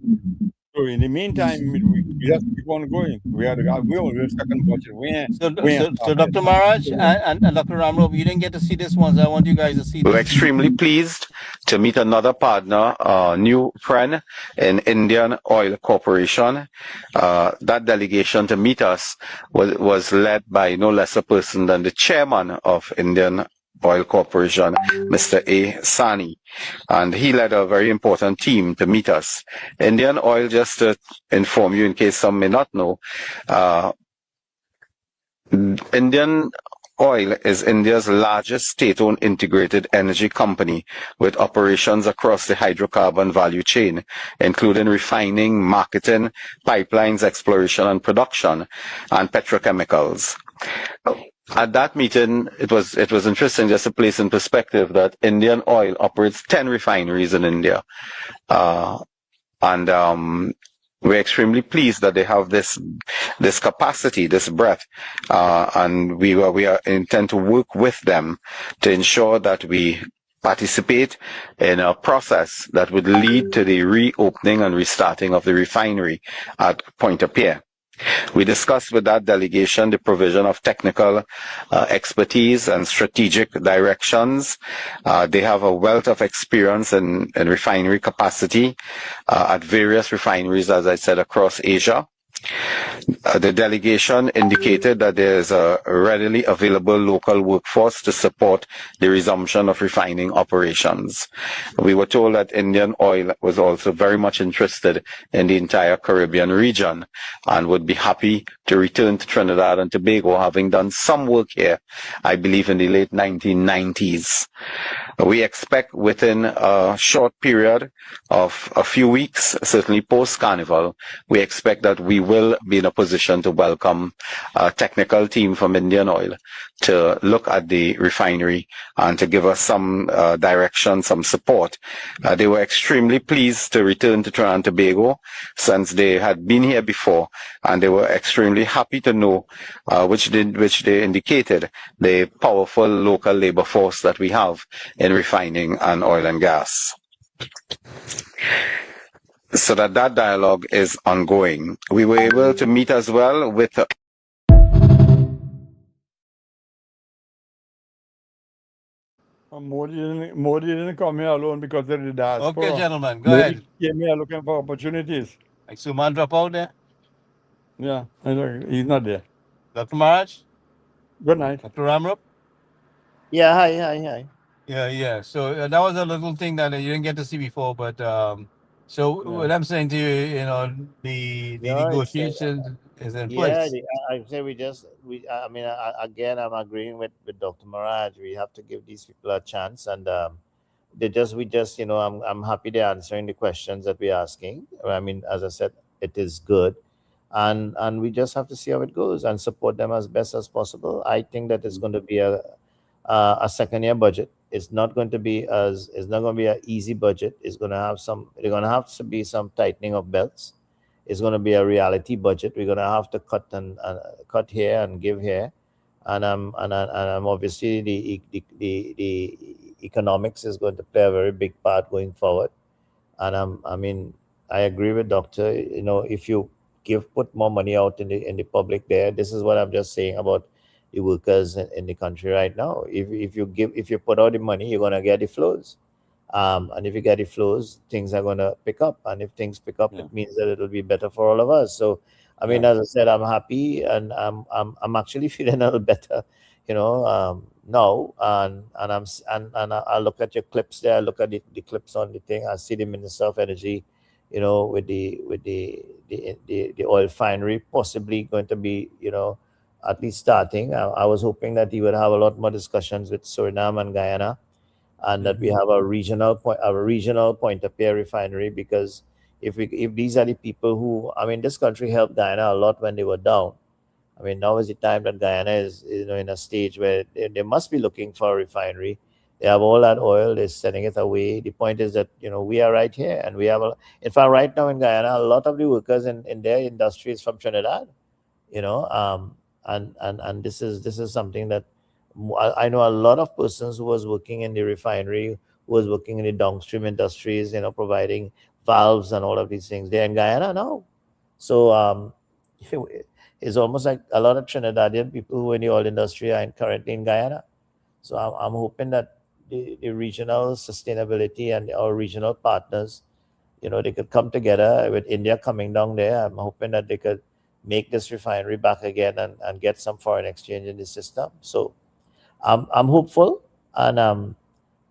So in the meantime, we just keep on going. We are the second budget. So Dr. Maraj and Dr. Ramrob, you didn't get to see this one, so I want you guys to see We're this. extremely pleased to meet another partner, new friend in Indian Oil Corporation. That delegation to meet us was led by no less a person than the chairman of Indian Oil Corporation, Mr. A. Sani. And he led a very important team to meet us. Indian Oil, just to inform you in case some may not know, Indian Oil is India's largest state-owned integrated energy company with operations across the hydrocarbon value chain, including refining, marketing, pipelines, exploration and production, and petrochemicals. At that meeting, it was interesting just to place in perspective that Indian Oil operates 10 refineries in India. We're extremely pleased that they have this capacity, this breadth, and we intend to work with them to ensure that we participate in a process that would lead to the reopening and restarting of the refinery at Pointe-à-Pierre. We discussed with that delegation the provision of technical expertise and strategic directions. They have a wealth of experience in refinery capacity at various refineries, as I said, across Asia. The delegation indicated that there is a readily available local workforce to support the resumption of refining operations. We were told that Indian Oil was also very much interested in the entire Caribbean region and would be happy to return to Trinidad and Tobago, having done some work here, I believe, in the late 1990s. We expect within a short period of a few weeks, certainly post-Carnival, we expect that we will be in a position to welcome a technical team from Indian Oil to look at the refinery and to give us some direction, some support. They were extremely pleased to return to Trinidad and Tobago since they had been here before, and they were extremely happy to know, which they indicated, the powerful local labor force that we have in refining and oil and gas. So that dialogue is ongoing. We were able to meet as well with Modi didn't come here alone because of the diaspora. Okay, gentlemen, go ahead. He came here looking for opportunities. Like Suman drop out there? Yeah, he's not there. Dr. Maraj? Good night. Dr. Ramrup? Yeah, hi. Yeah. So that was a little thing that you didn't get to see before, but what I'm saying to you, the negotiations is in place. I say again, I'm agreeing with Dr. Maraj. We have to give these people a chance, and I'm happy they're answering the questions that we're asking. I mean, as I said, it is good, and we just have to see how it goes and support them as best as possible. I think that it's going to be a second-year budget. It's not going to be an easy budget. They're going to have to be some tightening of belts. It's going to be a reality budget. We're going to have to cut here and give here, and obviously the economics is going to play a very big part going forward. And I agree with Doctor. If you put more money out in the public there, this is what I'm just saying about the workers in the country right now. If you put out the money, you're gonna get the flows. And if you get the flows, things are gonna pick up. And if things pick up, it means that it'll be better for all of us. So I mean, as I said, I'm happy and I'm actually feeling a little better, now. And I look at your clips there. I look at the clips on the thing. I see the Minister of Energy, with the oil refinery possibly going to be, at least starting. I was hoping that he would have a lot more discussions with Suriname and Guyana, and that we have a regional point-of-care refinery, because if these are the people who, I mean, this country helped Guyana a lot when they were down. I mean, now is the time that Guyana is in a stage where they must be looking for a refinery. They have all that oil, they're sending it away. The point is that, we are right here, and we have, in fact, right now in Guyana, a lot of the workers in their industry is from Trinidad, and this is something that I know a lot of persons who was working in the refinery, who was working in the downstream industries, providing valves and all of these things. They're in Guyana now. So it's almost like a lot of Trinidadian people who are in the oil industry are currently in Guyana. So I'm hoping that the regional sustainability and our regional partners, they could come together with India coming down there. I'm hoping that they could make this refinery back again and get some foreign exchange in the system. So I'm hopeful and I'm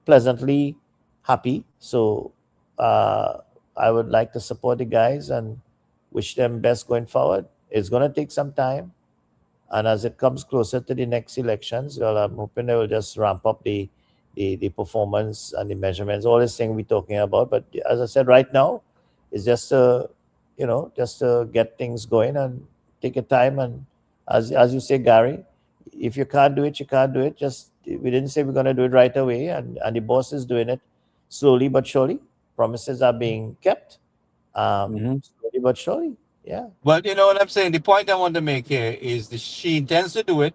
pleasantly happy. So I would like to support the guys and wish them best going forward. It's going to take some time. And as it comes closer to the next elections, well, I'm hoping they will just ramp up the performance and the measurements, all this thing we're talking about. But as I said, right now, it's just to get things going and take your time. And as you say, Gary, if you can't do it, you can't do it. We didn't say we're going to do it right away. And the boss is doing it slowly but surely. Promises are being kept slowly but surely. Yeah. But you know what I'm saying? The point I want to make here is that she intends to do it,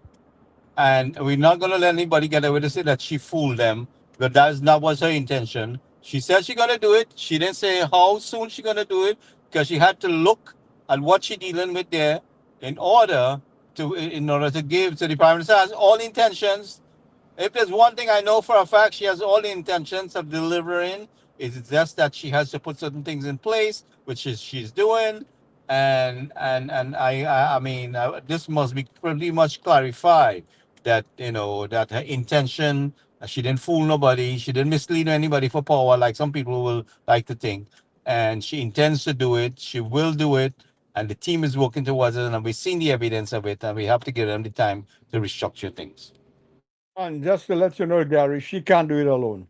and we're not going to let anybody get away to say that she fooled them, but that was her intention. She said she's going to do it. She didn't say how soon she's going to do it, because she had to look at what she's dealing with there in order to give to the Prime Minister has all intentions. If there's one thing I know for a fact, she has all the intentions of delivering. It's just that she has to put certain things in place, which she's doing. And I mean, this must be pretty much clarified that, that her intention, she didn't fool nobody. She didn't mislead anybody for power, like some people will like to think. And she intends to do it. She will do it. And the team is working towards it. And we've seen the evidence of it. And we have to give them the time to restructure things. And just to let you know, Gary, she can't do it alone.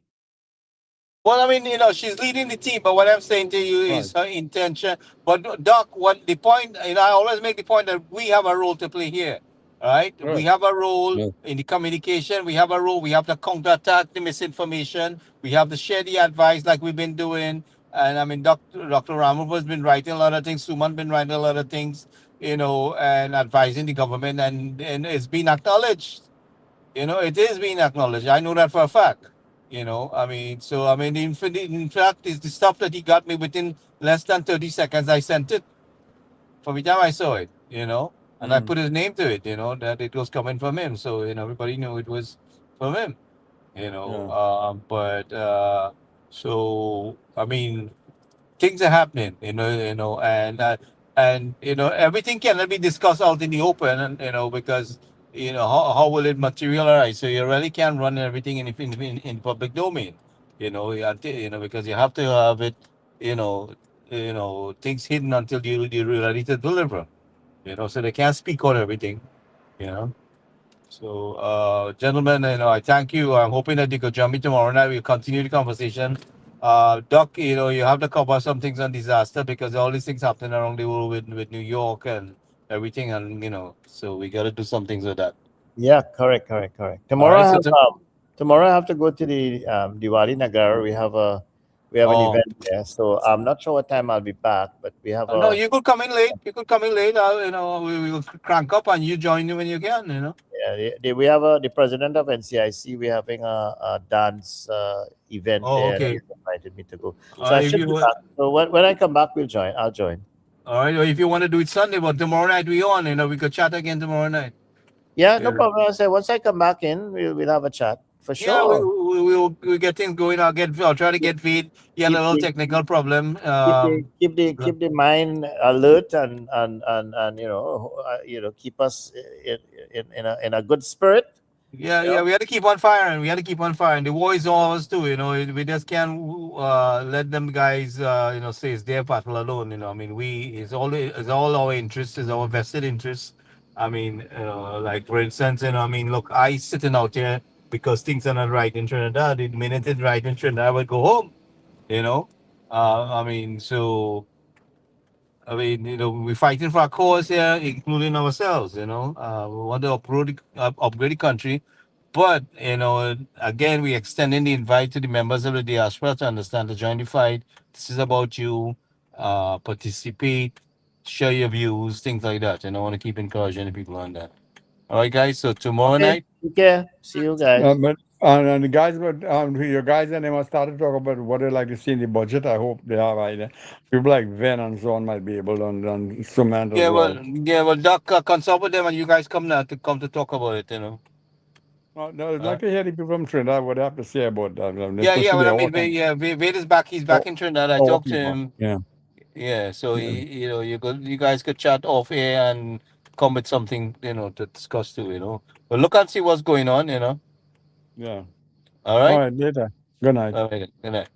Well, I mean, she's leading the team, but what I'm saying to you is her intention. But Doc, what the point, I always make the point that we have a role to play here, right? We have a role in the communication. We have a role. We have to counterattack the misinformation. We have to share the advice like we've been doing. And I mean, Dr. Ramov has been writing a lot of things. Suman been writing a lot of things, and advising the government, and it's been acknowledged. It is being acknowledged. I know that for a fact. In fact, it's the stuff that he got me within less than 30 seconds. I sent it from the time I saw it, and I put his name to it, that it was coming from him. So, everybody knew it was from him, so, I mean, things are happening, and everything cannot be discussed out in the open, and, because how will it materialize? So you really can't run everything in public domain, because you have to have it, things hidden until you're ready to deliver, so they can't speak on everything, So, gentlemen, I thank you. I'm hoping that you could join me tomorrow night. We'll continue the conversation. Doc, you have to cover some things on disaster, because all these things happening around the world with New York and everything, and so we got to do some things with that. Yeah, correct. Tomorrow, tomorrow I have to go to the Diwali Nagar. We have an event there, so I'm not sure what time I'll be back. But we have. No, you could come in late. We will crank up and you join when you can. Yeah, we have the president of NCIC. We're having a dance event there. Okay. He's invited me to go. So I should be back. So when I come back, I'll join. All right. Or if you want to do it Sunday, but tomorrow night we on. We could chat again tomorrow night. Yeah, no problem. I said once I come back in, we'll have a chat for Yeah, sure. we'll get things going. I'll try to get feed. He had a little technical problem. Keep the mind alert and keep us in a good spirit. Yeah, we had to keep on firing. The war is ours too, we just can't let them guys say it's their battle alone, I mean, it's all our interests, it's our vested interests. I mean, like for instance, I mean, look, I sitting out here because things are not right in Trinidad. The minute it's right in Trinidad, I would go home, I mean, so we're fighting for our cause here, including ourselves, we want to upgrade the country. But, again, we're extending the invite to the members of the diaspora to understand to join the fight. This is about you, participate, share your views, things like that. And I want to keep encouraging the people on that. All right, guys. So tomorrow night. Take care. See you guys. And the guys, your guys and them started to talk about what they like to see in the budget. I hope they have either. People like Ven and so on might be able to instrument as well, Doc, consult with them and you guys come to talk about it, No, I'd like to hear the people from Trinidad what they have to say about that. Wade is back. He's back in Trinidad. I talked to him. Yeah. So you guys could chat off air and come with something, to discuss too, But look and see what's going on, Yeah. All right. All right, later. Good night. All right. Good night.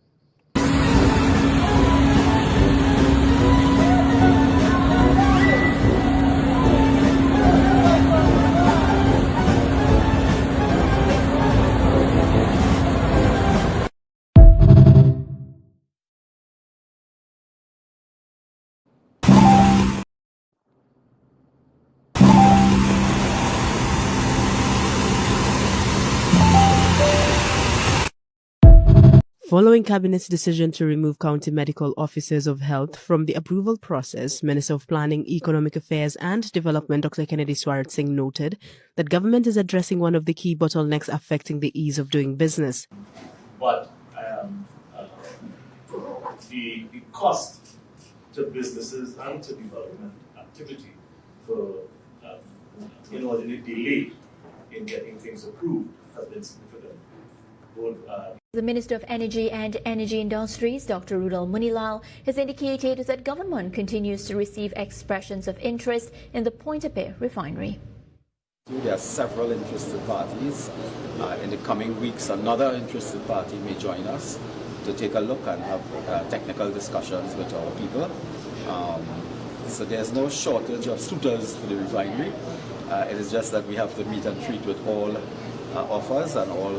Following Cabinet's decision to remove county medical officers of health from the approval process, Minister of Planning, Economic Affairs and Development Dr. Kennedy Swarat Singh noted that government is addressing one of the key bottlenecks affecting the ease of doing business. But the cost to businesses and to development activity for inordinate delay in getting things approved has been significant. The Minister of Energy and Energy Industries, Dr. Rudal Munilal, has indicated that government continues to receive expressions of interest in the Pointe-à-Pitre refinery. There are several interested parties. In the coming weeks, another interested party may join us to take a look and have technical discussions with our people. So there's no shortage of suitors for the refinery. It is just that we have to meet and treat with all offers and all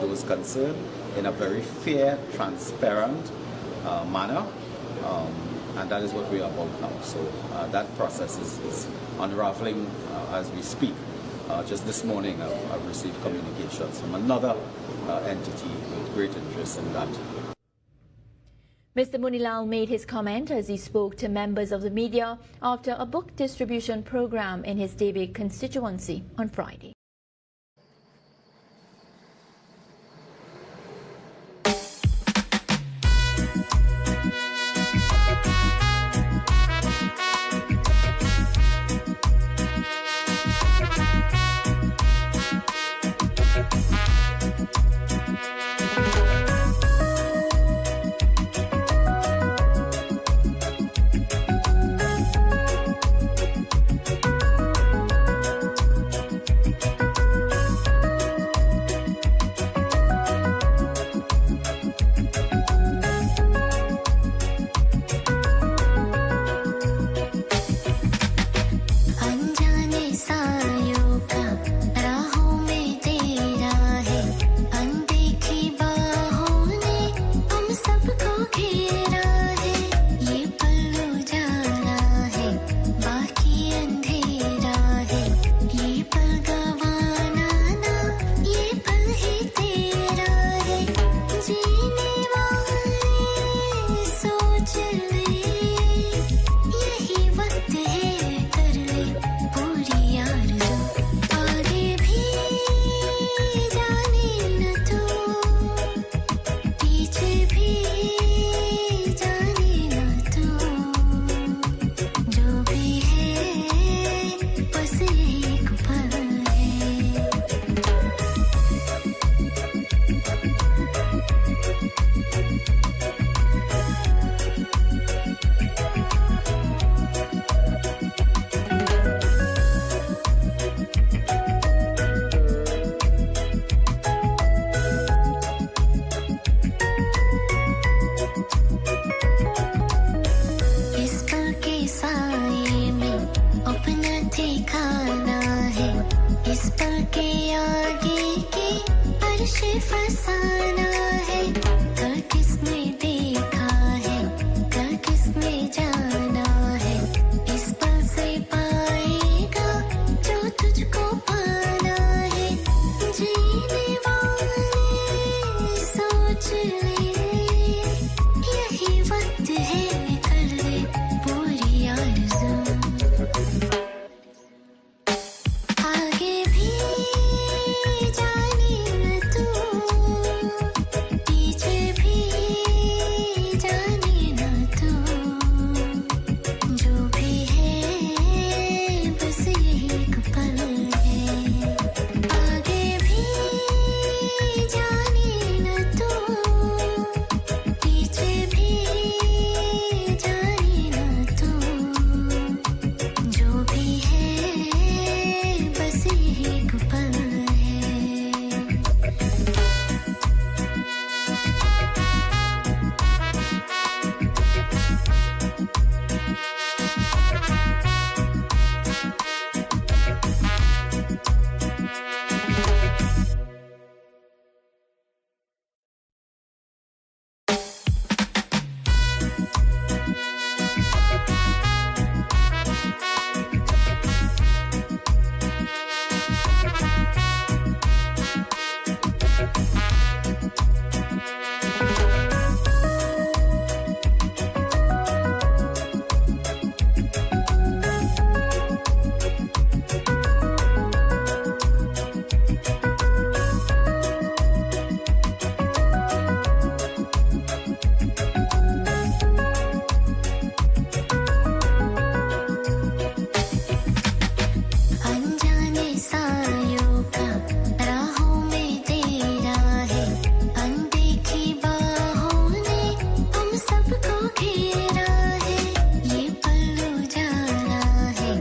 those concerned in a very fair, transparent manner, and that is what we are about now. So that process is unraveling as we speak. Just this morning, I've received communications from another entity with great interest in that. Mr. Munilal made his comment as he spoke to members of the media after a book distribution program in his Debeg constituency on Friday. ठिकाना है इस पल के आगे के अर्श फसाना है कल किसने देखा है कल किसने जाना है इस पल से पाएगा जो तुझको पाना है जीने वाले सोच ले यही वक्त है कर ले पूरी आरज़ू आगे भी जाने न तू पीछे भी जाने न तू जो भी है बस यही एक पल है आगे भी जाने न तू पीछे भी जाने न तू जो भी है बस यही एक पल है अनजाने सायों का राहों में तेरा है अनदेखी बाहों ने हम सबको घेरा है ये पल उजाला है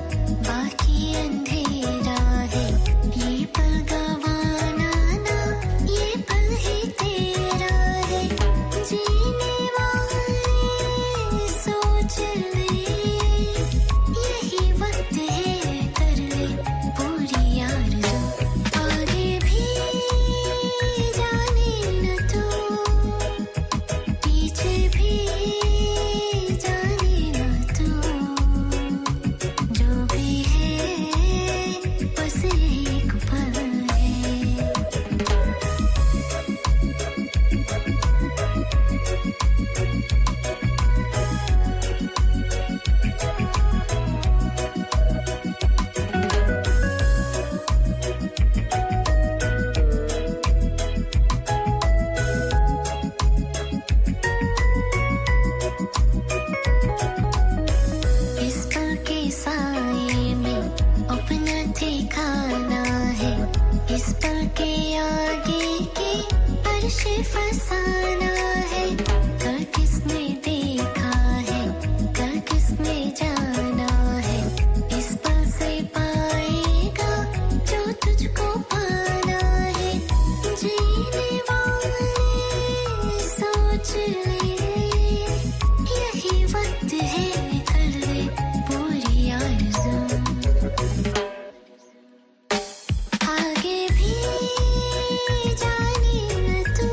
बाकी अंधेरा है ये पल गवाना ना ये पल ही तेरा है जीने वाले सोच ले यही वक्त है कर ले पूरी आरज़ू आगे भी जाने न तू पीछे भी जाने न तू जो भी है बस यही एक पल है इस पल के साए में अपना ठिकाना है इस पल के आगे के अर्श फसाना है कल किसने देखा है कल किसने जाना है इस पल से पाएगा जो तुझको पाना है जीने वाले सोच ले यही वक्त है कर ले पूरी आरज़ू आगे भी जाने न तू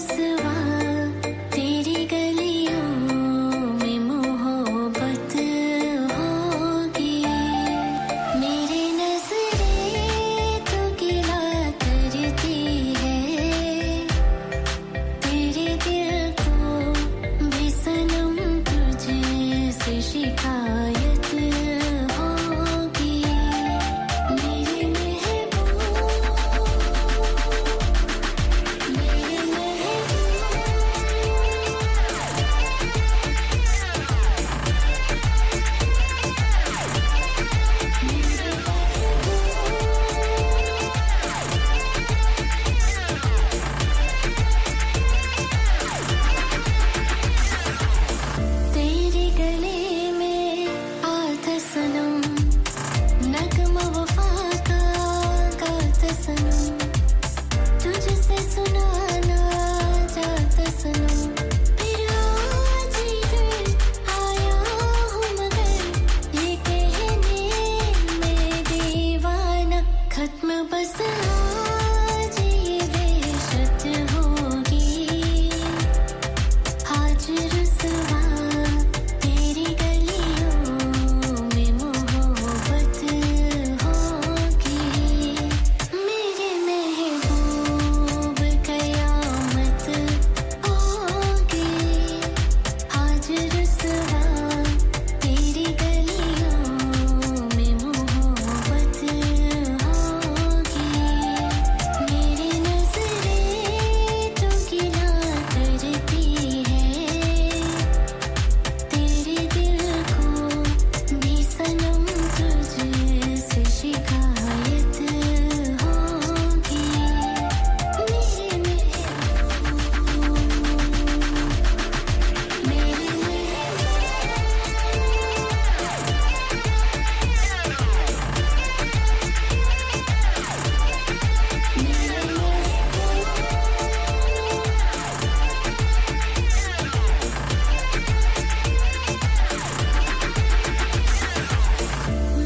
रुसवा तेरी गलियों में मोहब्बत होगी मेरी नजरें तो गिला करती है तेरे दिल को भी सनम तुझसे शिकायत होगी मेरे तेरे गले में आता सनम नगमा वफा का गाता सनम तुझसे सुनाना चाहता सनम फिर आज इधर आया हूँ मगर ये कहने में दीवाना खत्म बस आज ये वहशत होगी आज रुसवा तेरी गलियों में मोहब्बत होगी मेरे महबूब कयामत होगी आज रुसवा तेरी गलियों में मोहब्बत होगी मेरी नजरें तो गिला करती है तेरे दिल को भी सनम तुझसे शिकायत होगी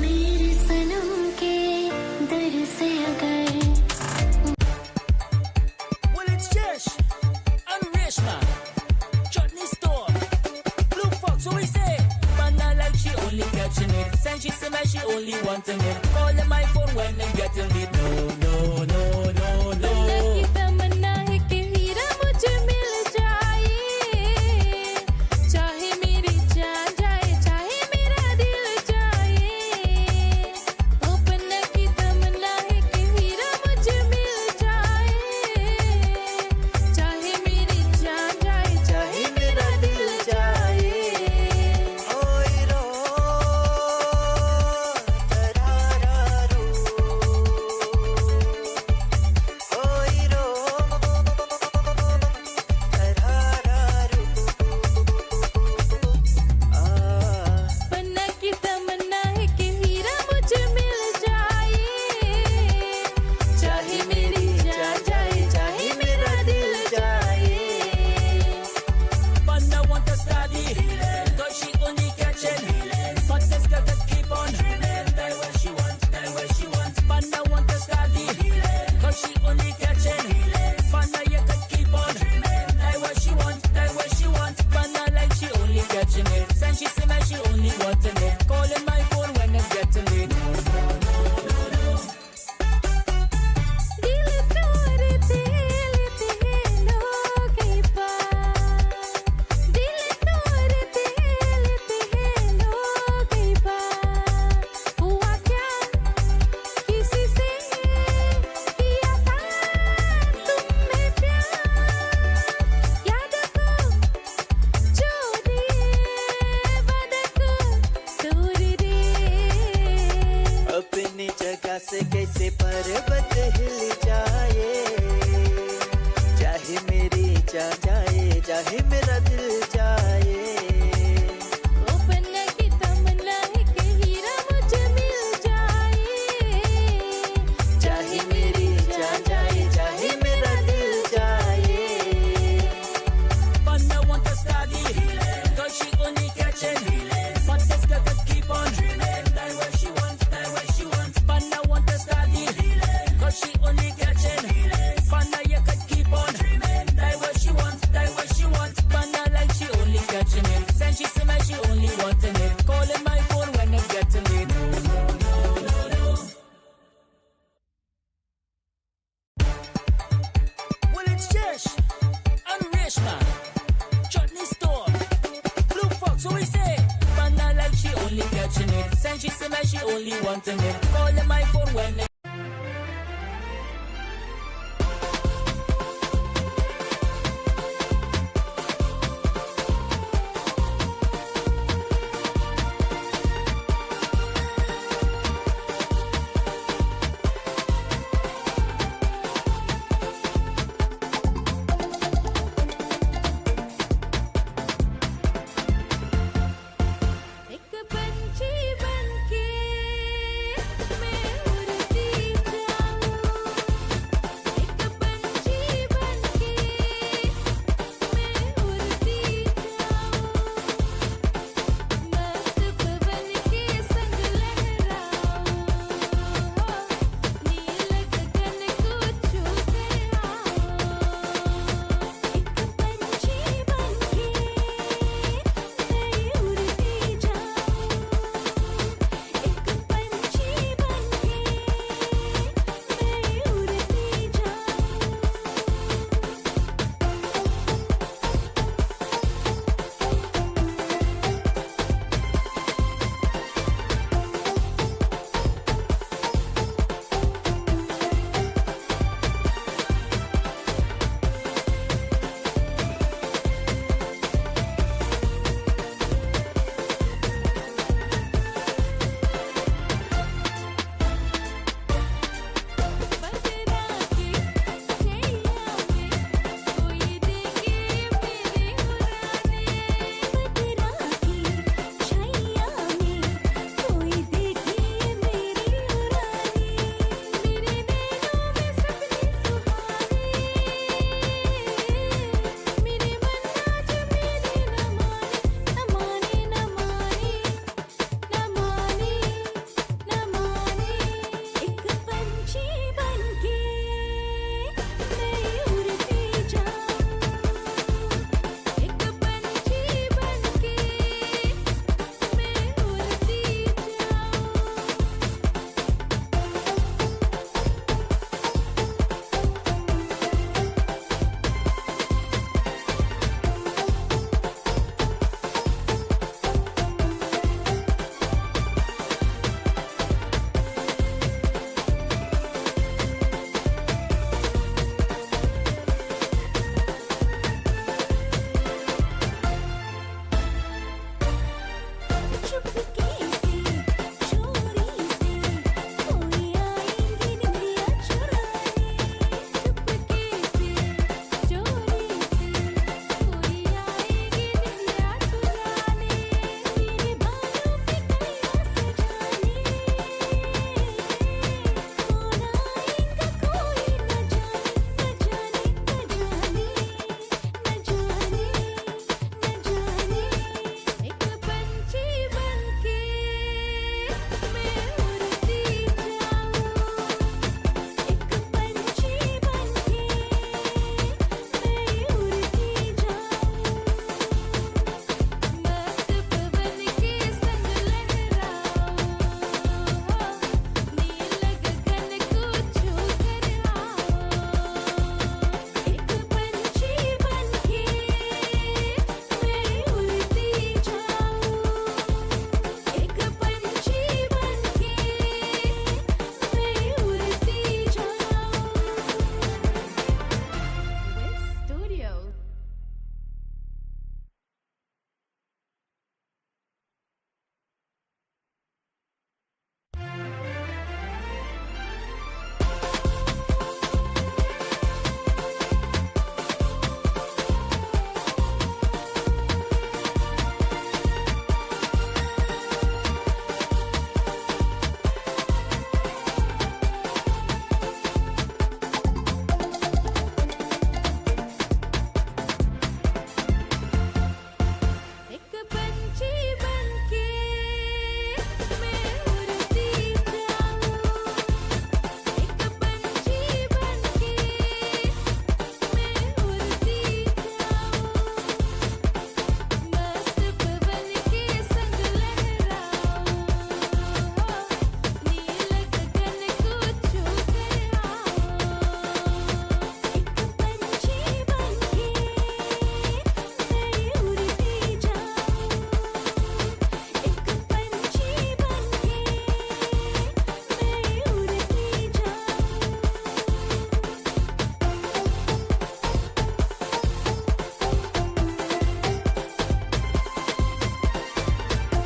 मेरे सनम के दर से अगर Well, it's Jesh and Reshma. Chutney Store. Blue Fox, what we say? Banda like she only catching it. Send she say she only wanting it. Call them my phone when they getting it. No, no, no, no, no. की तमन्ना है कि हीरा मुझे मिल जाए चाहे मेरी जान जाए चाहे मेरा दिल जाए ओ पन्ना की तमन्ना है कि हीरा मुझे मिल जाए चाहे मेरी जान जाए चाहे मेरा दिल जाए ओए रो तरारा से कैसे पर्वत हिल जाए, चाहे मेरी जान जाए चाहे मेरा दिल जाए। ओ पन्ना की तमन्ना है कि हीरा मुझे मिल जाए, चाहे मेरी जान जाए चाहे मेरा दिल जाए। Panna want to study, cause she only catching, but this girl could keep on dreaming. That what she wants, that what she wants. Panna want to study, cause she only catching, Panna you could keep on dreaming. That what she wants. catching it. Send she say me she only wanting it. Call them my phone when they